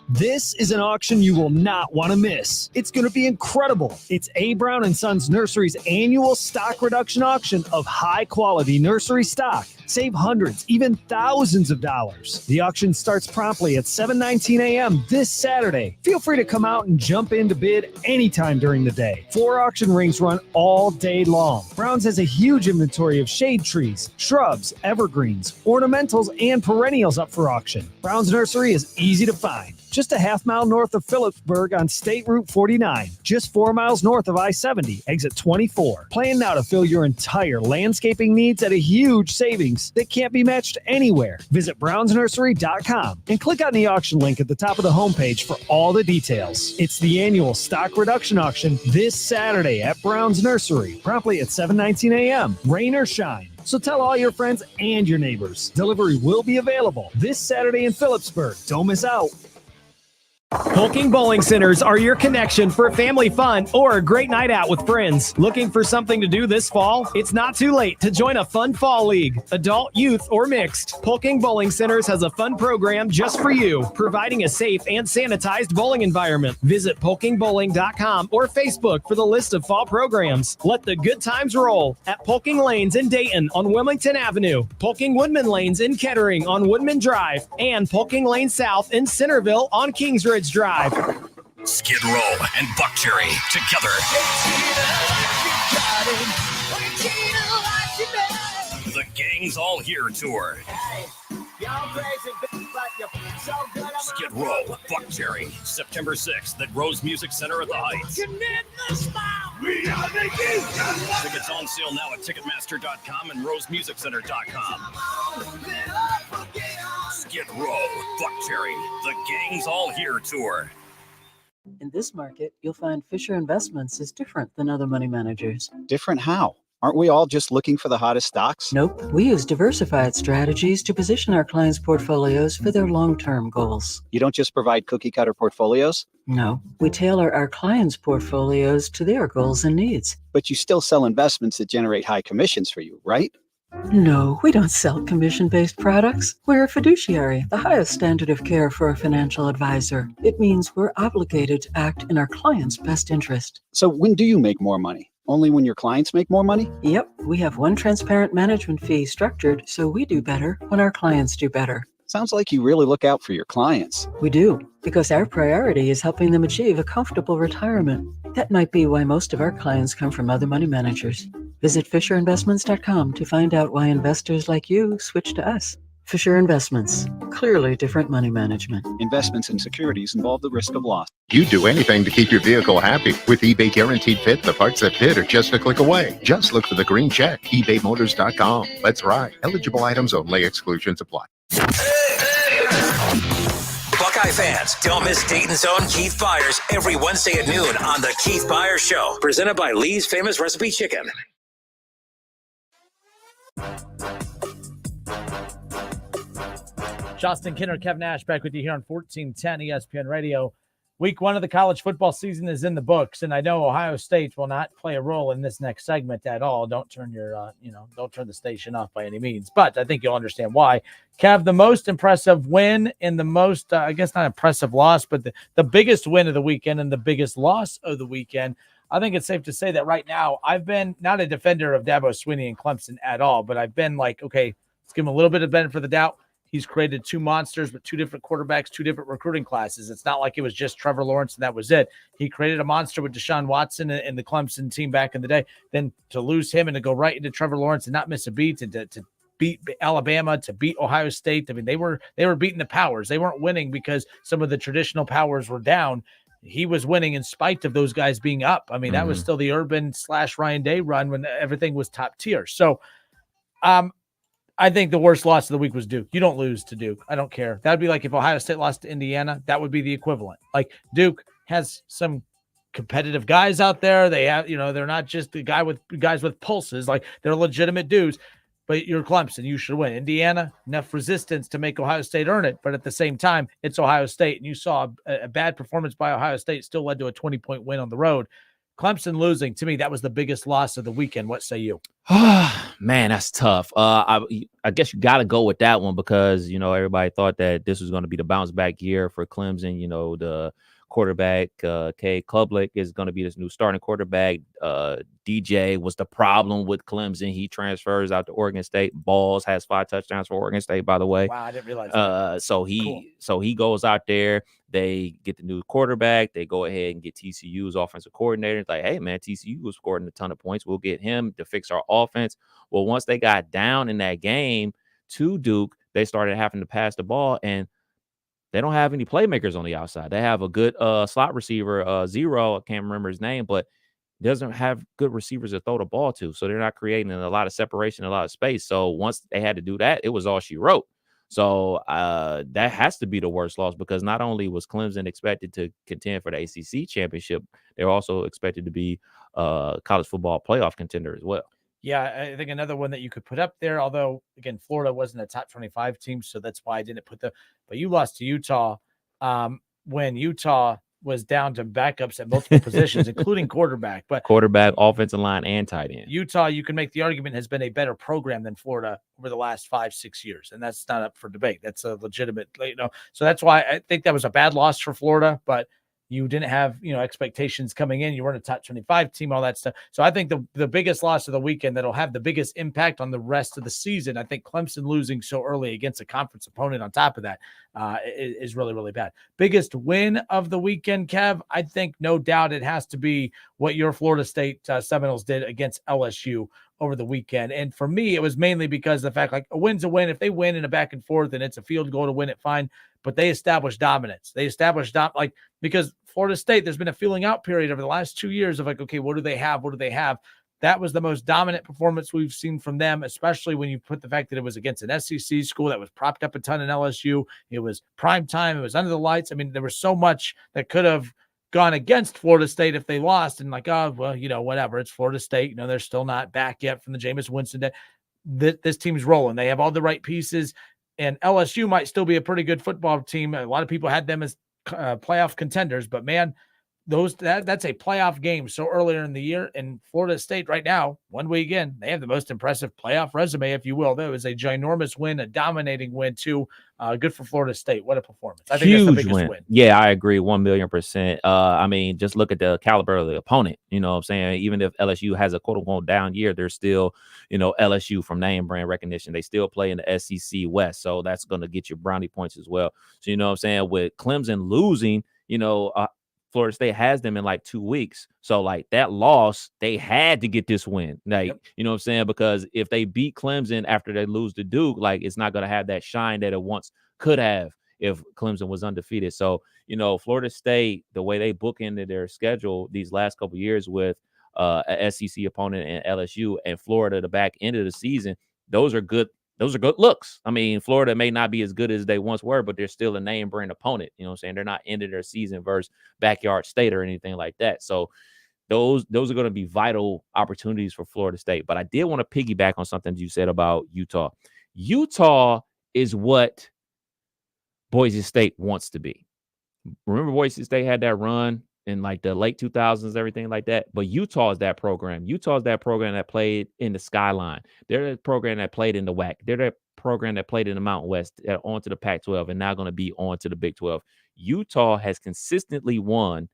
This is an auction you will not want to miss. It's going to be incredible. It's A. Brown & Sons Nursery's annual stock reduction auction of high-quality nursery stock. Save hundreds, even thousands of dollars. The auction starts promptly at 7:19 a.m. this Saturday. Feel free to come out and jump in to bid anytime during the day. 4 auction rings run all day long. Brown's has a huge inventory of shade trees, shrubs, evergreens, ornamentals, and perennials up for auction. Brown's Nursery is easy to find. Just a half-mile north of Phillipsburg on State Route 49. Just 4 miles north of I-70, exit 24. Plan now to fill your entire landscaping needs at a huge savings that can't be matched anywhere. Visit brownsnursery.com and click on the auction link at the top of the homepage for all the details. It's the annual stock reduction auction this Saturday at Brown's Nursery, promptly at 7:19 a.m., rain or shine. So tell all your friends and your neighbors. Delivery will be available this Saturday in Phillipsburg. Don't miss out. Polking Bowling Centers are your connection for family fun or a great night out with friends. Looking for something to do this fall? It's not too late to join a fun fall league, adult, youth, or mixed. Polking Bowling Centers has a fun program just for you, providing a safe and sanitized bowling environment. Visit polkingbowling.com or Facebook for the list of fall programs. Let the good times roll at Polking Lanes in Dayton on Wilmington Avenue, Polking Woodman Lanes in Kettering on Woodman Drive, and Polking Lane South in Centerville on Kingsridge Drive. Skid Row and Buckcherry together. The Gang's All Here Tour. Skid Row, Buckcherry, September 6th at Rose Music Center at the Heights. Tickets on sale now at Ticketmaster.com and RoseMusicCenter.com. Skid Row, Buckcherry, the Gang's All Here Tour. In this market, you'll find Fisher Investments is different than other money managers. Different how? Aren't we all just looking for the hottest stocks? Nope. We use diversified strategies to position our clients' portfolios for their long-term goals. You don't just provide cookie-cutter portfolios? No. We tailor our clients' portfolios to their goals and needs. But you still sell investments that generate high commissions for you, right? No, we don't sell commission-based products. We're a fiduciary, the highest standard of care for a financial advisor. It means we're obligated to act in our client's best interest. So when do you make more money? Only when your clients make more money? Yep, we have one transparent management fee structured so we do better when our clients do better. Sounds like you really look out for your clients. We do, because our priority is helping them achieve a comfortable retirement. That might be why most of our clients come from other money managers. Visit FisherInvestments.com to find out why investors like you switch to us. Fisher Investments. Clearly different money management. Investments in securities involve the risk of loss. You'd do anything to keep your vehicle happy. With eBay Guaranteed Fit, the parts that fit are just a click away. Just look for the green check. ebaymotors.com. Let's ride. Eligible items only. Exclusions apply. Buckeye fans, don't miss Dayton's own Keith Byers every Wednesday at noon on The Keith Byers Show, presented by Lee's Famous Recipe Chicken. Justin Kinner, Kev Nash back with you here on 1410 ESPN Radio. Week 1 of the college football season is in the books, and I know Ohio State will not play a role in this next segment at all. Don't turn your, don't turn the station off by any means, but I think you'll understand why. Kev, the most impressive win and the most, I guess not impressive loss, but the biggest win of the weekend and the biggest loss of the weekend. I think it's safe to say that right now I've been not a defender of Dabo Swinney and Clemson at all, but I've been like, okay, let's give him a little bit of benefit of the doubt. He's created 2 monsters with 2 different quarterbacks, 2 different recruiting classes. It's not like it was just Trevor Lawrence and that was it. He created a monster with Deshaun Watson and the Clemson team back in the day. Then to lose him and to go right into Trevor Lawrence and not miss a beat, and to beat Alabama, to beat Ohio State. I mean, they were beating the powers. They weren't winning because some of the traditional powers were down. He was winning in spite of those guys being up. I mean, that was still the Urban / Ryan Day run when everything was top tier. So, I think the worst loss of the week was Duke. You don't lose to Duke. I don't care. That would be like if Ohio State lost to Indiana. That would be the equivalent. Like Duke has some competitive guys out there. They have, they're not just the guys with pulses. Like they're legitimate dudes. But you're Clemson. You should win. Indiana, enough resistance to make Ohio State earn it. But at the same time, it's Ohio State. And you saw a bad performance by Ohio State still led to a 20-point win on the road. Clemson losing, to me, that was the biggest loss of the weekend. What say you? Man, that's tough. I guess you got to go with that one because, everybody thought that this was going to be the bounce back year for Clemson. The quarterback, K. Klubnik, is going to be this new starting quarterback. DJ was the problem with Clemson. He transfers out to Oregon State. Balls has 5 touchdowns for Oregon State, by the way. Wow, I didn't realize that. So he goes out there. They get the new quarterback. They go ahead and get TCU's offensive coordinator. It's like, hey, man, TCU was scoring a ton of points. We'll get him to fix our offense. Well, once they got down in that game to Duke, they started having to pass the ball, and they don't have any playmakers on the outside. They have a good slot receiver, Zero. I can't remember his name, but doesn't have good receivers to throw the ball to. So they're not creating a lot of separation, a lot of space. So once they had to do that, it was all she wrote. So that has to be the worst loss because not only was Clemson expected to contend for the ACC championship, they're also expected to be college football playoff contender as well. Yeah, I think another one that you could put up there, although, again, Florida wasn't a top 25 team, so that's why I didn't put but you lost to Utah when Utah was down to backups at multiple positions, including quarterback. But quarterback, offensive line, and tight end. Utah, you can make the argument, has been a better program than Florida over the last 5-6 years, and that's not up for debate. That's a legitimate, so that's why I think that was a bad loss for Florida, but you didn't have, expectations coming in. You weren't a top 25 team, all that stuff. So I think the biggest loss of the weekend that'll have the biggest impact on the rest of the season, I think Clemson losing so early against a conference opponent on top of that is really, really bad. Biggest win of the weekend, Kev, I think no doubt it has to be what your Florida State Seminoles did against LSU over the weekend. And for me, it was mainly because of the fact, like, a win's a win. If they win in a back and forth and it's a field goal to win it, fine. But they established dominance. They established because Florida State, there's been a feeling out period over the last 2 years of like, okay, what do they have? What do they have? That was the most dominant performance we've seen from them, especially when you put the fact that it was against an SEC school that was propped up a ton in LSU. It was prime time. It was under the lights. I mean, there was so much that could have gone against Florida State if they lost, and like, oh, well, whatever. It's Florida State. They're still not back yet from the Jameis Winston day. This team's rolling. They have all the right pieces, and LSU might still be a pretty good football team. A lot of people had them as playoff contenders, but man, that's a playoff game so earlier in the year. And Florida State right now, one week in, they have the most impressive playoff resume, if you will. That was a ginormous win, a dominating win too. Good for Florida State. What a performance. I think Huge that's the biggest win. Yeah, I agree 1,000,000%. I mean, just look at the caliber of the opponent. You know what I'm saying? Even if LSU has a quote-unquote down year, they're still, LSU from name brand recognition. They still play in the SEC West, so that's going to get you brownie points as well. So, you know what I'm saying? With Clemson losing, Florida State has them in like 2 weeks. So like that loss, they had to get this win. Like, you know what I'm saying? Because if they beat Clemson after they lose to Duke, like it's not going to have that shine that it once could have if Clemson was undefeated. So, you know, Florida State, the way they bookended their schedule these last couple of years with a SEC opponent and LSU and Florida the back end of the season, those are good looks. I mean, Florida may not be as good as they once were, but they're still a name brand opponent. You know what I'm saying? They're not ending their season versus backyard state or anything like that. So those are going to be vital opportunities for Florida State. But I did want to piggyback on something you said about Utah. Utah is what Boise State wants to be. Remember Boise State had that run in like the late 2000s, everything like that. But Utah is that program. Utah is that program that played in the Skyline. They're the program that played in the WAC. They're that program that played in the Mountain West, onto the Pac-12, and now going to be on to the Big 12. Utah has consistently won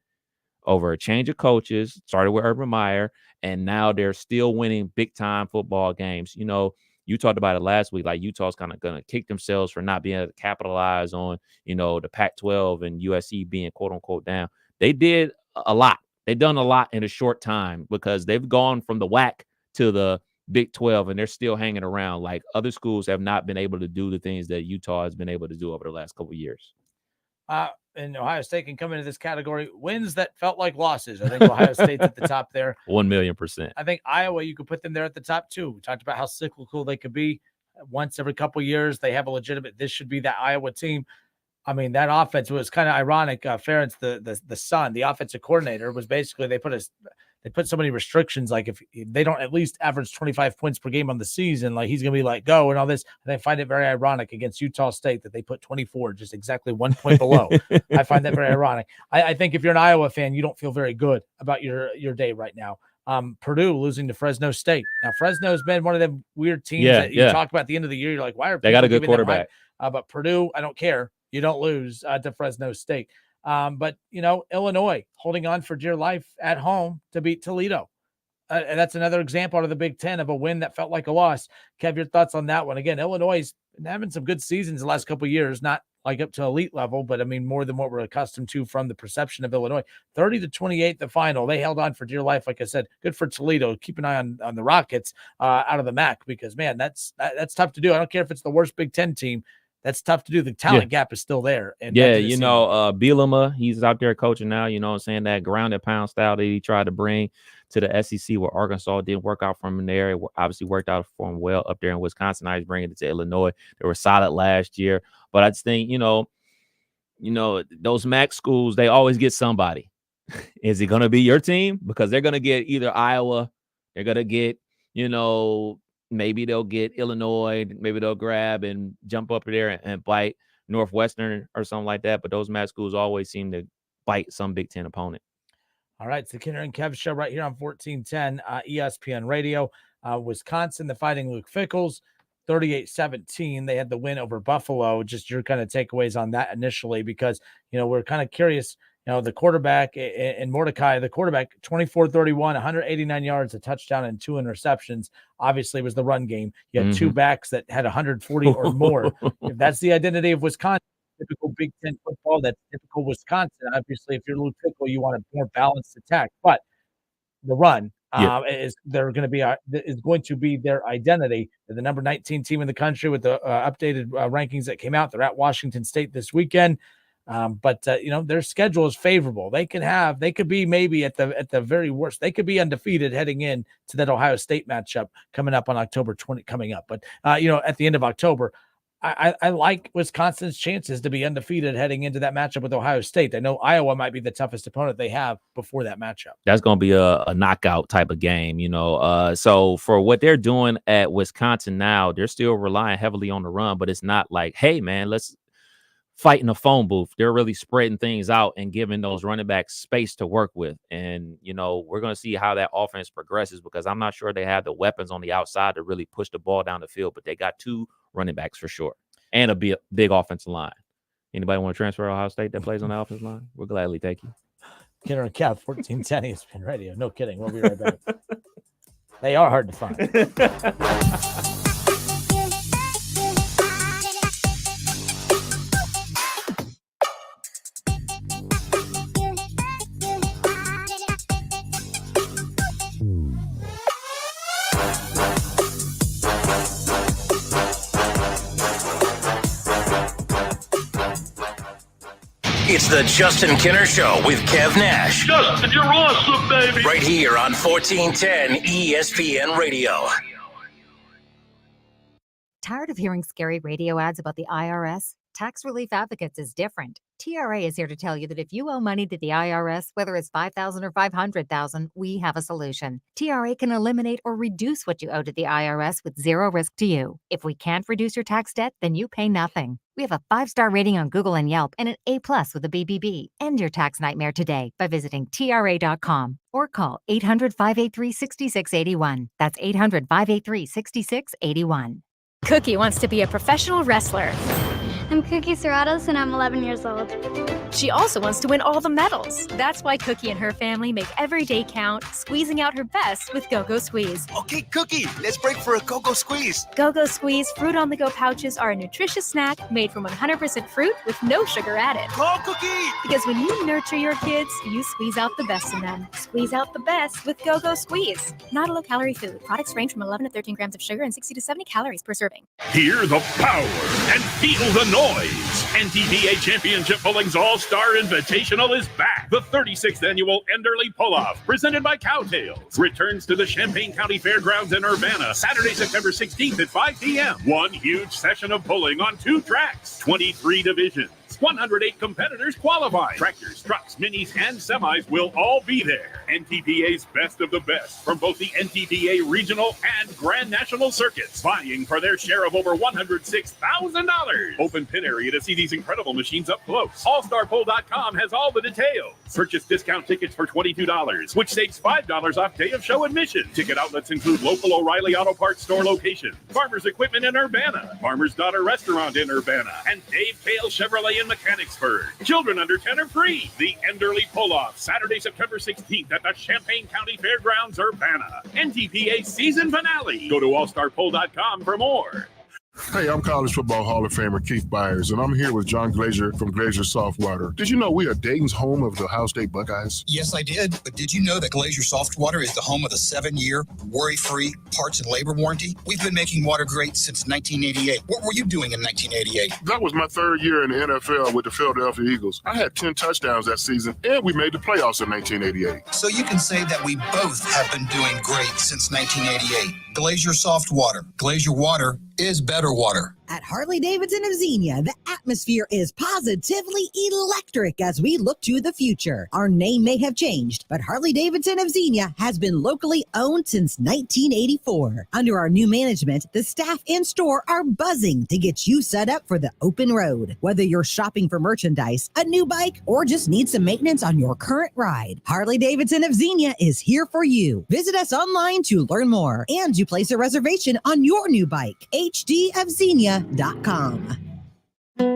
over a change of coaches, started with Urban Meyer, and now they're still winning big-time football games. You know, you talked about it last week, like Utah's kind of going to kick themselves for not being able to capitalize on, you know, the Pac-12 and USC being quote-unquote down. They did a lot. They've done a lot in a short time because they've gone from the WAC to the Big 12, and they're still hanging around. Like other schools have not been able to do the things that Utah has been able to do over the last couple of years. And Ohio State can come into this category. Wins that felt like losses. I think Ohio State's at the top there. 1,000,000%. I think Iowa, you could put them there at the top too. We talked about how cyclical they could be. Once every couple of years, they have a legitimate, this should be that Iowa team. I mean, that offense was kind of ironic. Ferentz, the son, the offensive coordinator, was basically they put so many restrictions. Like if they don't at least average 25 points per game on the season, like he's gonna be like go and all this. And I find it very ironic against Utah State that they put 24, just exactly 1 point below. I find that very ironic. I think if you're an Iowa fan, you don't feel very good about your day right now. Purdue losing to Fresno State. Now Fresno's been one of them weird teams that you talk about at the end of the year. You're like, why are they got a good quarterback? But Purdue, I don't care. You don't lose to Fresno State. But, you know, Illinois holding on for dear life at home to beat Toledo. And that's another example out of the Big Ten of a win that felt like a loss. Kev, your thoughts on that one? Again, Illinois been having some good seasons the last couple of years, not like up to elite level, but I mean, more than what we're accustomed to from the perception of Illinois. 30-28, the final. They held on for dear life. Like I said, good for Toledo. Keep an eye on the Rockets out of the MAC because, man, that's tough to do. I don't care if it's the worst Big Ten team. That's tough to do. The talent gap is still there. And you know, Bielema, he's out there coaching now, you know what I'm saying? That grounded pound style that he tried to bring to the SEC where Arkansas didn't work out from him there. It obviously worked out for him well up there in Wisconsin. Now he's bringing it to Illinois. They were solid last year. But I just think, you know, those MAC schools, they always get somebody. Is it going to be your team? Because they're going to get either Iowa, they're going to get, you know, maybe they'll get Illinois. Maybe they'll grab and jump up there and bite Northwestern or something like that. But those MAC schools always seem to bite some Big Ten opponent. All right. It's the Kinder and Kev Show right here on 1410 ESPN Radio. Wisconsin, the Fighting Luke Fickles, 38-17. They had the win over Buffalo. Just your kind of takeaways on that initially because, you know, we're kind of curious. You know, the quarterback and Mordecai, the quarterback, 24-31, 189 yards, a touchdown, and 2 interceptions. Obviously, it was the run game. You had two backs that had 140 or more. If that's the identity of Wisconsin, typical Big Ten football, that's typical Wisconsin. Obviously, if you're Luke Fickell, you want a more balanced attack. But the run is going to be their identity. They're the number 19 team in the country with the updated rankings that came out. They're at Washington State this weekend. But you know, their schedule is favorable. They could be maybe at the very worst, they could be undefeated heading in to that Ohio State matchup coming up on October 20 coming up. But you know, at the end of October, I like Wisconsin's chances to be undefeated heading into that matchup with Ohio State. I know Iowa might be the toughest opponent they have before that matchup. That's going to be a knockout type of game, you know. So for what they're doing at Wisconsin now, they're still relying heavily on the run, but it's not like, hey, man, let's fight in a phone booth. They're really spreading things out and giving those running backs space to work with. And, you know, we're going to see how that offense progresses because I'm not sure they have the weapons on the outside to really push the ball down the field, but they got 2 running backs for sure and a big offensive line. Anybody want to transfer to Ohio State that plays on the offensive line? We'll gladly take you. Kinder and Kev, 1410 ESPN Radio. No kidding. We'll be right back. They are hard to find. It's the Justin Kinner Show with Kev Nash. Justin, you're awesome, baby. Right here on 1410 ESPN Radio. Tired of hearing scary radio ads about the IRS? Tax Relief Advocates is different. TRA is here to tell you that if you owe money to the IRS, whether it's $5,000 or $500,000, we have a solution. TRA can eliminate or reduce what you owe to the IRS with zero risk to you. If we can't reduce your tax debt, then you pay nothing. We have a 5-star rating on Google and Yelp and an A+ with a BBB. End your tax nightmare today by visiting TRA.com or call 800-583-6681. That's 800-583-6681. Cookie wants to be a professional wrestler. I'm Cookie Serratos and I'm 11 years old. She also wants to win all the medals. That's why Cookie and her family make every day count, squeezing out her best with Go-Go Squeeze. Okay, Cookie, let's break for a Go-Go Squeeze. Go-Go Squeeze fruit-on-the-go pouches are a nutritious snack made from 100% fruit with no sugar added. Go, Cookie! Because when you nurture your kids, you squeeze out the best in them. Squeeze out the best with Go-Go Squeeze. Not a low-calorie food. Products range from 11 to 13 grams of sugar and 60 to 70 calories per serving. Hear the power and feel the noise. NTDA Championship Bowling's All-Star Invitational is back. The 36th annual Enderley Pull-Off, presented by Cowtails, returns to the Champaign County Fairgrounds in Urbana, Saturday, September 16th at 5 p.m. One huge session of bowling on 2 tracks, 23 divisions. 108 competitors qualify. Tractors, trucks, minis, and semis will all be there. NTDA's best of the best from both the NTDA regional and Grand National circuits, vying for their share of over $106,000. Open pin area to see these incredible machines up close. AllStarPoll.com has all the details. Purchase discount tickets for $22, which saves $5 off day of show admission. Ticket outlets include local O'Reilly Auto Parts store locations, Farmers Equipment in Urbana, Farmer's Daughter Restaurant in Urbana, and Dave Cale Chevrolet in Mechanicsburg. Children under 10 are free. The Enderley Pull-Off, Saturday, September 16th at the Champaign County Fairgrounds, Urbana. NTPA season finale. Go to allstarpoll.com for more. Hey, I'm college football Hall of Famer Keith Byers, and I'm here with John Glazier from Glazier Softwater. Did you know we are Dayton's home of the Ohio State Buckeyes? Yes, I did. But did you know that Glazier Softwater is the home of the 7-year, worry-free parts and labor warranty? We've been making water great since 1988. What were you doing in 1988? That was my 3rd year in the NFL with the Philadelphia Eagles. I had 10 touchdowns that season, and we made the playoffs in 1988. So you can say that we both have been doing great since 1988. Glazier Softwater. Glazier water is better water. At Harley-Davidson of Xenia, the atmosphere is positively electric as we look to the future. Our name may have changed, but Harley-Davidson of Xenia has been locally owned since 1984. Under our new management, the staff and store are buzzing to get you set up for the open road. Whether you're shopping for merchandise, a new bike, or just need some maintenance on your current ride, Harley-Davidson of Xenia is here for you. Visit us online to learn more and to place a reservation on your new bike. hdofxenia.com.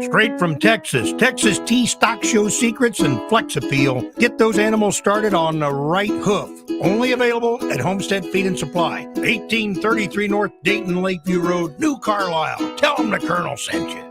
Straight from Texas, Texas Tea Stock Show Secrets and Flex Appeal. Get those animals started on the right hoof. Only available at Homestead Feed and Supply, 1833 North Dayton Lakeview Road, New Carlisle. Tell them the Colonel sent you.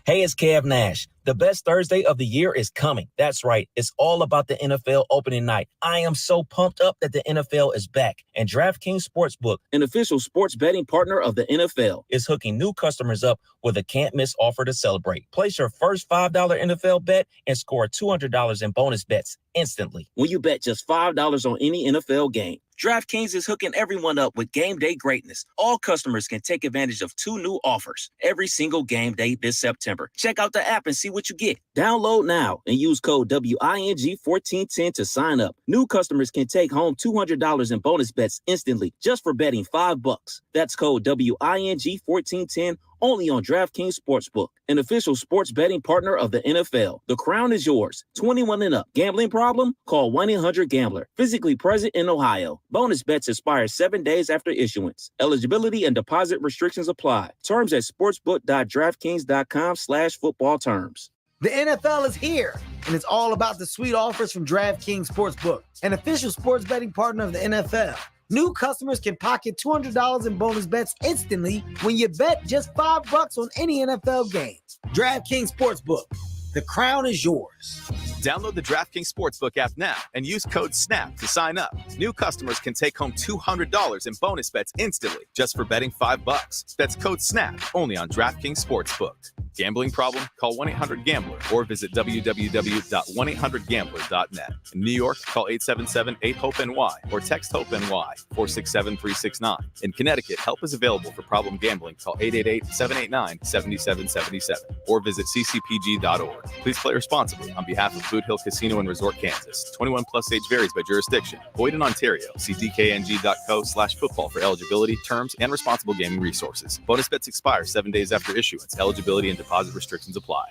Hey, it's Kev Nash. The best Thursday of the year is coming. That's right. It's all about the NFL opening night. I am so pumped up that the NFL is back. And DraftKings Sportsbook, an official sports betting partner of the NFL, is hooking new customers up with a can't-miss offer to celebrate. Place your first $5 NFL bet and score $200 in bonus bets instantly when you bet just $5 on any NFL game. DraftKings is hooking everyone up with game day greatness. All customers can take advantage of 2 new offers every single game day this September. Check out the app and see what you get. Download now and use code WING1410 to sign up. New customers can take home $200 in bonus bets instantly just for betting $5. That's code WING1410 only on DraftKings Sportsbook, an official sports betting partner of the NFL. The crown is yours. 21 and up. Gambling problem? Call 1-800-GAMBLER. Physically present in Ohio. Bonus bets expire 7 days after issuance. Eligibility and deposit restrictions apply. Terms at sportsbook.draftkings.com/football terms. The NFL is here, and it's all about the sweet offers from DraftKings Sportsbook, an official sports betting partner of the NFL. New customers can pocket $200 in bonus bets instantly when you bet just $5 on any NFL game. DraftKings Sportsbook. The crown is yours. Download the DraftKings Sportsbook app now and use code SNAP to sign up. New customers can take home $200 in bonus bets instantly just for betting $5. That's code SNAP only on DraftKings Sportsbook. Gambling problem? Call 1-800-GAMBLER or visit www.1800gambler.net. In New York, call 877-8-HOPE-NY or text HOPE-NY 467-369. In Connecticut, help is available for problem gambling. Call 888-789-7777 or visit ccpg.org. Please play responsibly on behalf of Boot Hill Casino and Resort, Kansas. 21 plus age varies by jurisdiction. Void in Ontario. See dkng.co/football for eligibility, terms, and responsible gaming resources. Bonus bets expire 7 days after issuance. Eligibility and deposit restrictions apply.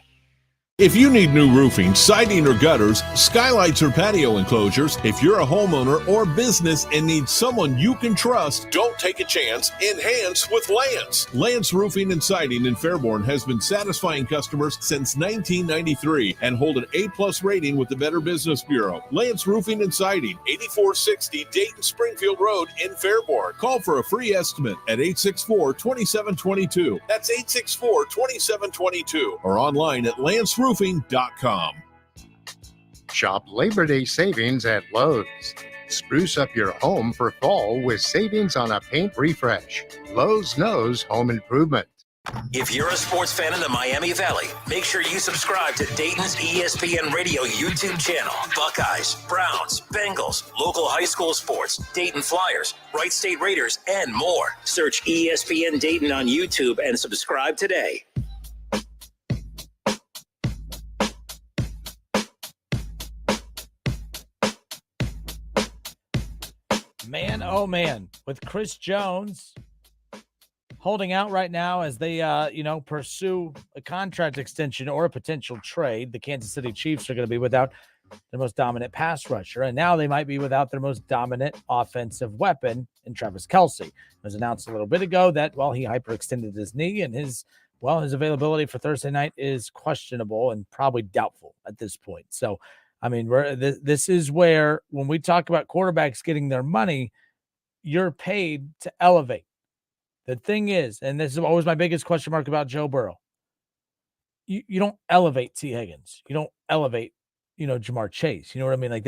If you need new roofing, siding, or gutters, skylights, or patio enclosures, if you're a homeowner or business and need someone you can trust, don't take a chance. Enhance with Lance. Lance Roofing and Siding in Fairborn has been satisfying customers since 1993 and hold an A+ rating with the Better Business Bureau. Lance Roofing and Siding, 8460 Dayton Springfield Road in Fairborn. Call for a free estimate at 864-2722. That's 864-2722 or online at lanceroofing.com. Shop Labor Day savings at Lowe's. Spruce up your home for fall with savings on a paint refresh. Lowe's knows home improvement. If you're a sports fan in the Miami Valley, make sure you subscribe to Dayton's ESPN Radio YouTube channel. Buckeyes, Browns, Bengals, local high school sports, Dayton Flyers, Wright State Raiders, and more. Search ESPN Dayton on YouTube and subscribe today. Man, oh man, with Chris Jones holding out right now as they, pursue a contract extension or a potential trade, the Kansas City Chiefs are going to be without their most dominant pass rusher, and now they might be without their most dominant offensive weapon in Travis Kelce. It was announced a little bit ago that, he hyperextended his knee, and his availability for Thursday night is questionable and probably doubtful at this point. So, this is where, when we talk about quarterbacks getting their money, you're paid to elevate. The thing is, and this is always my biggest question mark about Joe Burrow, you don't elevate T. Higgins. You don't elevate, Jamar Chase. You know what I mean? Like,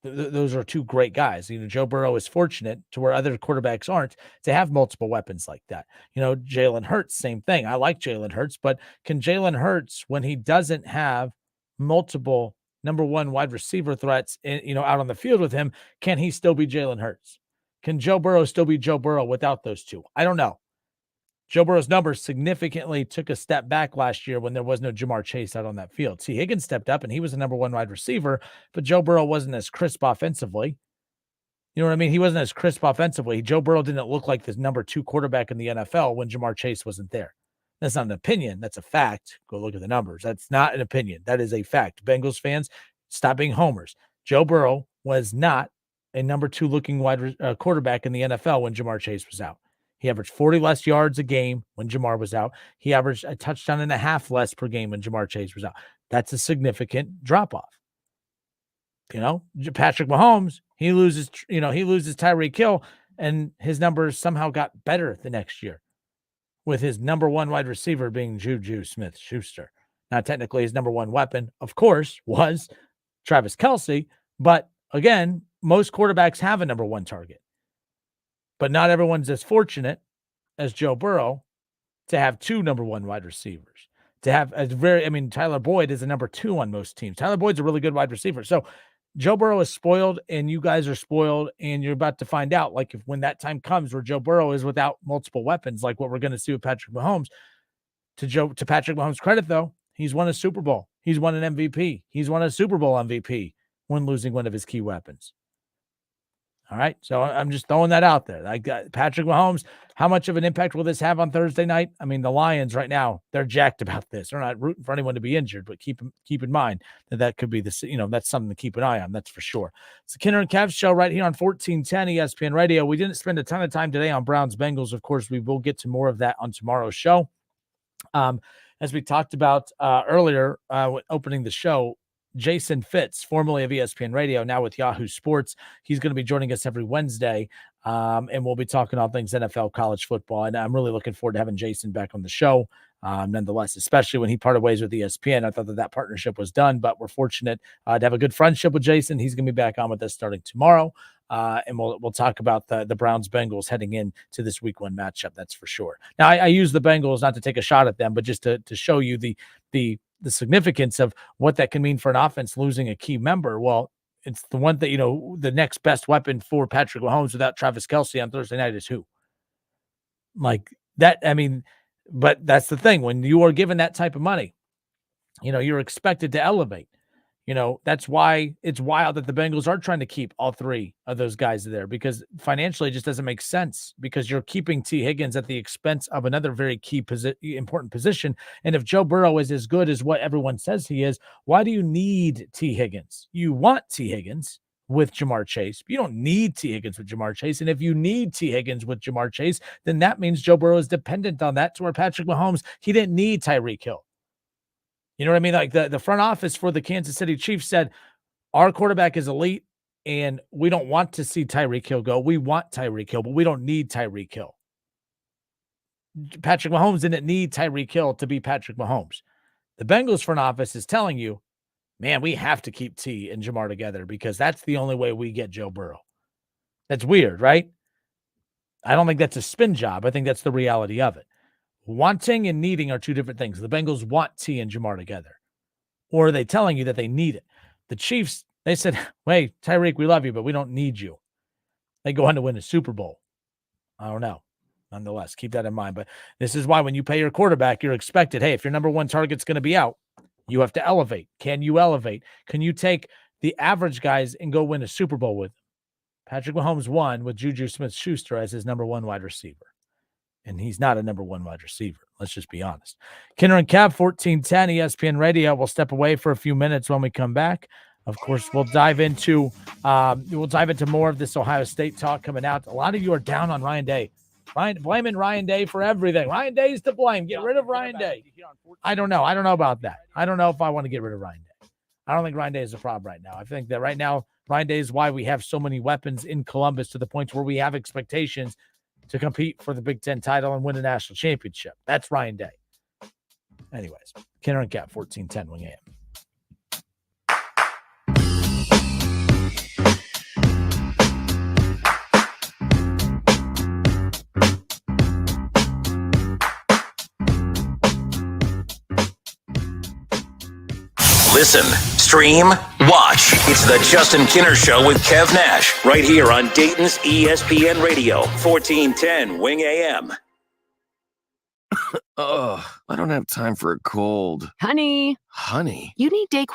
those are two great guys. Joe Burrow is fortunate to where other quarterbacks aren't to have multiple weapons like that. Jalen Hurts, same thing. I like Jalen Hurts, but can Jalen Hurts, when he doesn't have multiple number one wide receiver threats, out on the field with him, can he still be Jalen Hurts? Can Joe Burrow still be Joe Burrow without those two? I don't know. Joe Burrow's numbers significantly took a step back last year when there was no Jamar Chase out on that field. T. Higgins stepped up and he was the number one wide receiver, but Joe Burrow wasn't as crisp offensively. You know what I mean? He wasn't as crisp offensively. Joe Burrow didn't look like the number two quarterback in the NFL when Jamar Chase wasn't there. That's not an opinion. That's a fact. Go look at the numbers. That's not an opinion. That is a fact. Bengals fans, stop being homers. Joe Burrow was not a number two looking quarterback in the NFL when Jamar Chase was out. He averaged 40 less yards a game when Jamar was out. He averaged a touchdown and a half less per game when Jamar Chase was out. That's a significant drop off. Patrick Mahomes, he loses Tyreek Hill, and his numbers somehow got better the next year, with his number one wide receiver being Juju Smith-Schuster. Now, technically, his number one weapon, of course, was Travis Kelce. But again, most quarterbacks have a number one target. But not everyone's as fortunate as Joe Burrow to have two number one wide receivers. To have Tyler Boyd is a number two on most teams. Tyler Boyd's a really good wide receiver. So Joe Burrow is spoiled, and you guys are spoiled, and you're about to find out, when that time comes where Joe Burrow is without multiple weapons, like what we're going to see with Patrick Mahomes. To Patrick Mahomes' credit, though, he's won a Super Bowl. He's won an MVP. He's won a Super Bowl MVP when losing one of his key weapons. All right, so I'm just throwing that out there. Patrick Mahomes, how much of an impact will this have on Thursday night? The Lions right now, they're jacked about this. They're not rooting for anyone to be injured, but keep in mind that could be that's something to keep an eye on. That's for sure. It's the Kinner and Kev Show right here on 1410 ESPN Radio. We didn't spend a ton of time today on Browns Bengals. Of course, we will get to more of that on tomorrow's show. As we talked about earlier, opening the show, Jason Fitz, formerly of ESPN Radio, now with Yahoo Sports. He's going to be joining us every Wednesday, and we'll be talking all things NFL, college football. And I'm really looking forward to having Jason back on the show, nonetheless, especially when he parted ways with ESPN. I thought that partnership was done, but we're fortunate to have a good friendship with Jason. He's going to be back on with us starting tomorrow. And we'll talk about the Browns-Bengals heading into this Week 1 matchup. That's for sure. Now, I use the Bengals not to take a shot at them, but just to show you the significance of what that can mean for an offense losing a key member. Well, it's the one that, the next best weapon for Patrick Mahomes without Travis Kelce on Thursday night is who? Like that, but that's the thing. When you are given that type of money, you're expected to elevate. That's why it's wild that the Bengals are trying to keep all three of those guys there, because financially it just doesn't make sense, because you're keeping T. Higgins at the expense of another very key important position. And if Joe Burrow is as good as what everyone says he is, why do you need T. Higgins? You want T. Higgins with Jamar Chase. You don't need T. Higgins with Jamar Chase. And if you need T. Higgins with Jamar Chase, then that means Joe Burrow is dependent on that, to where Patrick Mahomes, he didn't need Tyreek Hill. You know what I mean? Like the front office for the Kansas City Chiefs said, our quarterback is elite and we don't want to see Tyreek Hill go. We want Tyreek Hill, but we don't need Tyreek Hill. Patrick Mahomes didn't need Tyreek Hill to be Patrick Mahomes. The Bengals front office is telling you, man, we have to keep T and Jamar together because that's the only way we get Joe Burrow. That's weird, right? I don't think that's a spin job. I think that's the reality of it. Wanting and needing are two different things. The Bengals want T and Jamar together. Or are they telling you that they need it? The Chiefs, they said, hey, Tyreek, we love you, but we don't need you. They go on to win a Super Bowl. I don't know. Nonetheless, keep that in mind. But this is why when you pay your quarterback, you're expected, hey, if your number one target's going to be out, you have to elevate. Can you elevate? Can you take the average guys and go win a Super Bowl with them? Patrick Mahomes won with Juju Smith-Schuster as his number one wide receiver. And he's not a number one wide receiver. Let's just be honest. Kenner and Kev, 1410 ESPN Radio. We'll step away for a few minutes. When we come back, of course, we'll dive into more of this Ohio State talk coming out. A lot of you are down on Ryan Day. Blaming Ryan Day for everything. Ryan Day's to blame. Get rid of Ryan Day. I don't know. I don't know about that. I don't know if I want to get rid of Ryan Day. I don't think Ryan Day is a problem right now. I think that right now, Ryan Day is why we have so many weapons in Columbus, to the point where we have expectations to compete for the Big Ten title and win a national championship. That's Ryan Day. Anyways, Kenner and Cap, 1410 Wing AM. Listen, stream, watch. It's the Justin Kinner Show with Kev Nash, right here on Dayton's ESPN Radio, 1410 Wing AM. I don't have time for a cold. Honey. Honey? You need DayQuil